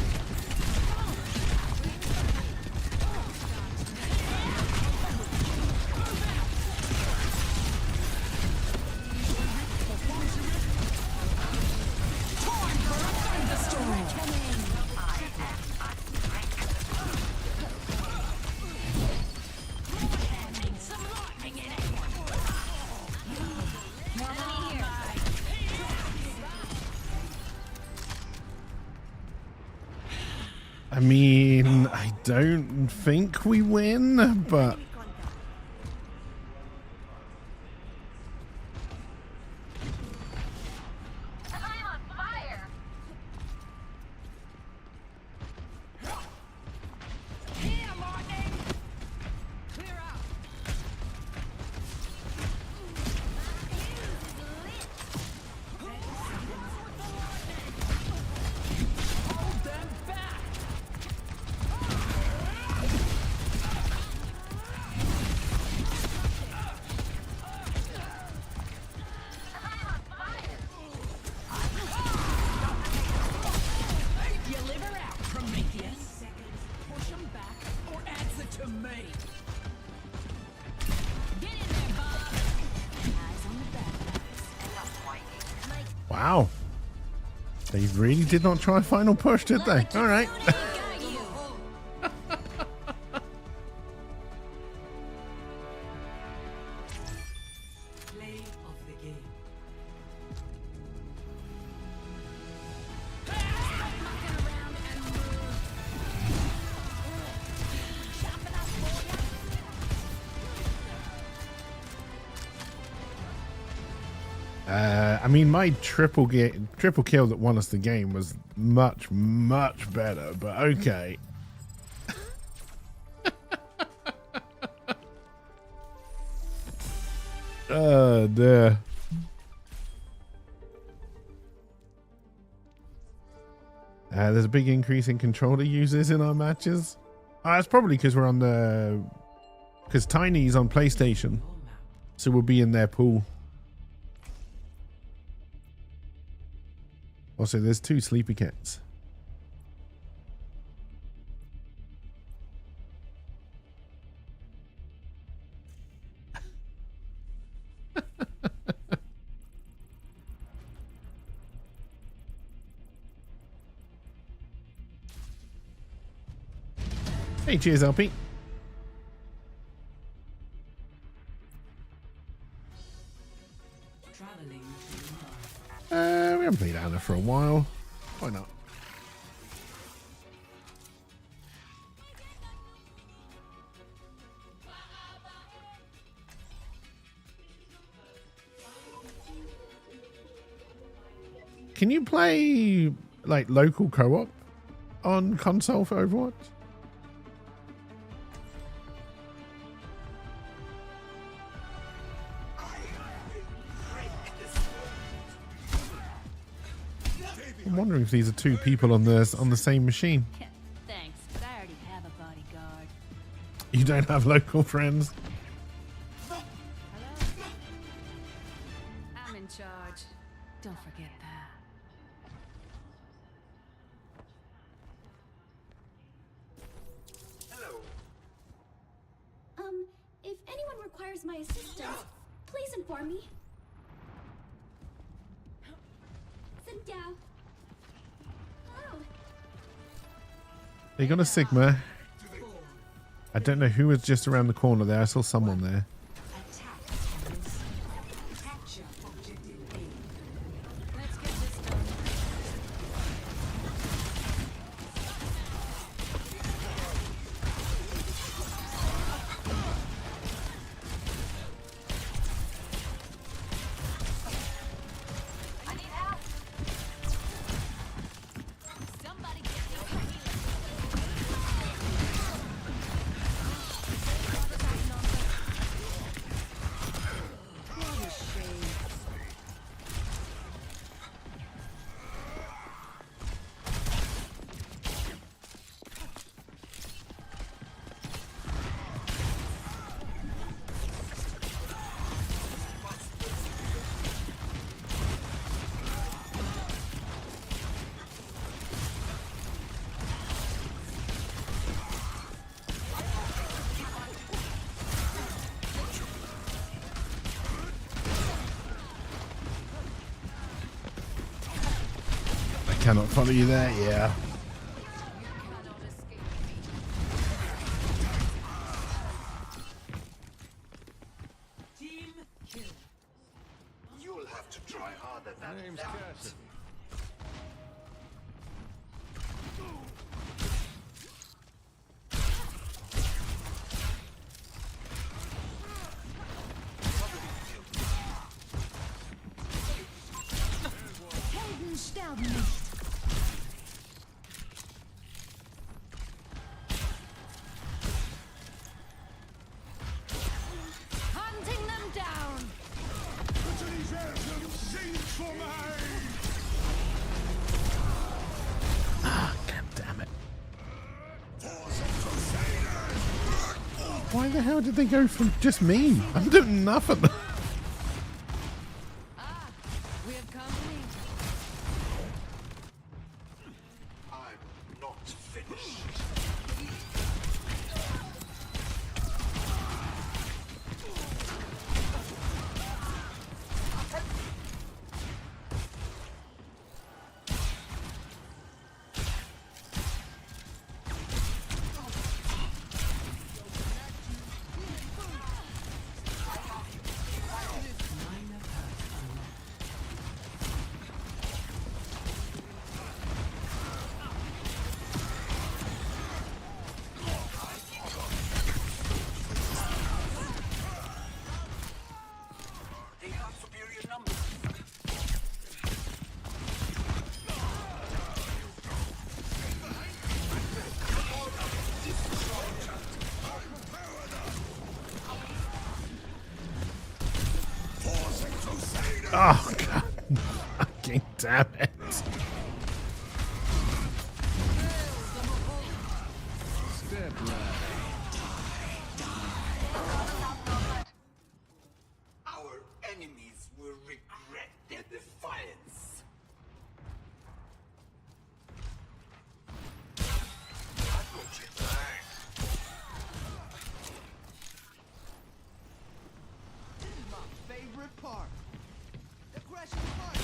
Time for a thunderstorm. Need some lightning in it. I mean, I don't think we win, but I'm on fire. Here, lightning. Clear out. Hold them back. I'm on fire. Eat your liver out, Prometheus. Push them back or answer to me. Get in there, Bob. Eyes on the bad guys. wow. They really did not try final push, did they? All right. Got you. Play of the game. I mean, my triple kill that won us the game was much, much better, but okay. Oh, dear. There's a big increase in controller users in our matches. That's probably because we're on the... Because Tiny's on PlayStation. So we'll be in their pool. Also, there's 2 sleepy cats. Hey, cheers, LP. We haven't played Anna for a while. Why not? Can you play like local co-op on console for Overwatch? I'm wondering if these are two people on the same machine. Thanks, but I already have a bodyguard. You don't have local friends. Hello? I'm in charge. Don't forget that. If anyone requires my assistance, please inform me. Sit down. Hello. They got a Sigma. I don't know who was just around the corner there. I saw someone there. Let's get this done. I need help. Somebody get me What a shame. I cannot follow you there. Yeah. Cannot escape me. Team kill. You'll have to try harder than that. Hunting them down. God damn it. Why the hell did they go for just me? I'm doing nothing. We have company. I'm not finished. They have superior numbers. Oh god. Fucking damn it. Our enemies will regret their defiance. That's what you learn. This is my favorite part. The crashing part.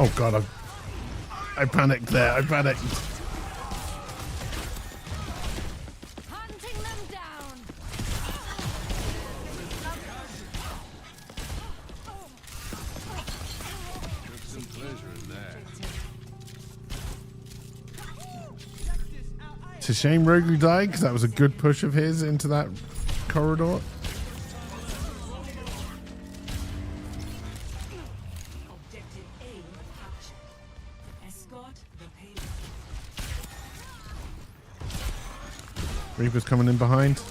Oh god, I panicked there. I panicked. Hunting them down. Took some pleasure in that. It's a shame Rogu died because that was a good push of his into that corridor. Objective A captured. Escort the payload. Reaper's coming in behind.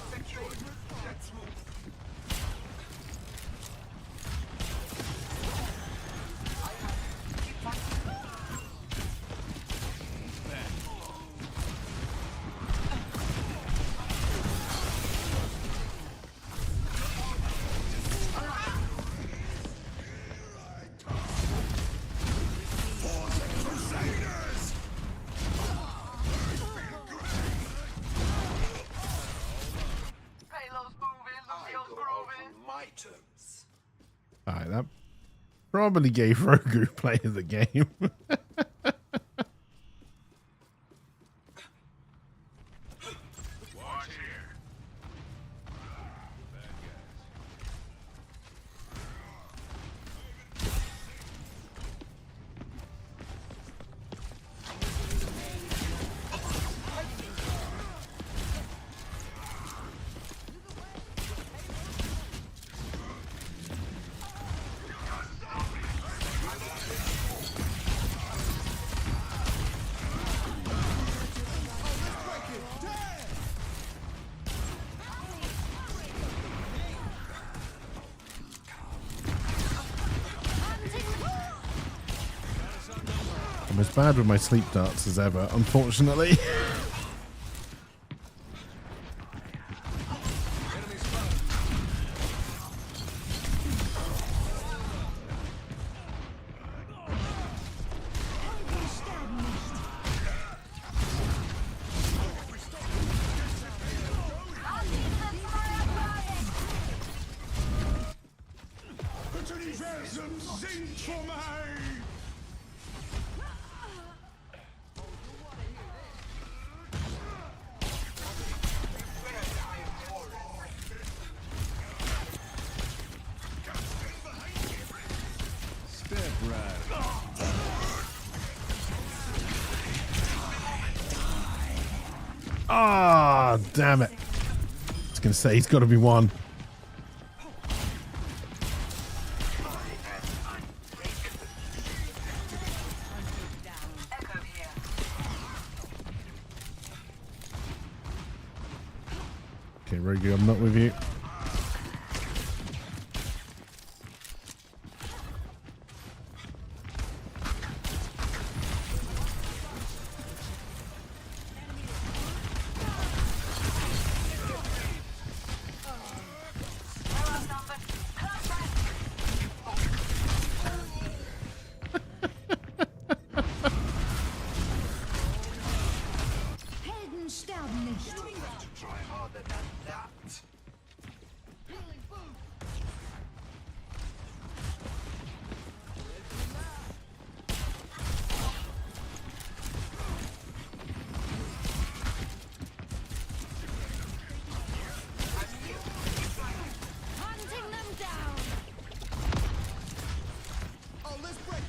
Payload's moving, Lucio's grooving. My terms. Alright, that probably gave Rogu play of the game. Watch here. Bad guys. I'm as bad with my sleep darts as ever, unfortunately. Universum singt für mich! Step right. Ah, damn it. I was going to say, he's got to be one. Echo here. Okay, Rogu, I'm not with you. Payload number. Close rank. Helden sterben nicht. Try harder than that. Hunting them down. Oh, let's break it!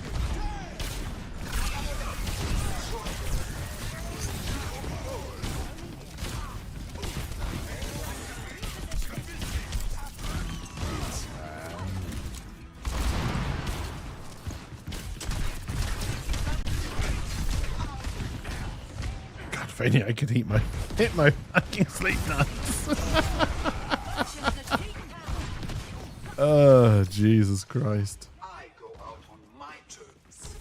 God, if only I could hit my fucking sleep darts. Oh, Jesus Christ. I go out on my terms.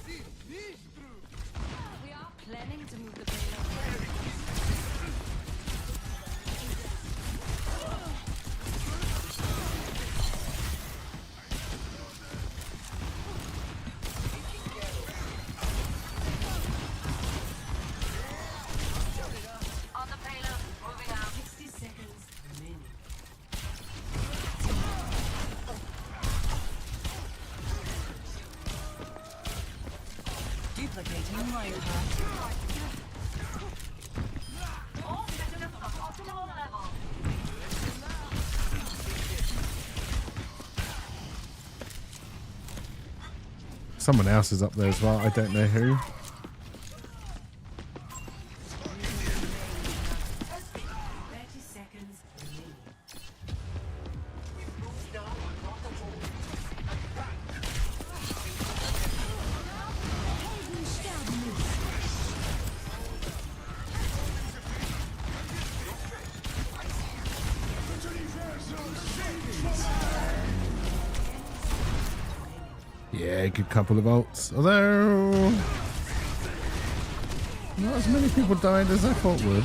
We are planning to move the payload. On the payload. Moving out. 60 seconds remaining. like that. All systems on optimal level. Someone else is up there as well. I don't know who. 30 seconds remaining. Yeah, good couple of ults. Although not as many people died as I thought would.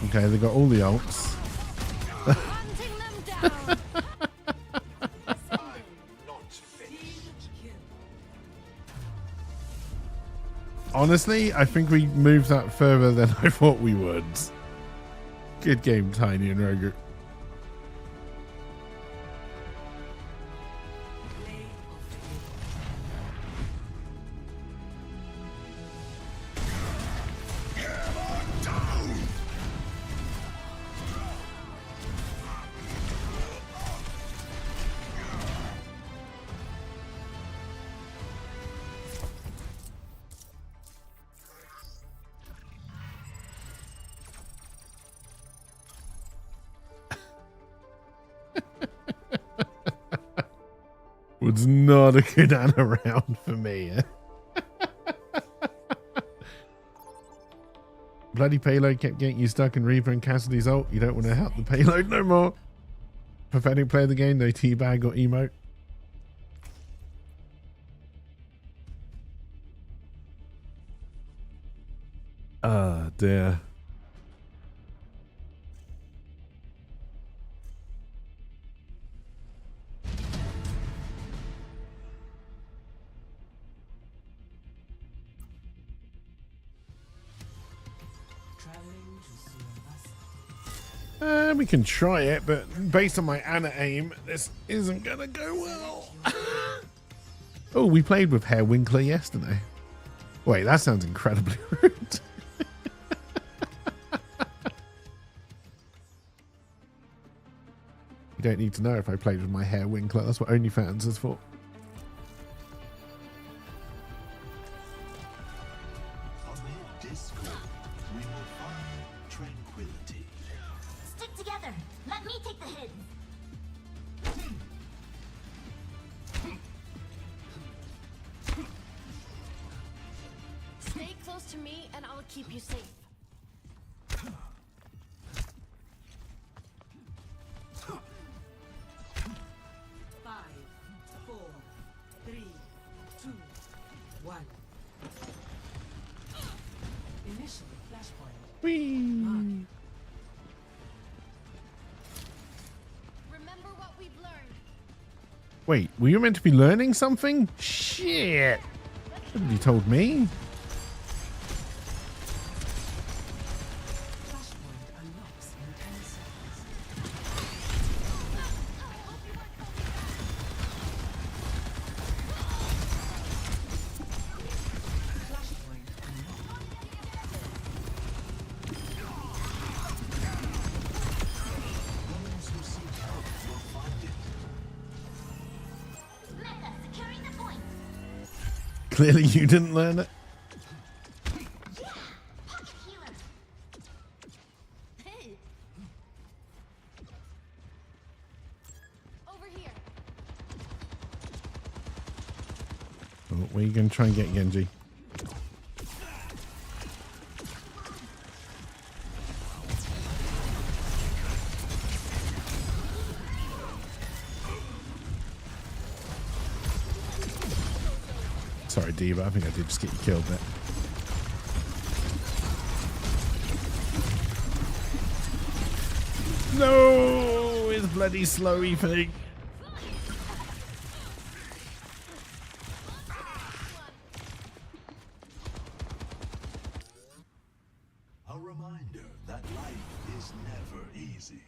Okay, they got all the ults. Hunting them down. Honestly, I think we moved that further than I thought we would. Good game, Tiny and Roger. Was not a good Anna round for me. Bloody payload kept getting you stuck in Reaper and Cassidy's ult. You don't want to help the payload no more. Pathetic play of the game, no teabag or emote. Ah, dear. We can try it, but based on my Anna aim, this isn't gonna go well. Oh, we played with Hair Winkler yesterday. Wait, that sounds incredibly rude. You don't need to know if I played with my Hair Winkler. That's what OnlyFans is for. On the Discord, we will find tranquility. Stick together. Let me take the hit. Stay close to me and I'll keep you safe. Initial flashpoint. Whee. Remember what we've learned. Wait, were you meant to be learning something? Shit. Nobody told me. Flashpoint unlocks in 10 seconds. Flashpoint unlocked. Those who seek help will find it. Mecca securing the point. Clearly you didn't learn it. Yeah. Pocket healer. Hey. Over here. Oh, where are you going to try and get Genji? Sorry, Diva. I think I did just get you killed there. No! It's bloody slowy thing. A reminder that life is never easy.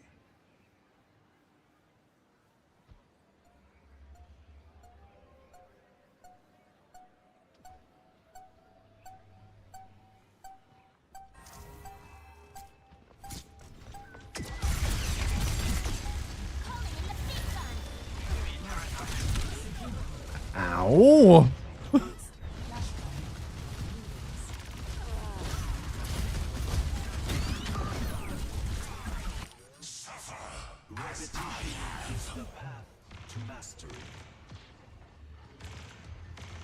Ow!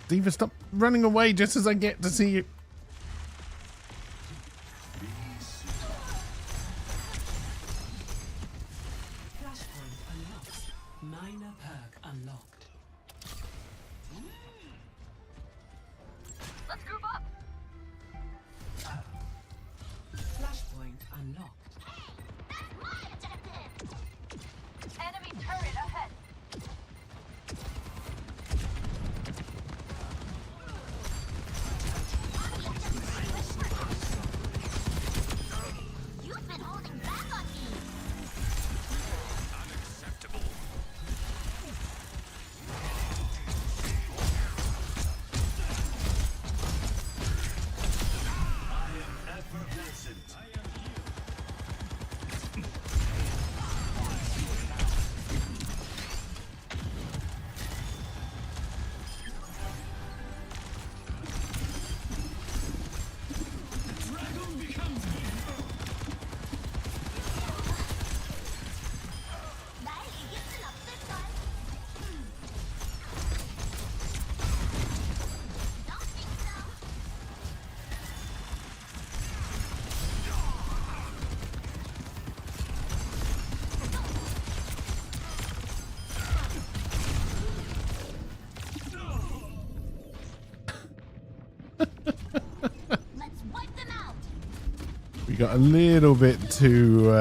Diva, stop running away just as I get to see you. Flashpoint unlocked. Minor perk unlocked. Let's group up. Flashpoint unlocked. That's my objective! Enemy turret ahead. You've been holding back on me! Effervescent. 나의 이길 순 없을걸? Don't think so. Let's wipe them out! We got a little bit too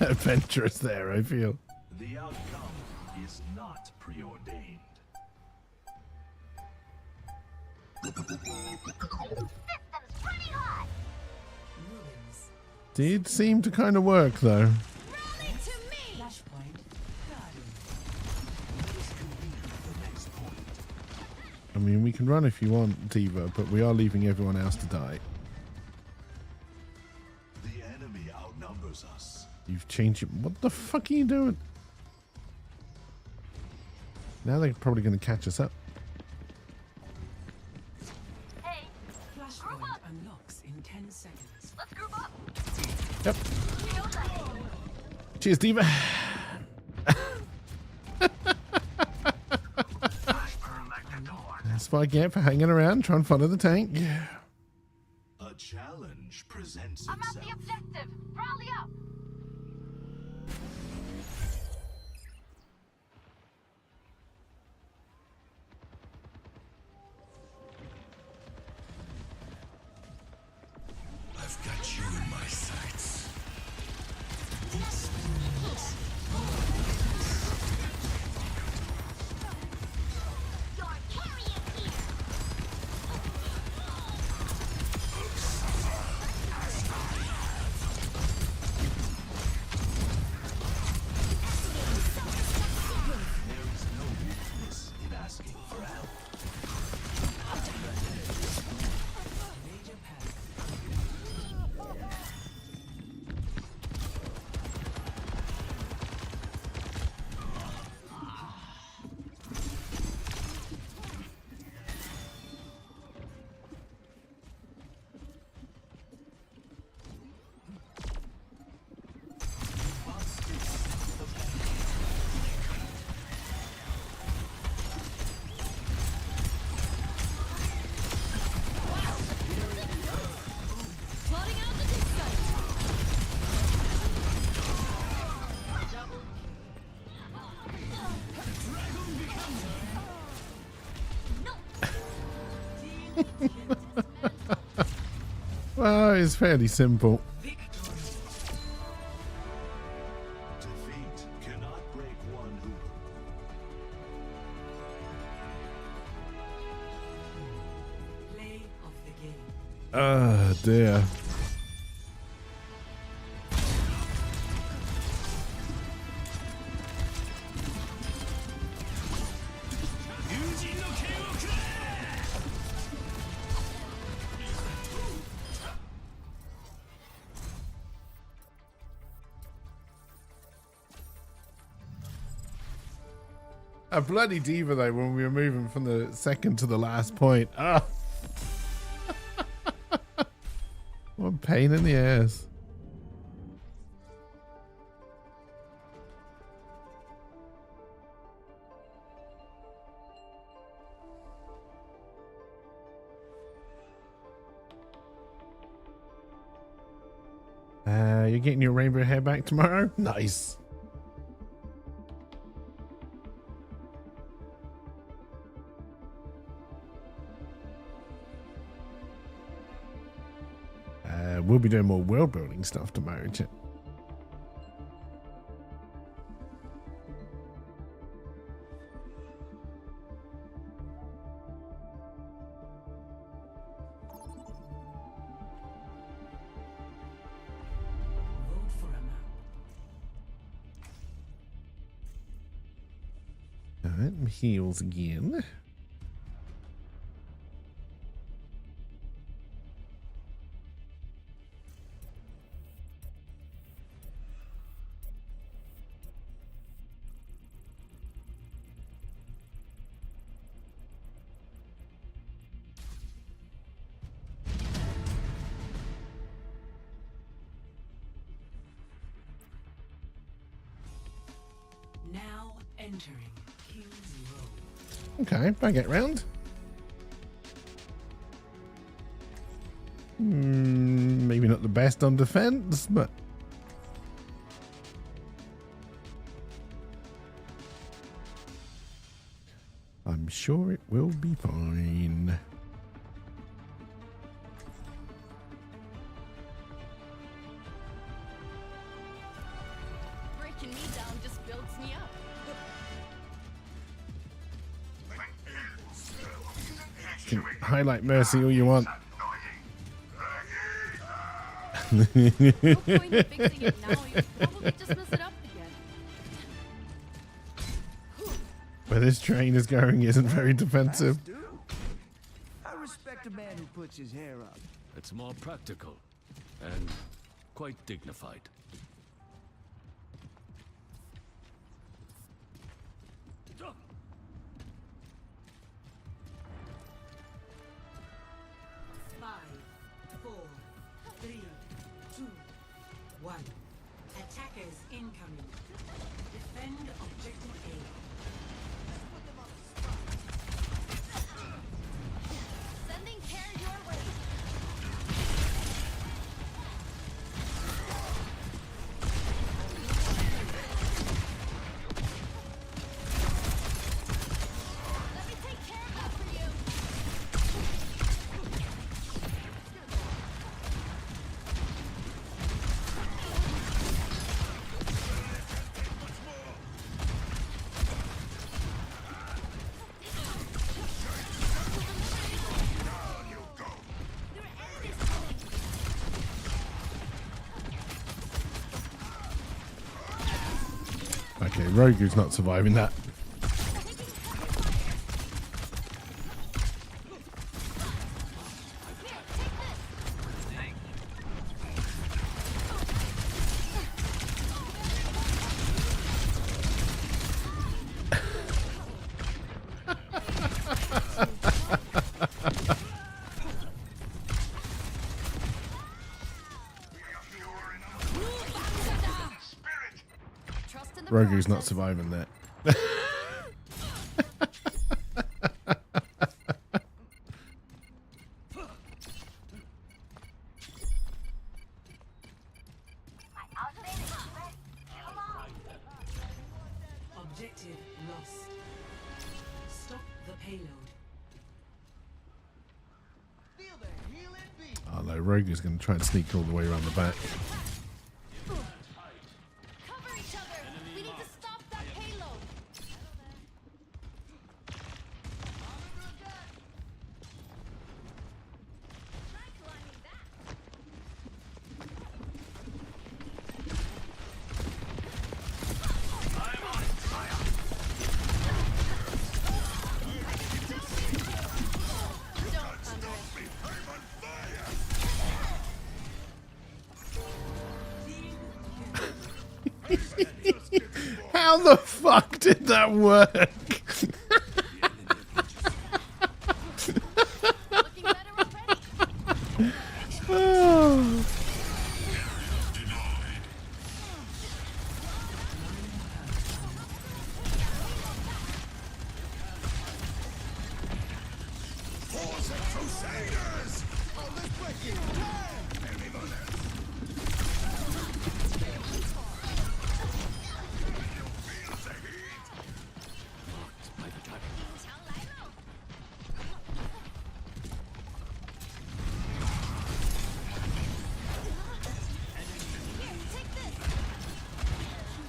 adventurous there, I feel. The outcome is not preordained. System's running hot! Ruins. Did seem to kind of work though. Rally to me! Flashpoint guarded. I mean, we can run if you want, Diva, but we are leaving everyone else to die. The enemy outnumbers us. You've changed it. What the fuck are you doing? Now they're probably going to catch us up. Hey, Flashpoint unlocks in 10 seconds. let's group up. Yep. Shield ready. Cheers, Diva. That's what I get for hanging around trying to follow the tank. Yeah. A challenge presents I'm at itself. the objective. Rally up. I've got you in my sights. Your carrier here! There is no weakness in asking for help. Major perk. Plotting out the dig site! Well, it's fairly simple. Defeat cannot break one who Play of the game. Ah, dear. A bloody diva though when we were moving from the second to the last point. Ah. What a pain in the ass. You're getting your rainbow hair back tomorrow? Nice. We'll be doing more world building stuff tomorrow, chat. Vote for a map. Alright, heals again. Now entering King's Row. Okay, if I get round. Maybe not the best on defense, but I'm sure it will be fine. Breaking me down just builds me up. You can highlight Mercy all you want. No point in fixing it now. You'll probably just mess it up again. Where this train is going isn't very defensive. I respect a man who puts his hair up. It's more practical and quite dignified. Attackers incoming. Defend objective A. Sending care your way. Let me take care of that for you. Okay, Rogu's not surviving that. Trust in the Rogu's not process. surviving that. Objective lost. Stop the payload. Oh no, Rogu's going to try and sneak all the way around the back. Cover each other. We need to stop that payload. Try climbing that. Don't underestimate. How the fuck did that work? Oh. Crusaders! Oh, let's break it! By the dragon.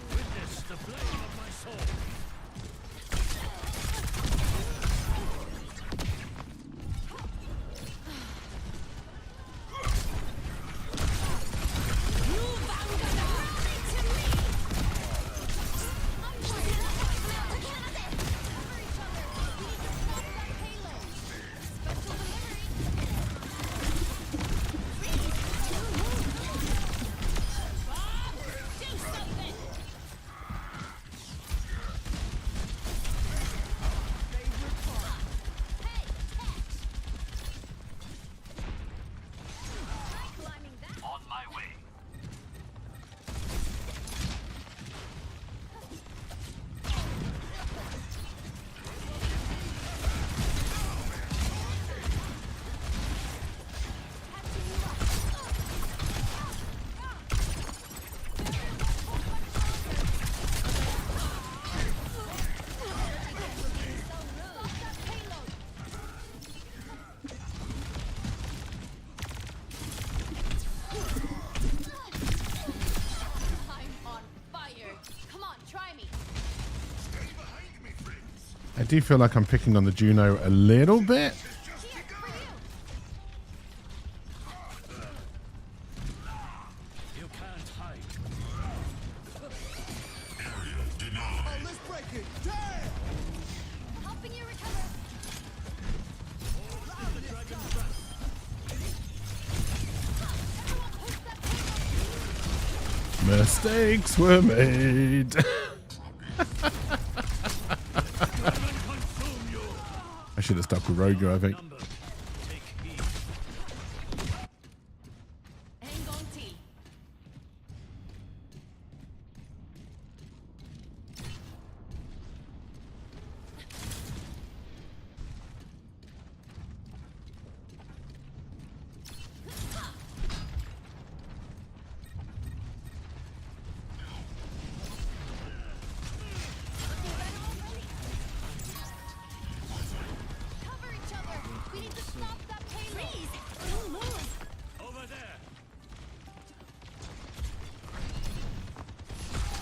Witness the flame of my soul. On my way. I'm on fire. Come on, try me. I do feel like I'm picking on the Juno a little bit. You can't hide. Oh, let's break it! Damn! Helping you recover. Mistakes were made. I should have stuck with Roger, I think. Number. Take heed. Hang on, T. Cover each other. We need to stop that payload. Freeze! Don't move. Over there.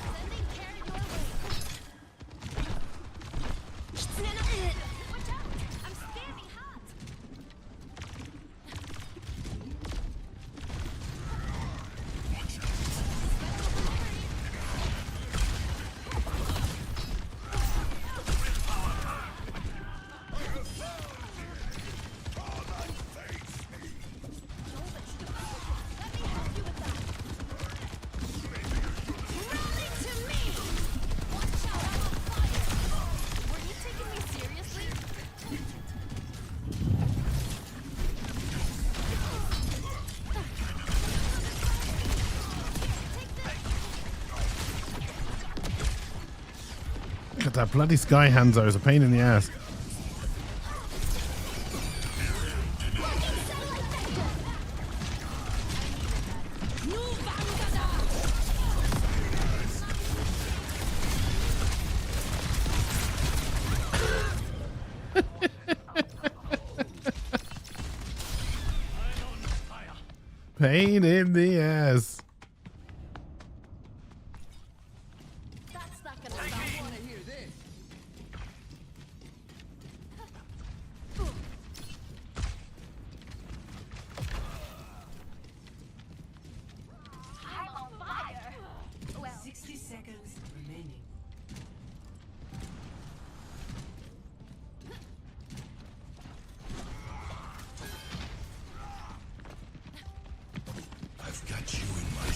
Sending care your way. Watch out! I'm standing hot. Let me help you with that. Rally to me! Watch out, I'm on fire! Were you taking me seriously? Look at that bloody Sky Hanzo is a pain in the ass. Pain in the ass. That's not gonna stop me. Hear this. I'm on fire! Well, 60 seconds remaining. I've got you in my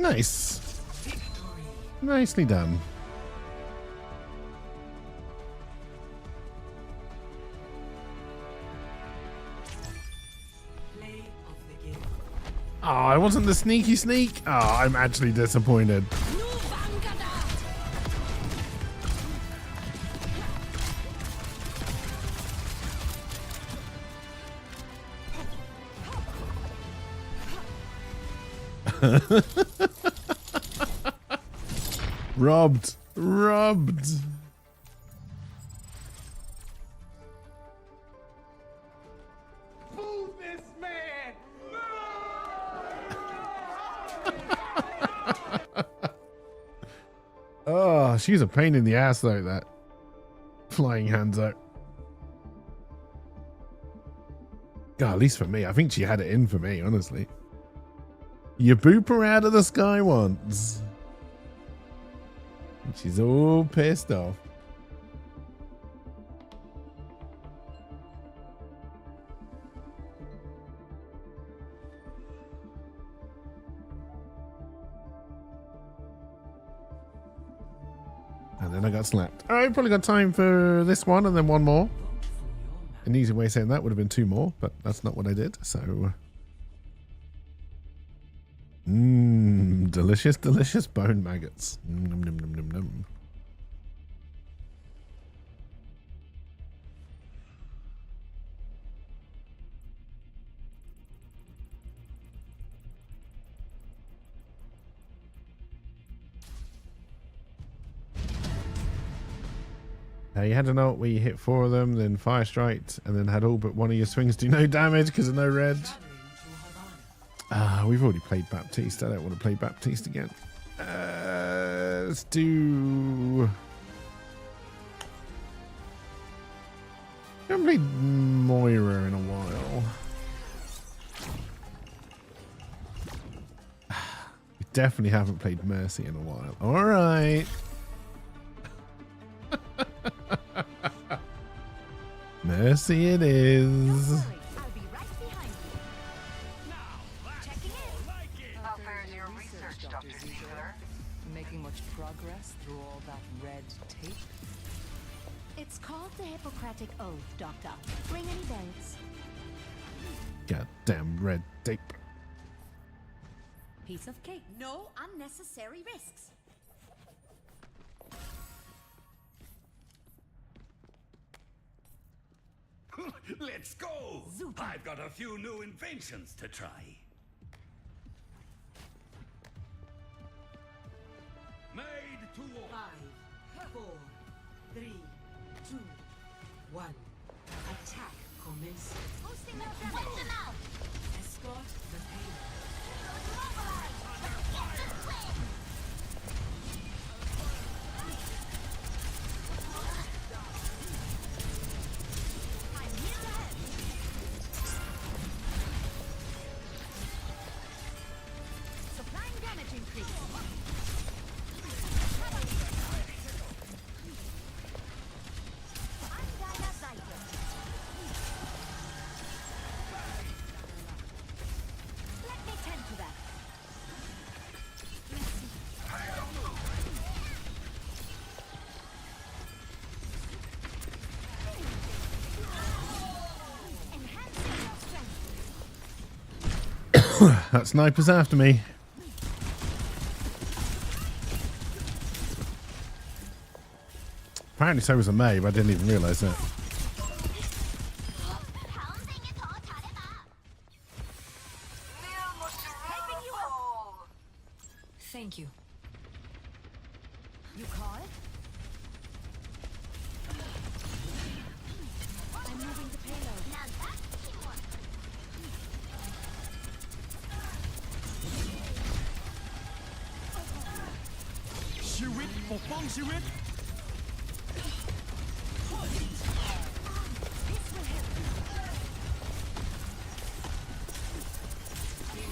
Nice. Nicely done. Oh, I wasn't the sneaky sneak. Oh, I'm actually disappointed. Robbed. Robbed. Move this man! Oh, she's a pain in the ass though, that flying hands out. God, at least for me. I think she had it in for me, honestly. You boop her out of the sky once. And she's all pissed off. And then I got slapped. All right, probably got time for this one and then one more. An easy way of saying that would have been two more, but that's not what I did. So, delicious, delicious bone maggots. Nom, nom, nom, nom, nom. You had an ult where you hit 4 of them, then fire striked, and then had all but one of your swings do no damage because of no red. We've already played Baptiste. I don't want to play Baptiste again. Let's do... I haven't played Moira in a while. We definitely haven't played Mercy in a while. All right. Mercy it is. I'll be right behind you. Checking in. How fair is your research, Dr. Ziegler? Making much progress through all that red tape? It's called the Hippocratic Oath, Doctor. Ring any bells? Goddamn red tape. Piece of cake. No unnecessary risks. Let's go! I've got a few new inventions to try. Made to order. 5, 4, 3, 2, 1. Attack commences. Boosting their damage. Now. Escort the payload. Supplying damage increase. Let me tend to that. Enhancing your strength. That sniper's after me. Apparently so was a May, but I didn't even realise that. Thank you. You call? I'm moving the payload. Now that's teamwork.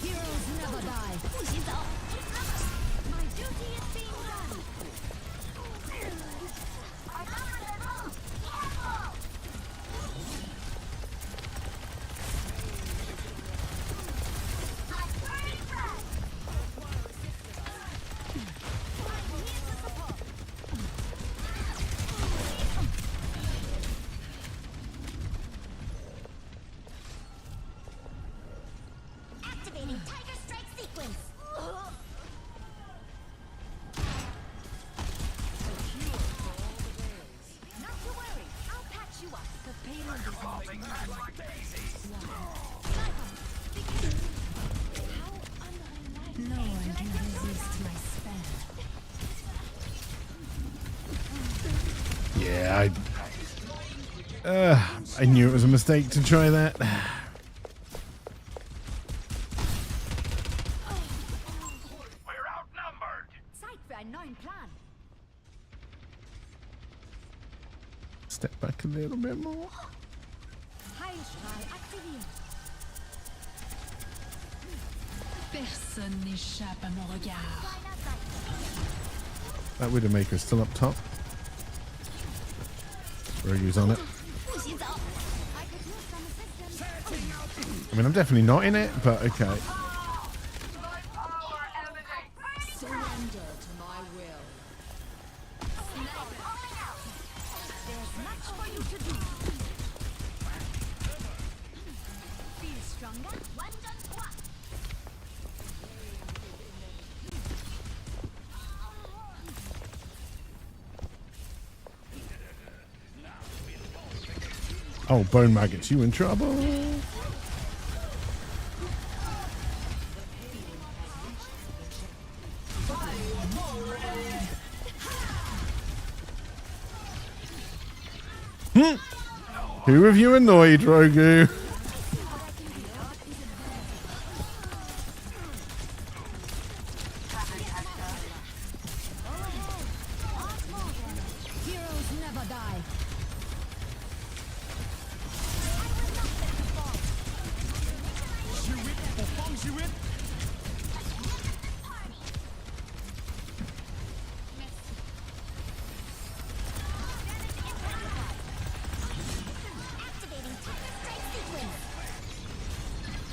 Heroes never die. My duty is being done. No one can resist my spell. Yeah, I knew it was a mistake to try that. We're outnumbered. Zeit für einen neuen Plan. Step back a little bit more. Heilstrahl aktiviert. Personne n'échappe à mon regard. That Widowmaker's still up top. Rogue's on it. 不洗澡。I could use some assistance. I mean, I'm definitely not in it, but okay. Surrender to my will. There's much for you to do. Feel stronger. 완전 좋아. Oh, bone maggots, you in trouble? Who have you annoyed, Rogu? Heroes never die. Activating strike sequence.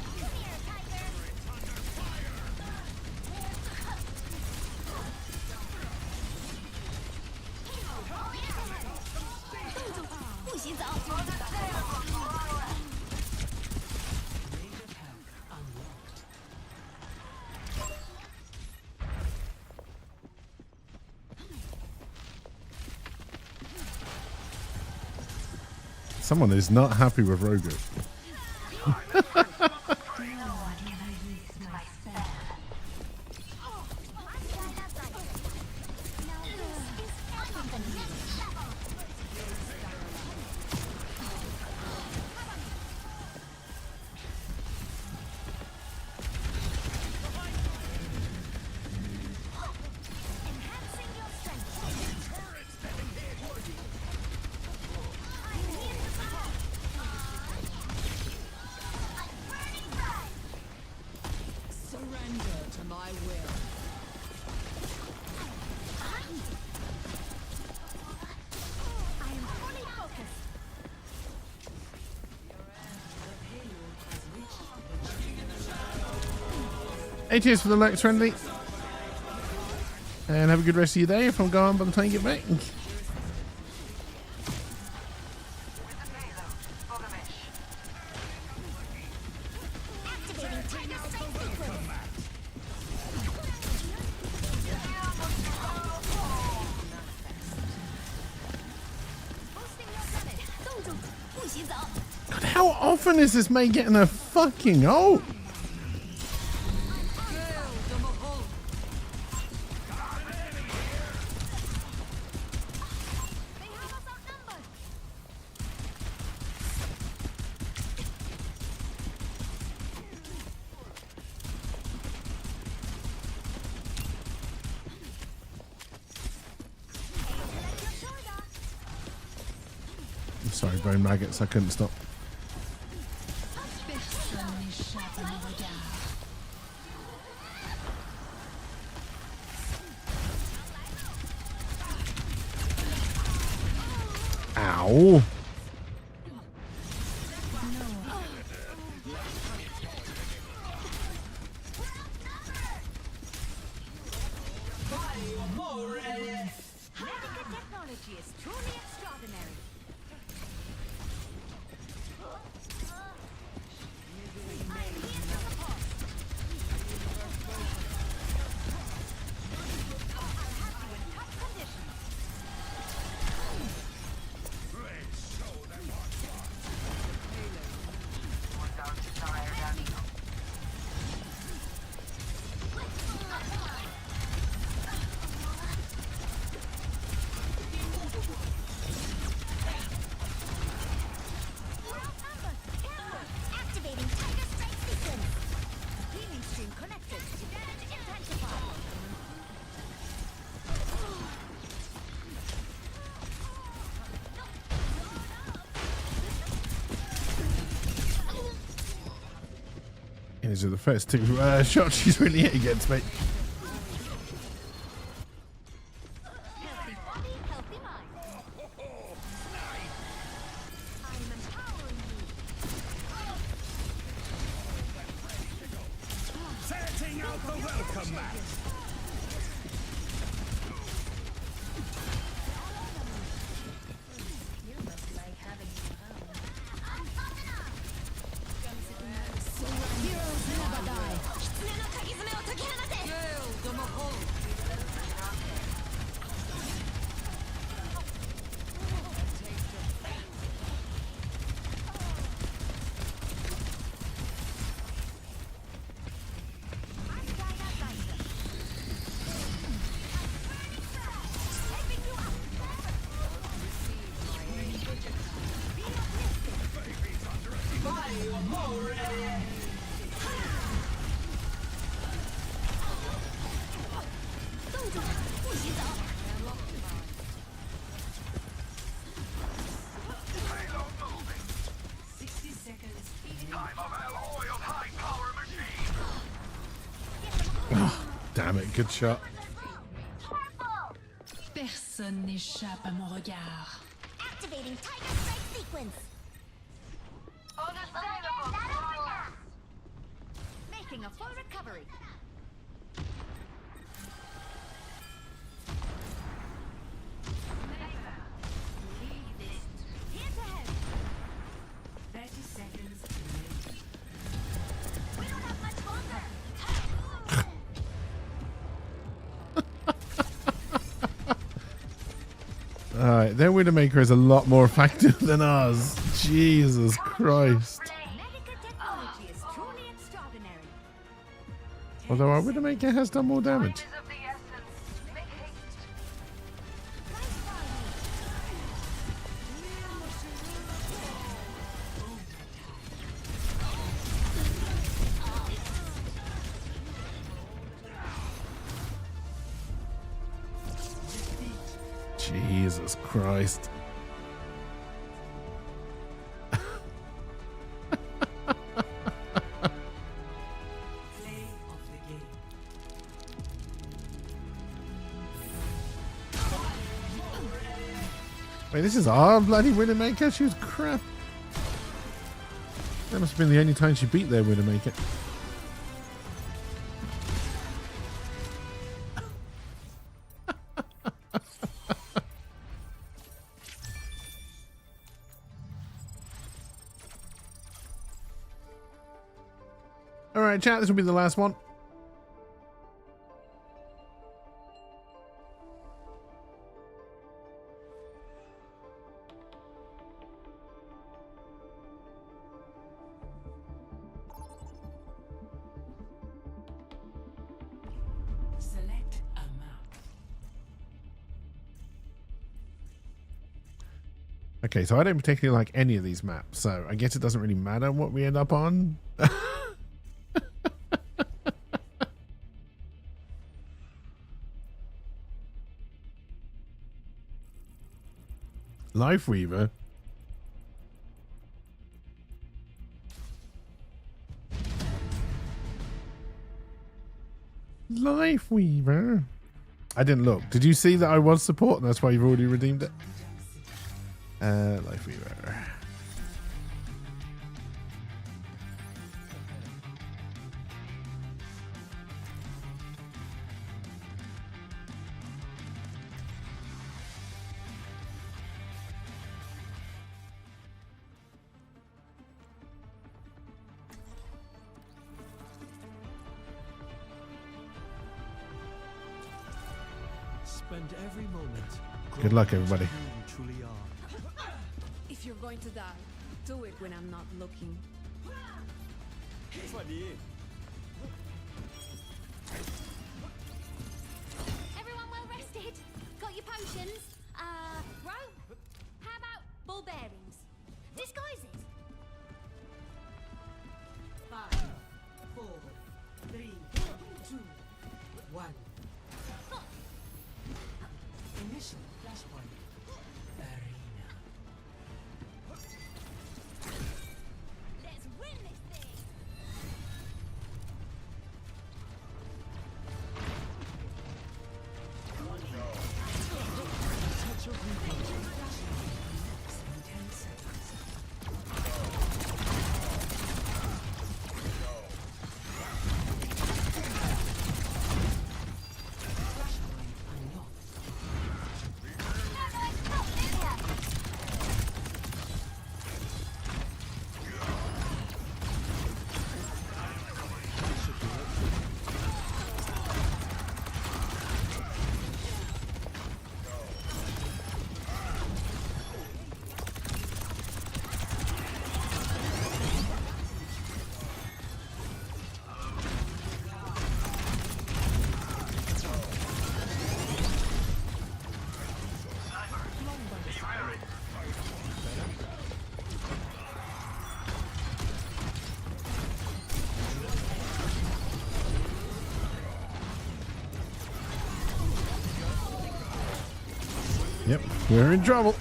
Come here, Tiger. 不洗澡。Someone is not happy with Rogu. Enhancing your strength. Surrender to my will. I am fully focused. Hey, cheers for the likes, friendly. And have a good rest of your day if I'm gone by the time you get back. Activating Tiger strike sequence. Boosting your summit. 冻住，不洗澡。 God, how often is this mate getting a fucking ult? They have us outnumbered. I'm sorry, bone maggots, I couldn't stop. Personne n'échappe à mon regard. Ow. Medical technology is truly extraordinary. These are the first two shots she's really hit against me. Healthy body, healthy mind. I'm empowering you. Setting out the welcome mat. You must like having me home. Heroes never die. Damn it, good shot. Personne n'échappe à mon regard. Activating Tiger Strike sequence. Making a full recovery. Here's ahead. 30 seconds. We don't have much longer. Alright, their Widowmaker is a lot more effective than ours. Jesus Christ. Medical technology is truly extraordinary. Although our Widowmaker has done more damage. Is of the essence. Make haste. Jesus Christ. Wait, this is our bloody Widowmaker? She was crap. That must have been the only time she beat their Widowmaker. Alright, chat, this will be the last one. Select a map. Okay, so I don't particularly like any of these maps, so I guess it doesn't really matter what we end up on. Life Weaver. Life Weaver. I didn't look. Did you see that I was support and that's why you've already redeemed it? Life Weaver. Spend every moment. Good luck, everybody. Who you truly are. If you're going to die, do it when I'm not looking. Everyone well rested? Got your potions? Rope? How about ball bearings? Disguises? 5, 4, 3, 2, 1. Initial flashpoint. Arena. Let's win this thing! Yep, we're in trouble.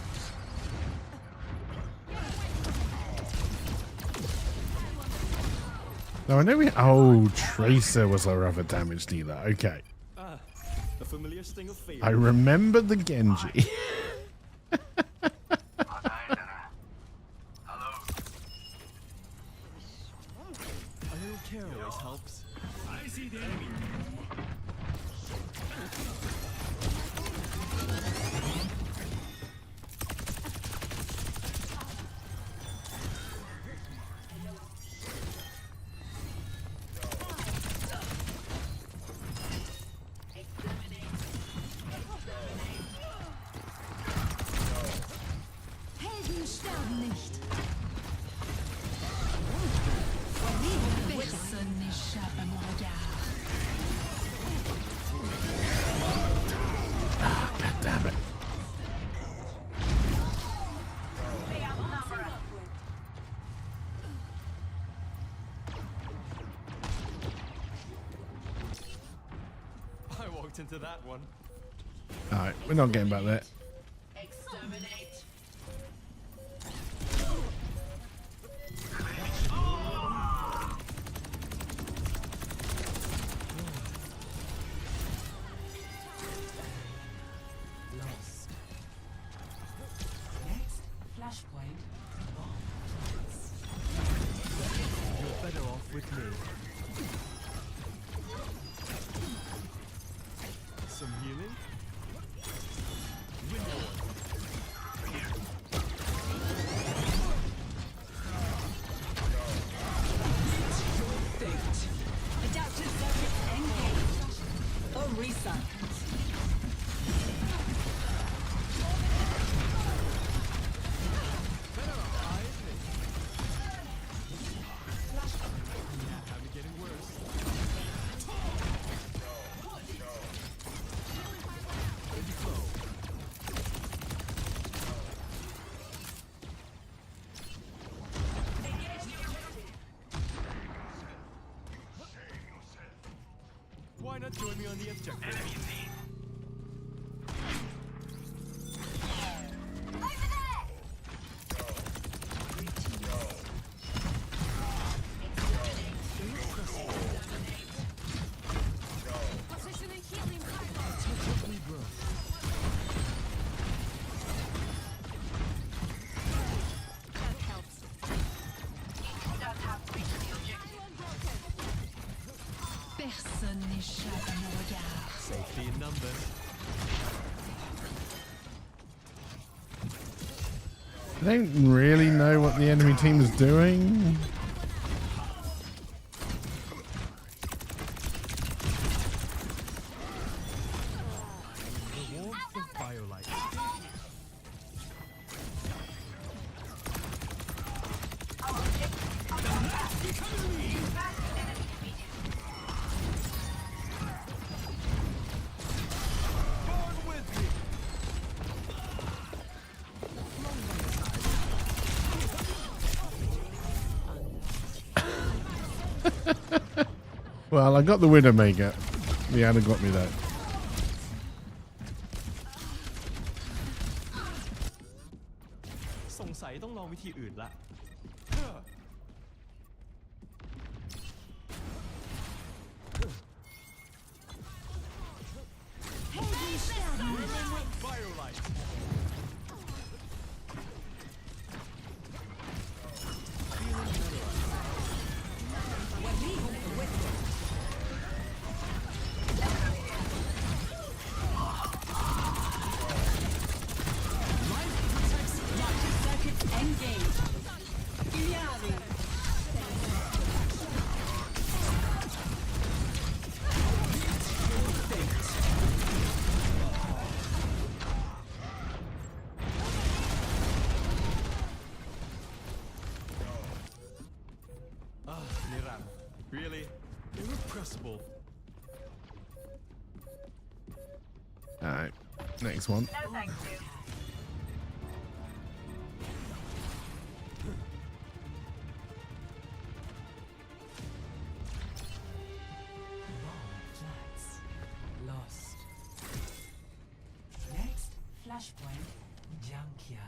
No, I know we. Oh, Tracer was our other damage dealer. Okay. A familiar sting of fear. I remember the Genji. A little care always helps. I see the enemy. Helden sterben nicht. Personne n'échappe à mon regard. God damn it. I walked into that one. Alright, we're not getting back there. Exterminate. Lost. Next, flashpoint. You're better off with me. Some healing? Adaptive circuit engaged. Or reset. Have it getting worse. Ready flow. Why not join me on the objective? Positioning healing. That helps. Personne n'échappe à mon regard. Safety in numbers. I don't really know what the enemy team is doing. The warmth of Biolight. Well, I got the Widowmaker. The Anna got me though. Really? Irrepressible. Alright, next one. No, thank you. Lost. Next, Flashpoint Junkyard.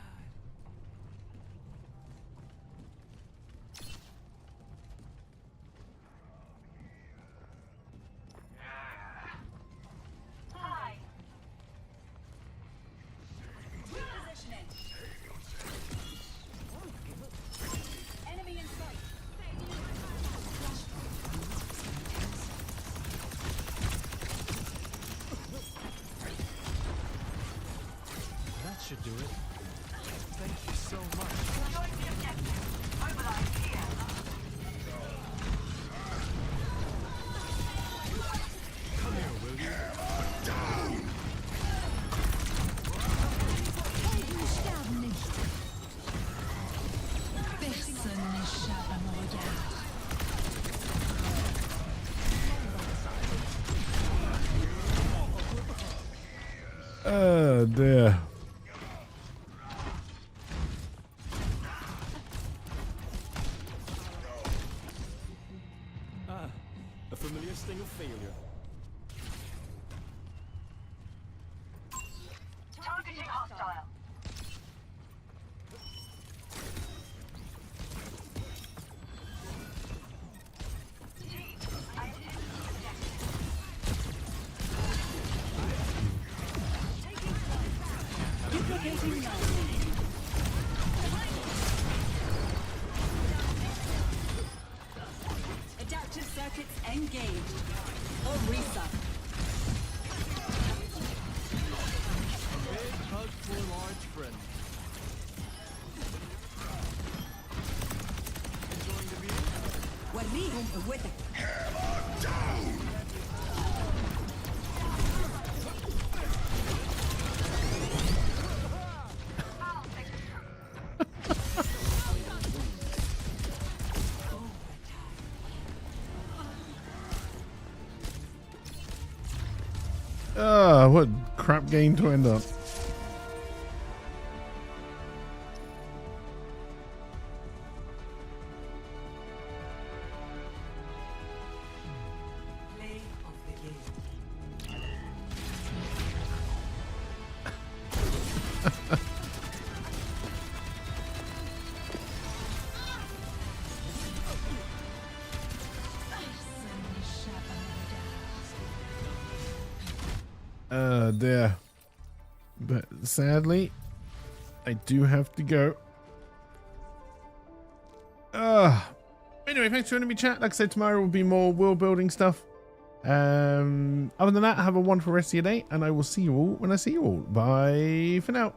Hi. Repositioning. Enemy in sight. That should do it. Thank you so much. Join the objective. Mobilize here. Come here, will you? Oh dear. Ah, a familiar sting of failure. Targeting hostile. Team, I intend the objective. Duplicating node. Adaptive circuits engaged. Or reset. Big hug for large friend. Enjoying the view? وريهم قوتك. Ah, what crap game to end up. Play of the game. There. But sadly, I do have to go. Anyway, thanks for joining me, chat. Like I said, tomorrow will be more world building stuff. Other than that, have a wonderful rest of your day, and I will see you all when I see you all. Bye for now.